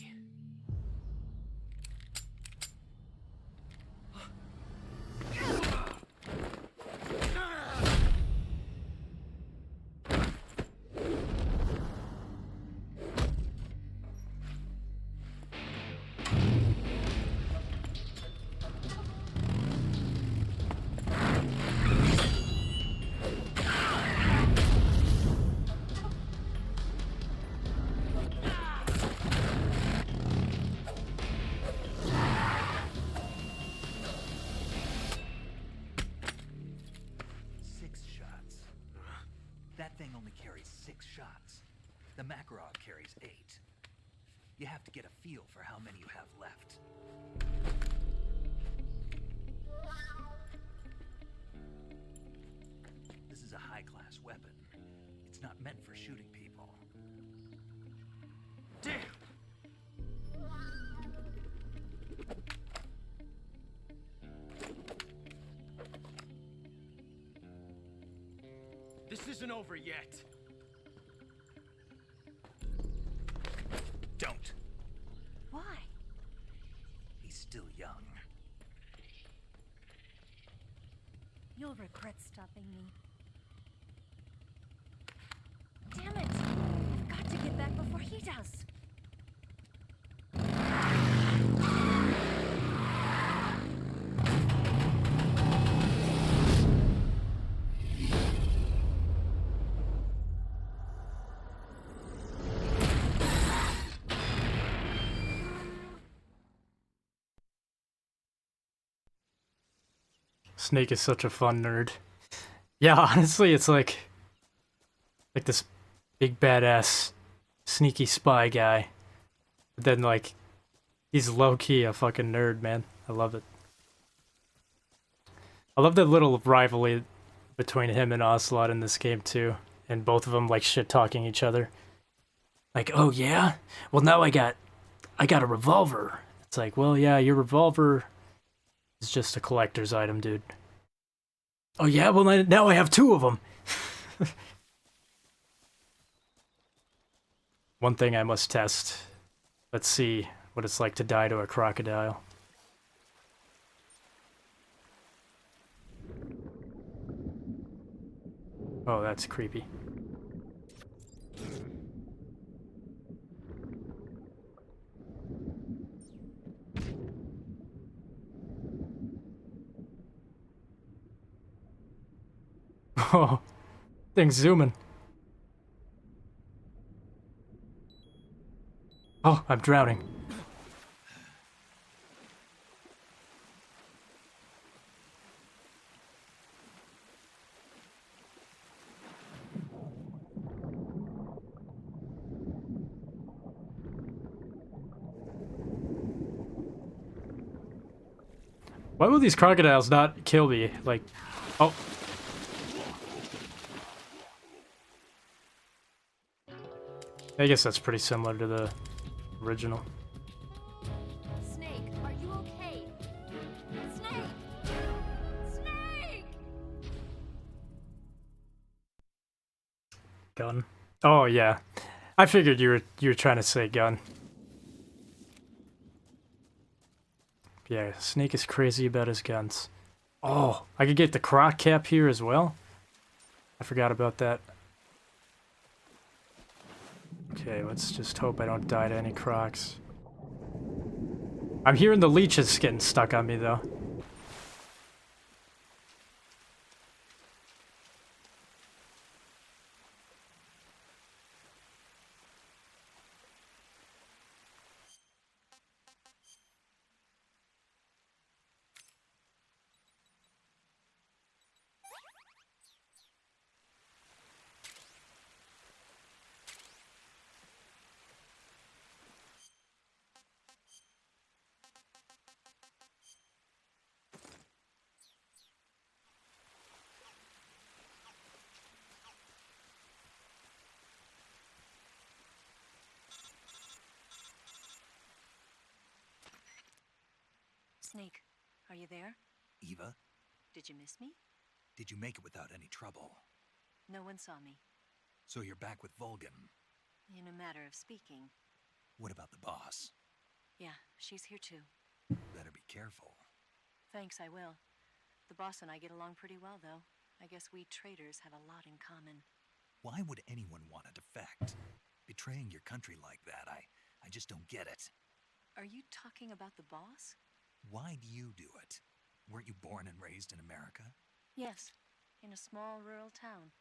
That thing only carries 6 shots. The Makarov carries 8. You have to get a feel for how many you have left. This is a high-class weapon. It's not meant for shooting people. Damn! isn't over yet. Don't. Why? He's still young. You'll regret stopping me. Damn it! I've got to get back before he does. Snake is such a fun nerd. Yeah, honestly, it's like this big badass sneaky spy guy. But then like he's low-key a fucking nerd, man. I love it. I love the little rivalry between him and Ocelot in this game too. And both of them like shit-talking each other. Like, oh yeah? Well now I got a revolver. It's like, well yeah, your revolver is just a collector's item, dude. Oh yeah, well now I have 2 of them. One thing I must test. Let's see what it's like to die to a crocodile. Oh, that's creepy. Oh, thing's zooming. Oh, I'm drowning. Why will these crocodiles not kill me? Like, oh. I guess that's pretty similar to the original. Snake, are you okay? Snake! Snake! Gun. Oh yeah, I figured you were trying to say gun. Yeah, Snake is crazy about his guns. Oh, I could get the croc cap here as well. I forgot about that. Okay, let's just hope I don't die to any crocs. I'm hearing the leeches getting stuck on me though. Snake, are you there? Eva, Did you miss me? did you make it without any trouble? No one saw me. So you're back with Vulcan. In a matter of speaking. What about the boss? Yeah, she's here too. Better be careful. Thanks, I will. The boss and I get along pretty well, though. I guess we traders have a lot in common. Why would anyone want to defect? Betraying your country like that, I just don't get it. Are you talking about the boss? Why do you do it? Weren't you born and raised in America? Yes, in a small rural town.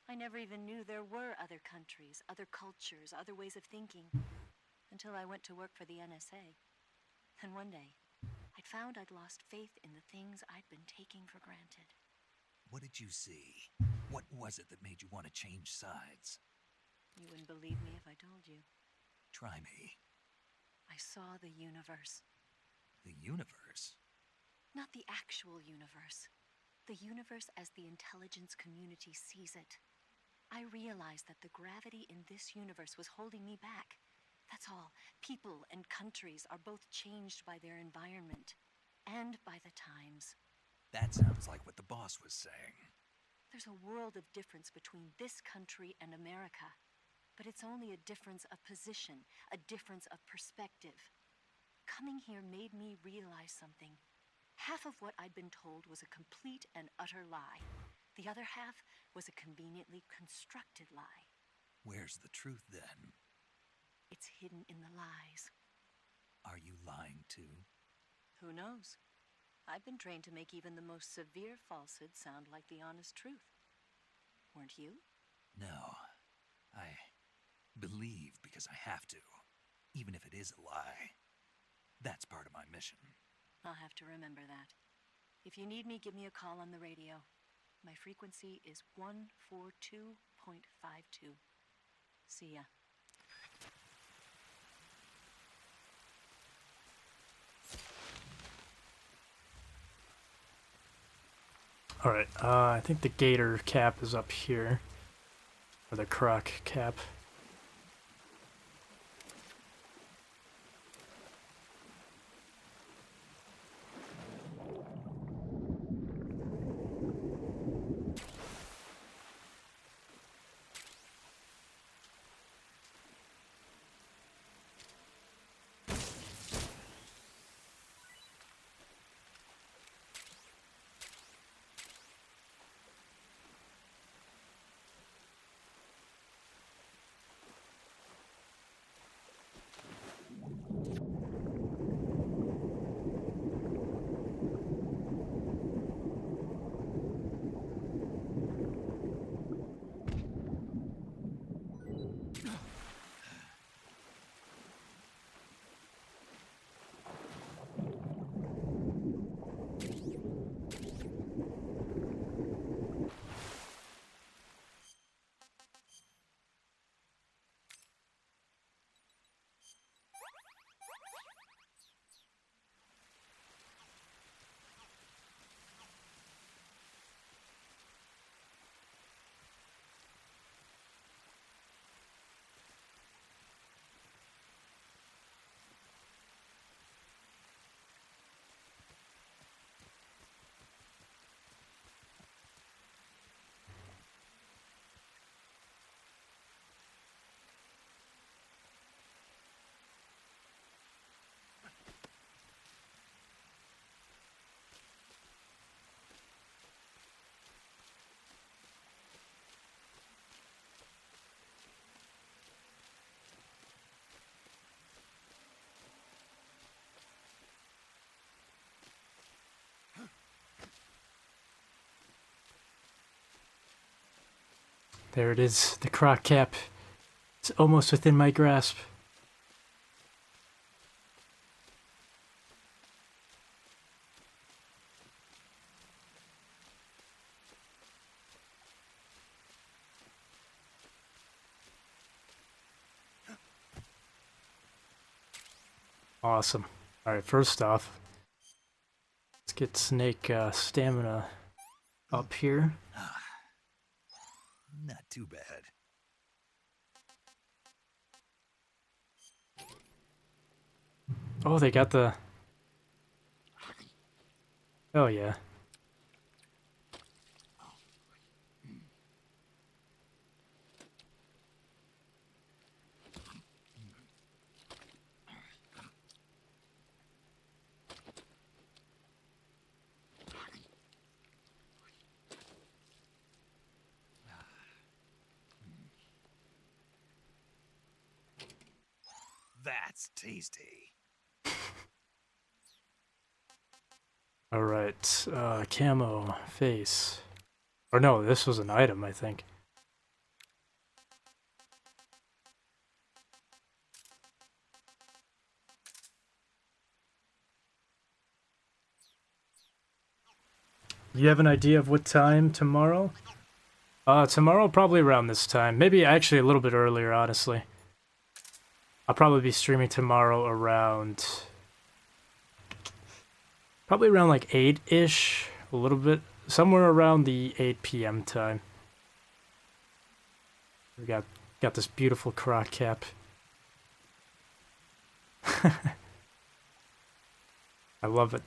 I never even knew there were other countries, other cultures, other ways of thinking. Until I went to work for the NSA. And one day, I'd found I'd lost faith in the things I'd been taking for granted. What did you see? What was it that made you want to change sides? You wouldn't believe me if I told you. Try me. I saw the universe. The universe? Not the actual universe. The universe as the intelligence community sees it. I realized that the gravity in this universe was holding me back. That's all. People and countries are both changed by their environment. And by the times. That sounds like what the boss was saying. There's a world of difference between this country and America. But it's only a difference of position, a difference of perspective. Coming here made me realize something. Half of what I'd been told was a complete and utter lie. The other half was a conveniently constructed lie. Where's the truth then? It's hidden in the lies. Are you lying too? Who knows? I've been trained to make even the most severe falsehood sound like the honest truth. Weren't you? No. I believe because I have to, even if it is a lie. That's part of my mission. I'll have to remember that. If you need me, give me a call on the radio. My frequency is 142.52. See ya. Alright, I think the gator cap is up here. Or the croc cap. There it is, the croc cap. It's almost within my grasp. Awesome. Alright, first off, let's get Snake stamina up here. Not too bad. Oh, they got the... Oh, yeah. That's tasty. Alright, camo, face. Or no, this was an item, I think. You have an idea of what time tomorrow? Tomorrow probably around this time. Maybe actually a little bit earlier, honestly. I'll probably be streaming tomorrow around... Probably around like 8-ish, a little bit. Somewhere around the 8 p.m. time. We got this beautiful croc cap. I love it.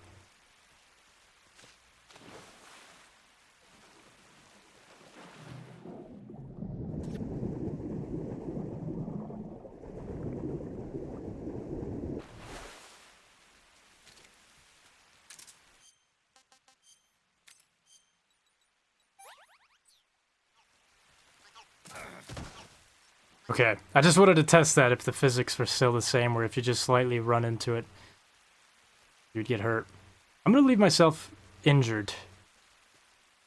Okay, I just wanted to test that if the physics were still the same, or if you just slightly run into it, you'd get hurt. I'm gonna leave myself injured.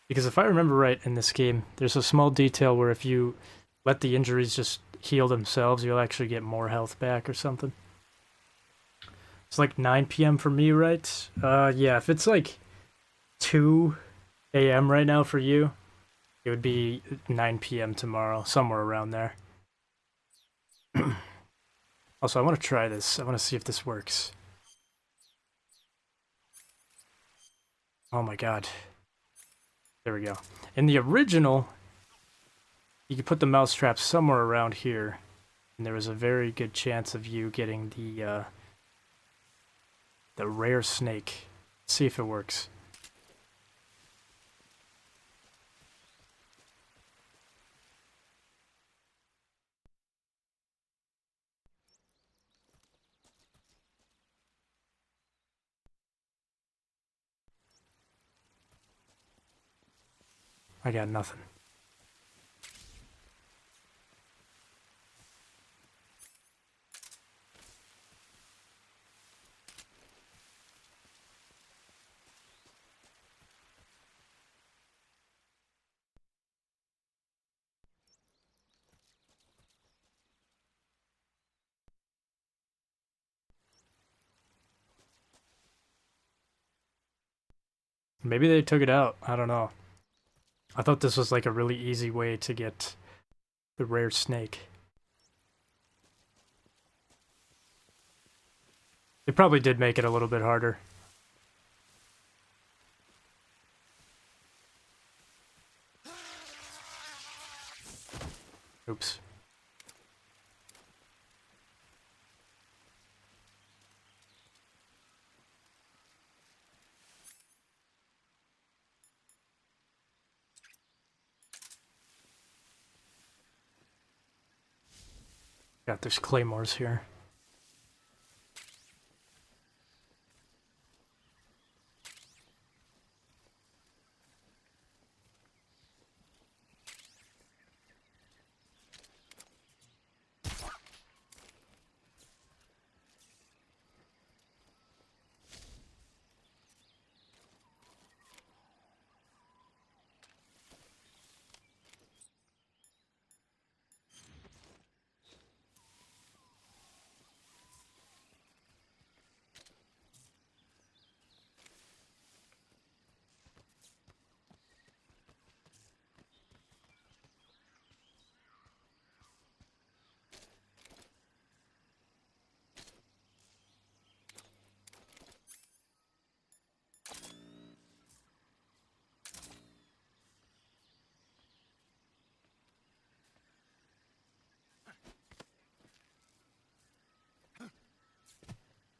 Because if I remember right in this game, there's a small detail where if you let the injuries just heal themselves, you'll actually get more health back or something. It's like 9 p.m. for me, right? Yeah, if it's like 2 a.m. right now for you, it would be 9 p.m. tomorrow, somewhere around there. Also, I want to try this. I want to see if this works. Oh my god. There we go. In the original, you could put the mousetrap somewhere around here, and there was a very good chance of you getting the rare snake. Let's see if it works. I got nothing. Maybe they took it out. I don't know. I thought this was like a really easy way to get the rare snake. They probably did make it a little bit harder. Oops. Got there's claymores here.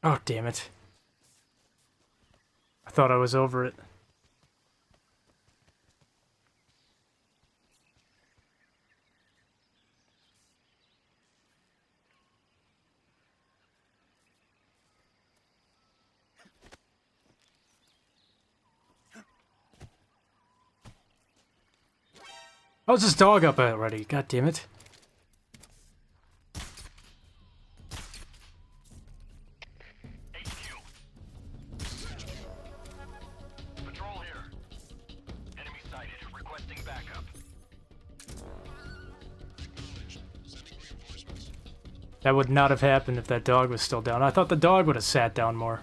Oh, damn it. I thought I was over it. Oh, it's this dog up already. God damn it. Patrol here. Enemy sighted. Requesting backup. That would not have happened if that dog was still down. I thought the dog would have sat down more.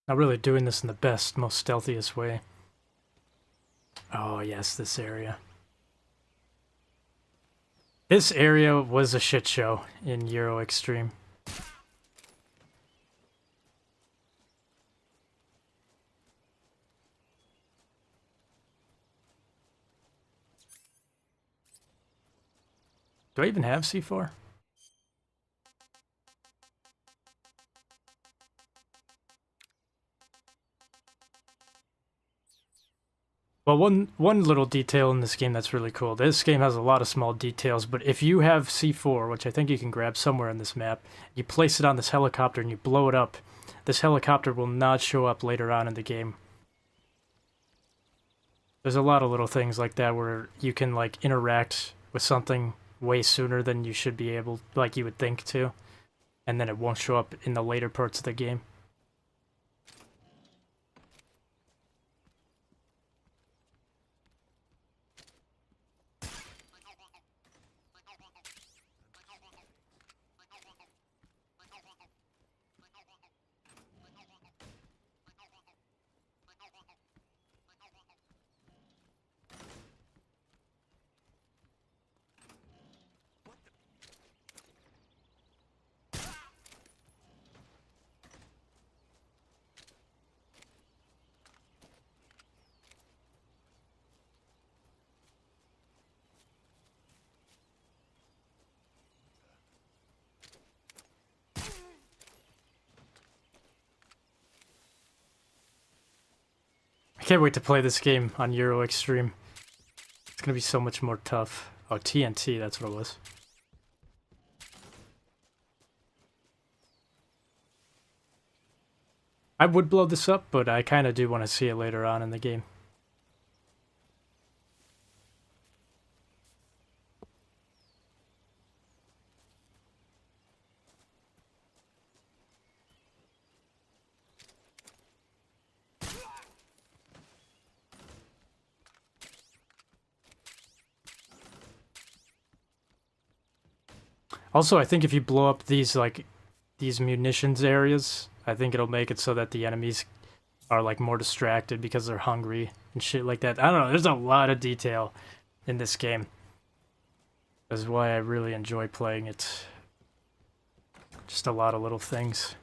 Not really doing this in the best, most stealthiest way. Oh yes, this area. This area was a shit show in Euro Extreme. Do I even have C4? Well, one little detail in this game that's really cool. This game has a lot of small details, but if you have C4, which I think you can grab somewhere on this map, you place it on this helicopter and you blow it up, this helicopter will not show up later on in the game. There's a lot of little things like that where you can like interact with something way sooner than you should be able, like you would think to, and then it won't show up in the later parts of the game. I can't wait to play this game on Euro Extreme. It's gonna be so much more tough. Oh, TNT, that's what it was. I would blow this up, but I kind of do want to see it later on in the game. Also, I think if you blow up these these munitions areas, I think it'll make it so that the enemies are like more distracted because they're hungry and shit like that. I don't know, there's a lot of detail in this game. That's why I really enjoy playing it. Just a lot of little things.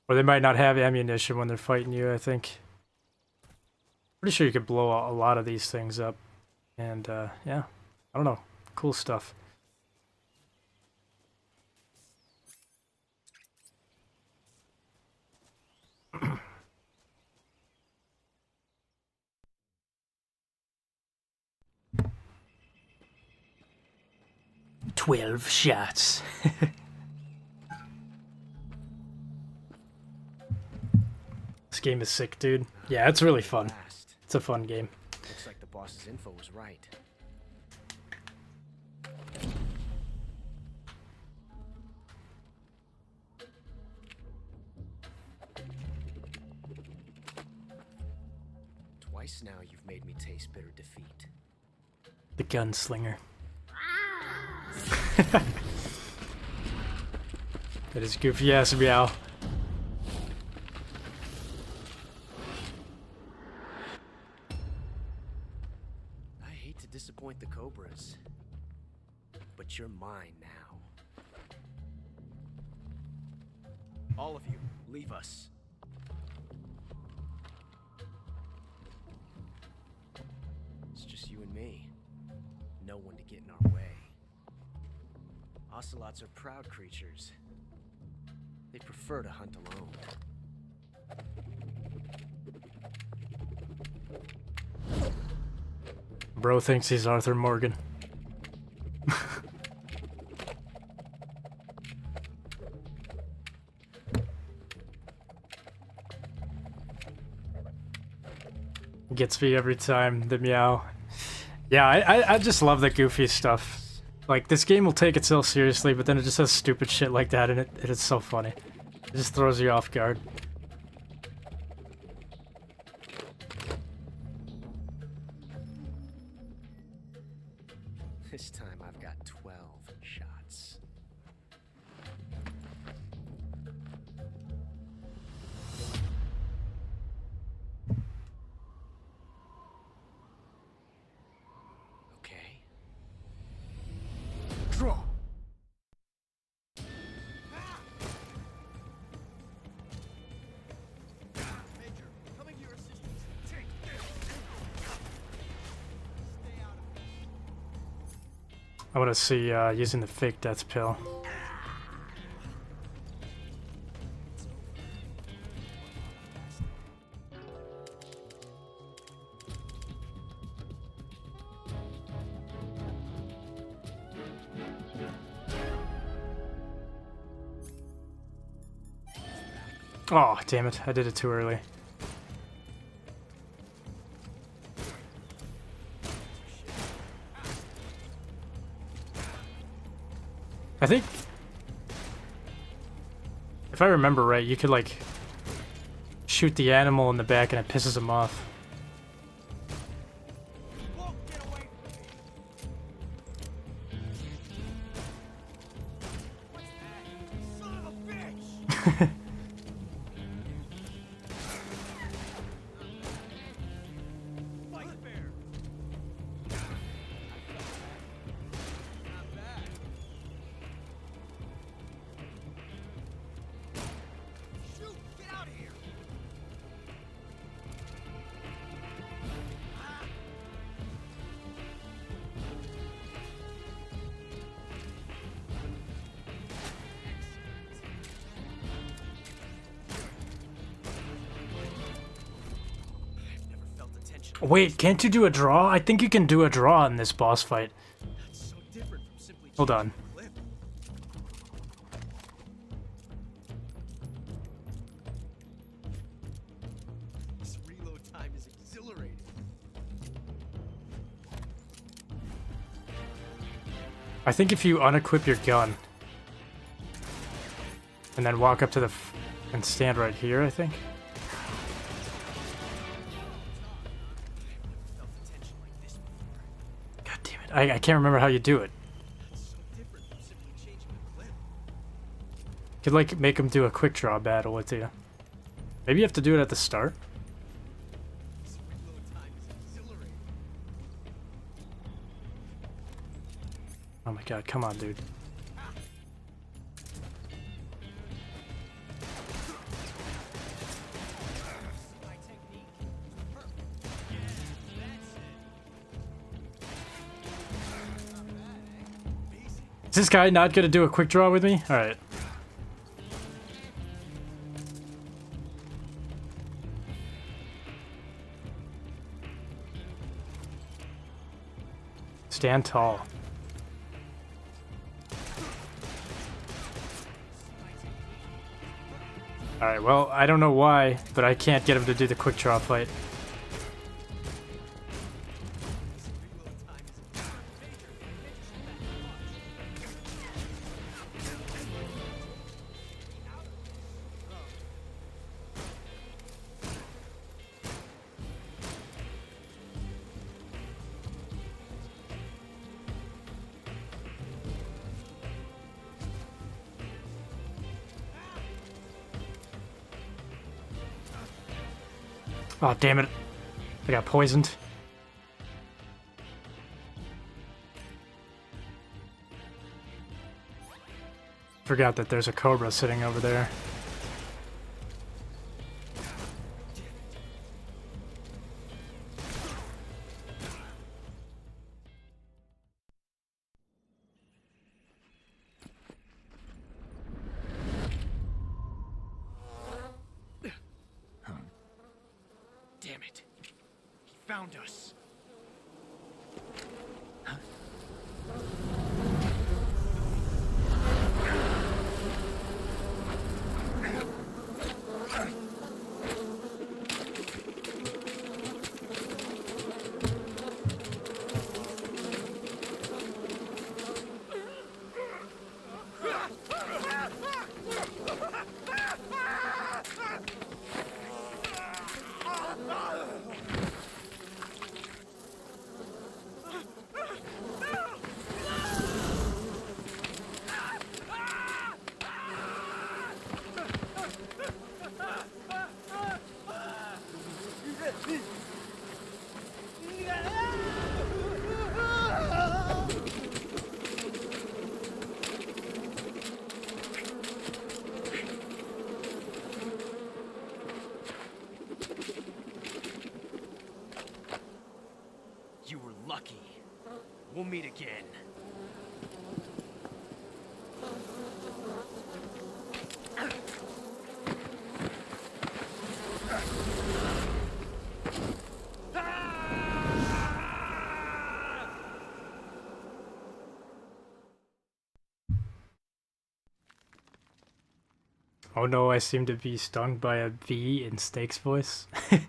Or they might not have ammunition when they're fighting you, I think. Pretty sure you could blow a lot of these things up. And yeah, I don't know, cool stuff. "12 shots." This game is sick, dude. Yeah, it's really fun. It's a fun game. Looks like the boss's info was right. Twice now you've made me taste bitter defeat. The gunslinger. That is goofy ass meow. I hate to disappoint the Cobras, but you're mine now. All of you, leave us. It's just you and me. No one to get in our way. Ocelots are proud creatures. They prefer to hunt alone. Bro thinks he's Arthur Morgan. Gets me every time, the meow. Yeah, I just love the goofy stuff. Like, this game will take itself seriously, but then it just has stupid shit like that in it. It is so funny. It just throws you off guard. This time I've got 12 shots. I want to see using the fake death pill. Oh, damn it. I did it too early. I think, if I remember right, you could, like, shoot the animal in the back and it pisses him off. Wait, can't you do a draw? I think you can do a draw in this boss fight. Hold on. This reload time is exhilarating. I think if you unequip your gun and then walk up to the and stand right here, I think. God damn it. I can't remember how you do it. Could like make him do a quick draw battle with you. Maybe you have to do it at the start. Oh my god, come on, dude. Is this guy not gonna do a quick draw with me? Alright. Stand tall. Alright, well, I don't know why, but I can't get him to do the quick draw fight. Oh, damn it. I got poisoned. Forgot that there's a cobra sitting over there. Damn it. He found us. You were lucky. We'll meet again. Oh no, I seem to be stung by a bee in Snake's voice. I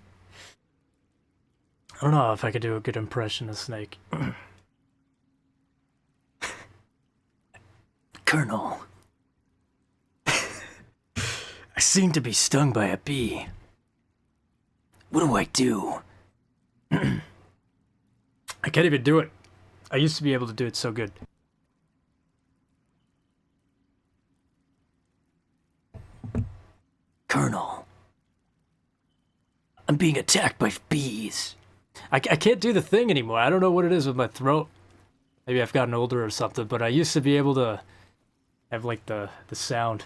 don't know if I could do a good impression of Snake. Colonel. I seem to be stung by a bee. What do I do? I can't even do it. I used to be able to do it so good. Colonel. I'm being attacked by bees. I can't do the thing anymore. I don't know what it is with my throat. Maybe I've gotten older or something, but I used to be able to have like the sound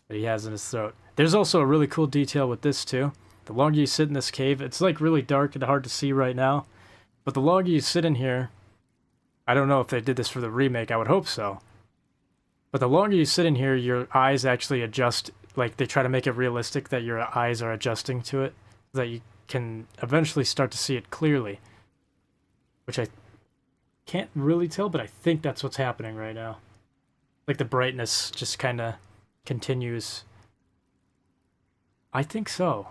that he has in his throat. There's also a really cool detail with this too. The longer you sit in this cave, it's like really dark and hard to see right now, but the longer you sit in here, I don't know if they did this for the remake, I would hope so. But the longer you sit in here, your eyes actually adjust, like they try to make it realistic that your eyes are adjusting to it, so that you can eventually start to see it clearly. Which I can't really tell, but I think that's what's happening right now. Like the brightness just kind of continues. I think so.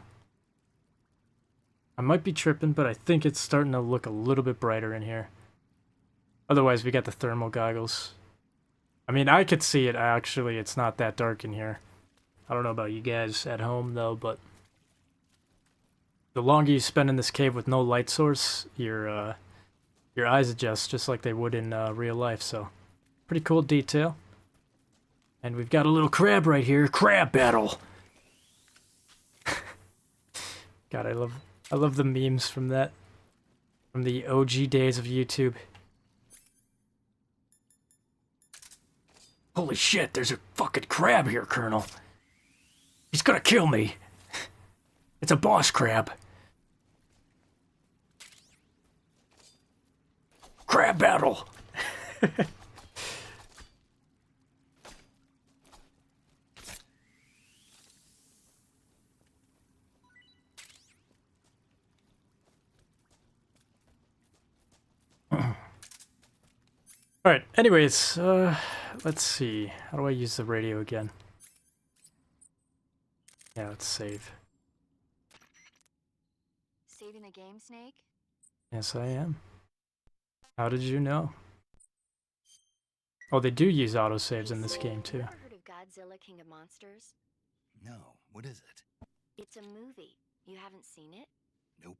I might be tripping, but I think it's starting to look a little bit brighter in here. Otherwise, we got the thermal goggles. I mean, I could see it, actually. It's not that dark in here. I don't know about you guys at home, though, but the longer you spend in this cave with no light source, your eyes adjust just like they would in real life, so pretty cool detail. And we've got a little crab right here. Crab battle! God, I love the memes from that. From the OG days of YouTube. Holy shit, there's a fucking crab here, Colonel. He's gonna kill me. It's a boss crab. Crab battle! Alright, anyways, let's see. How do I use the radio again? Yeah, let's save. Saving the game, Snake? Yes, I am. How did you know? Oh, they do use autosaves in this game, too. Ever heard of Godzilla, King of Monsters? No, what is it? It's a movie. You haven't seen it? Nope.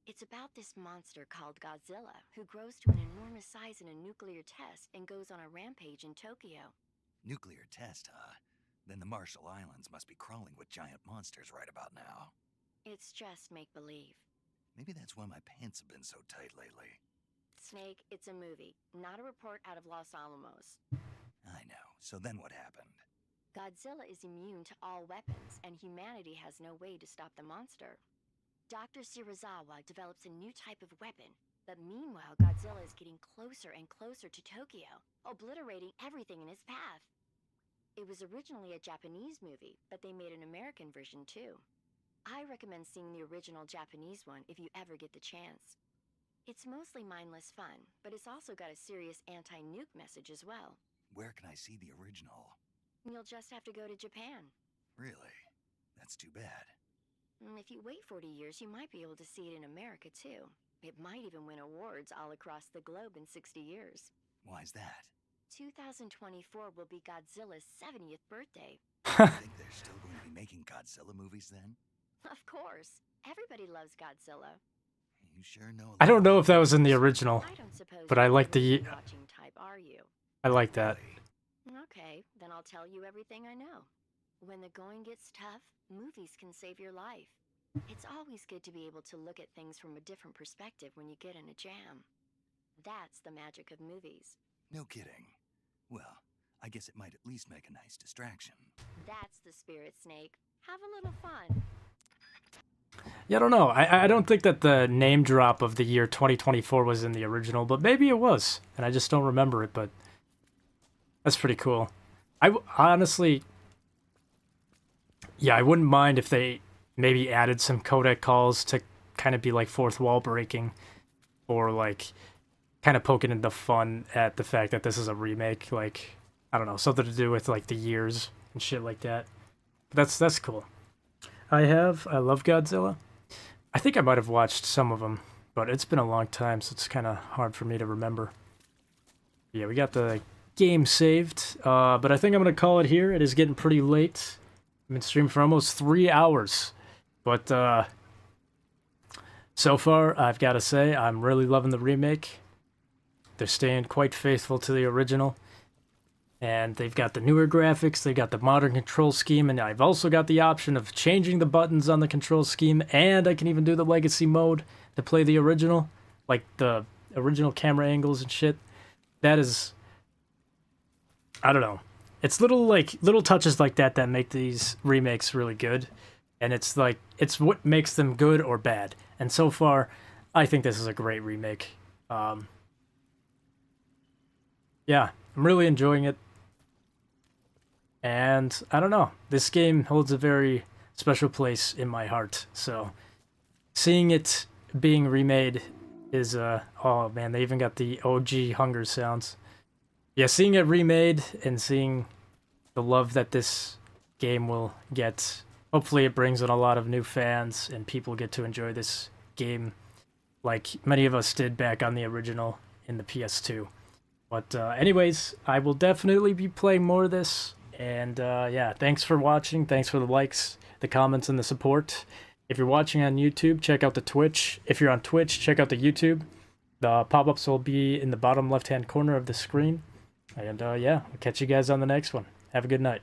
It's about this monster called Godzilla, who grows to an enormous size in a nuclear test and goes on a rampage in Tokyo. Nuclear test, huh? Then the Marshall Islands must be crawling with giant monsters right about now. It's just make-believe. Maybe that's why my pants have been so tight lately. Snake, it's a movie, not a report out of Los Alamos. I know. So then what happened? Godzilla is immune to all weapons, and humanity has no way to stop the monster. Dr. Shirazawa develops a new type of weapon, but meanwhile Godzilla is getting closer and closer to Tokyo, obliterating everything in his path. It was originally a Japanese movie, but they made an American version too. I recommend seeing the original Japanese one if you ever get the chance. It's mostly mindless fun, but it's also got a serious anti-nuke message as well. Where can I see the original? You'll just have to go to Japan. Really? That's too bad. If you wait 40 years, you might be able to see it in America too. It might even win awards all across the globe in 60 years. Why's that? 2024 will be Godzilla's 70th birthday. You think they're still going to be making Godzilla movies then? Of course. Everybody loves Godzilla. You sure know. I don't know if that was in the original, I don't suppose but I you're like the... watching type, are you? I like that. Okay, then I'll tell you everything I know. When the going gets tough, movies can save your life. It's always good to be able to look at things from a different perspective when you get in a jam. That's the magic of movies. No kidding. Well, I guess it might at least make a nice distraction. That's the spirit, Snake. Have a little fun. Yeah, I don't know. I don't think that the name drop of the year 2024 was in the original, but maybe it was, and I just don't remember it, but that's pretty cool. Honestly... Yeah, I wouldn't mind if they maybe added some codec calls to kind of be like fourth wall breaking, or like kind of poking into fun at the fact that this is a remake. Like, I don't know, something to do with like the years and shit like that. That's cool. I love Godzilla. I think I might have watched some of them, but it's been a long time, so it's kind of hard for me to remember. Yeah, we got the game saved, but I think I'm going to call it here. It is getting pretty late. I've been streaming for almost 3 hours, but so far, I've got to say, I'm really loving the remake. They're staying quite faithful to the original. And they've got the newer graphics, they've got the modern control scheme, and I've also got the option of changing the buttons on the control scheme, and I can even do the legacy mode to play the original, like the original camera angles and shit. That is, I don't know. It's little touches like that that make these remakes really good, and it's what makes them good or bad. And so far, I think this is a great remake. Yeah, I'm really enjoying it. And I don't know, this game holds a very special place in my heart. So seeing it being remade is, oh man, they even got the OG hunger sounds. Yeah, seeing it remade and seeing the love that this game will get, hopefully it brings in a lot of new fans and people get to enjoy this game like many of us did back on the original in the PS2. But anyways, I will definitely be playing more of this. And yeah, thanks for watching. Thanks for the likes, the comments, and the support. If you're watching on YouTube, check out the Twitch. If you're on Twitch, check out the YouTube. The pop-ups will be in the bottom left-hand corner of the screen. And yeah, I'll catch you guys on the next one. Have a good night.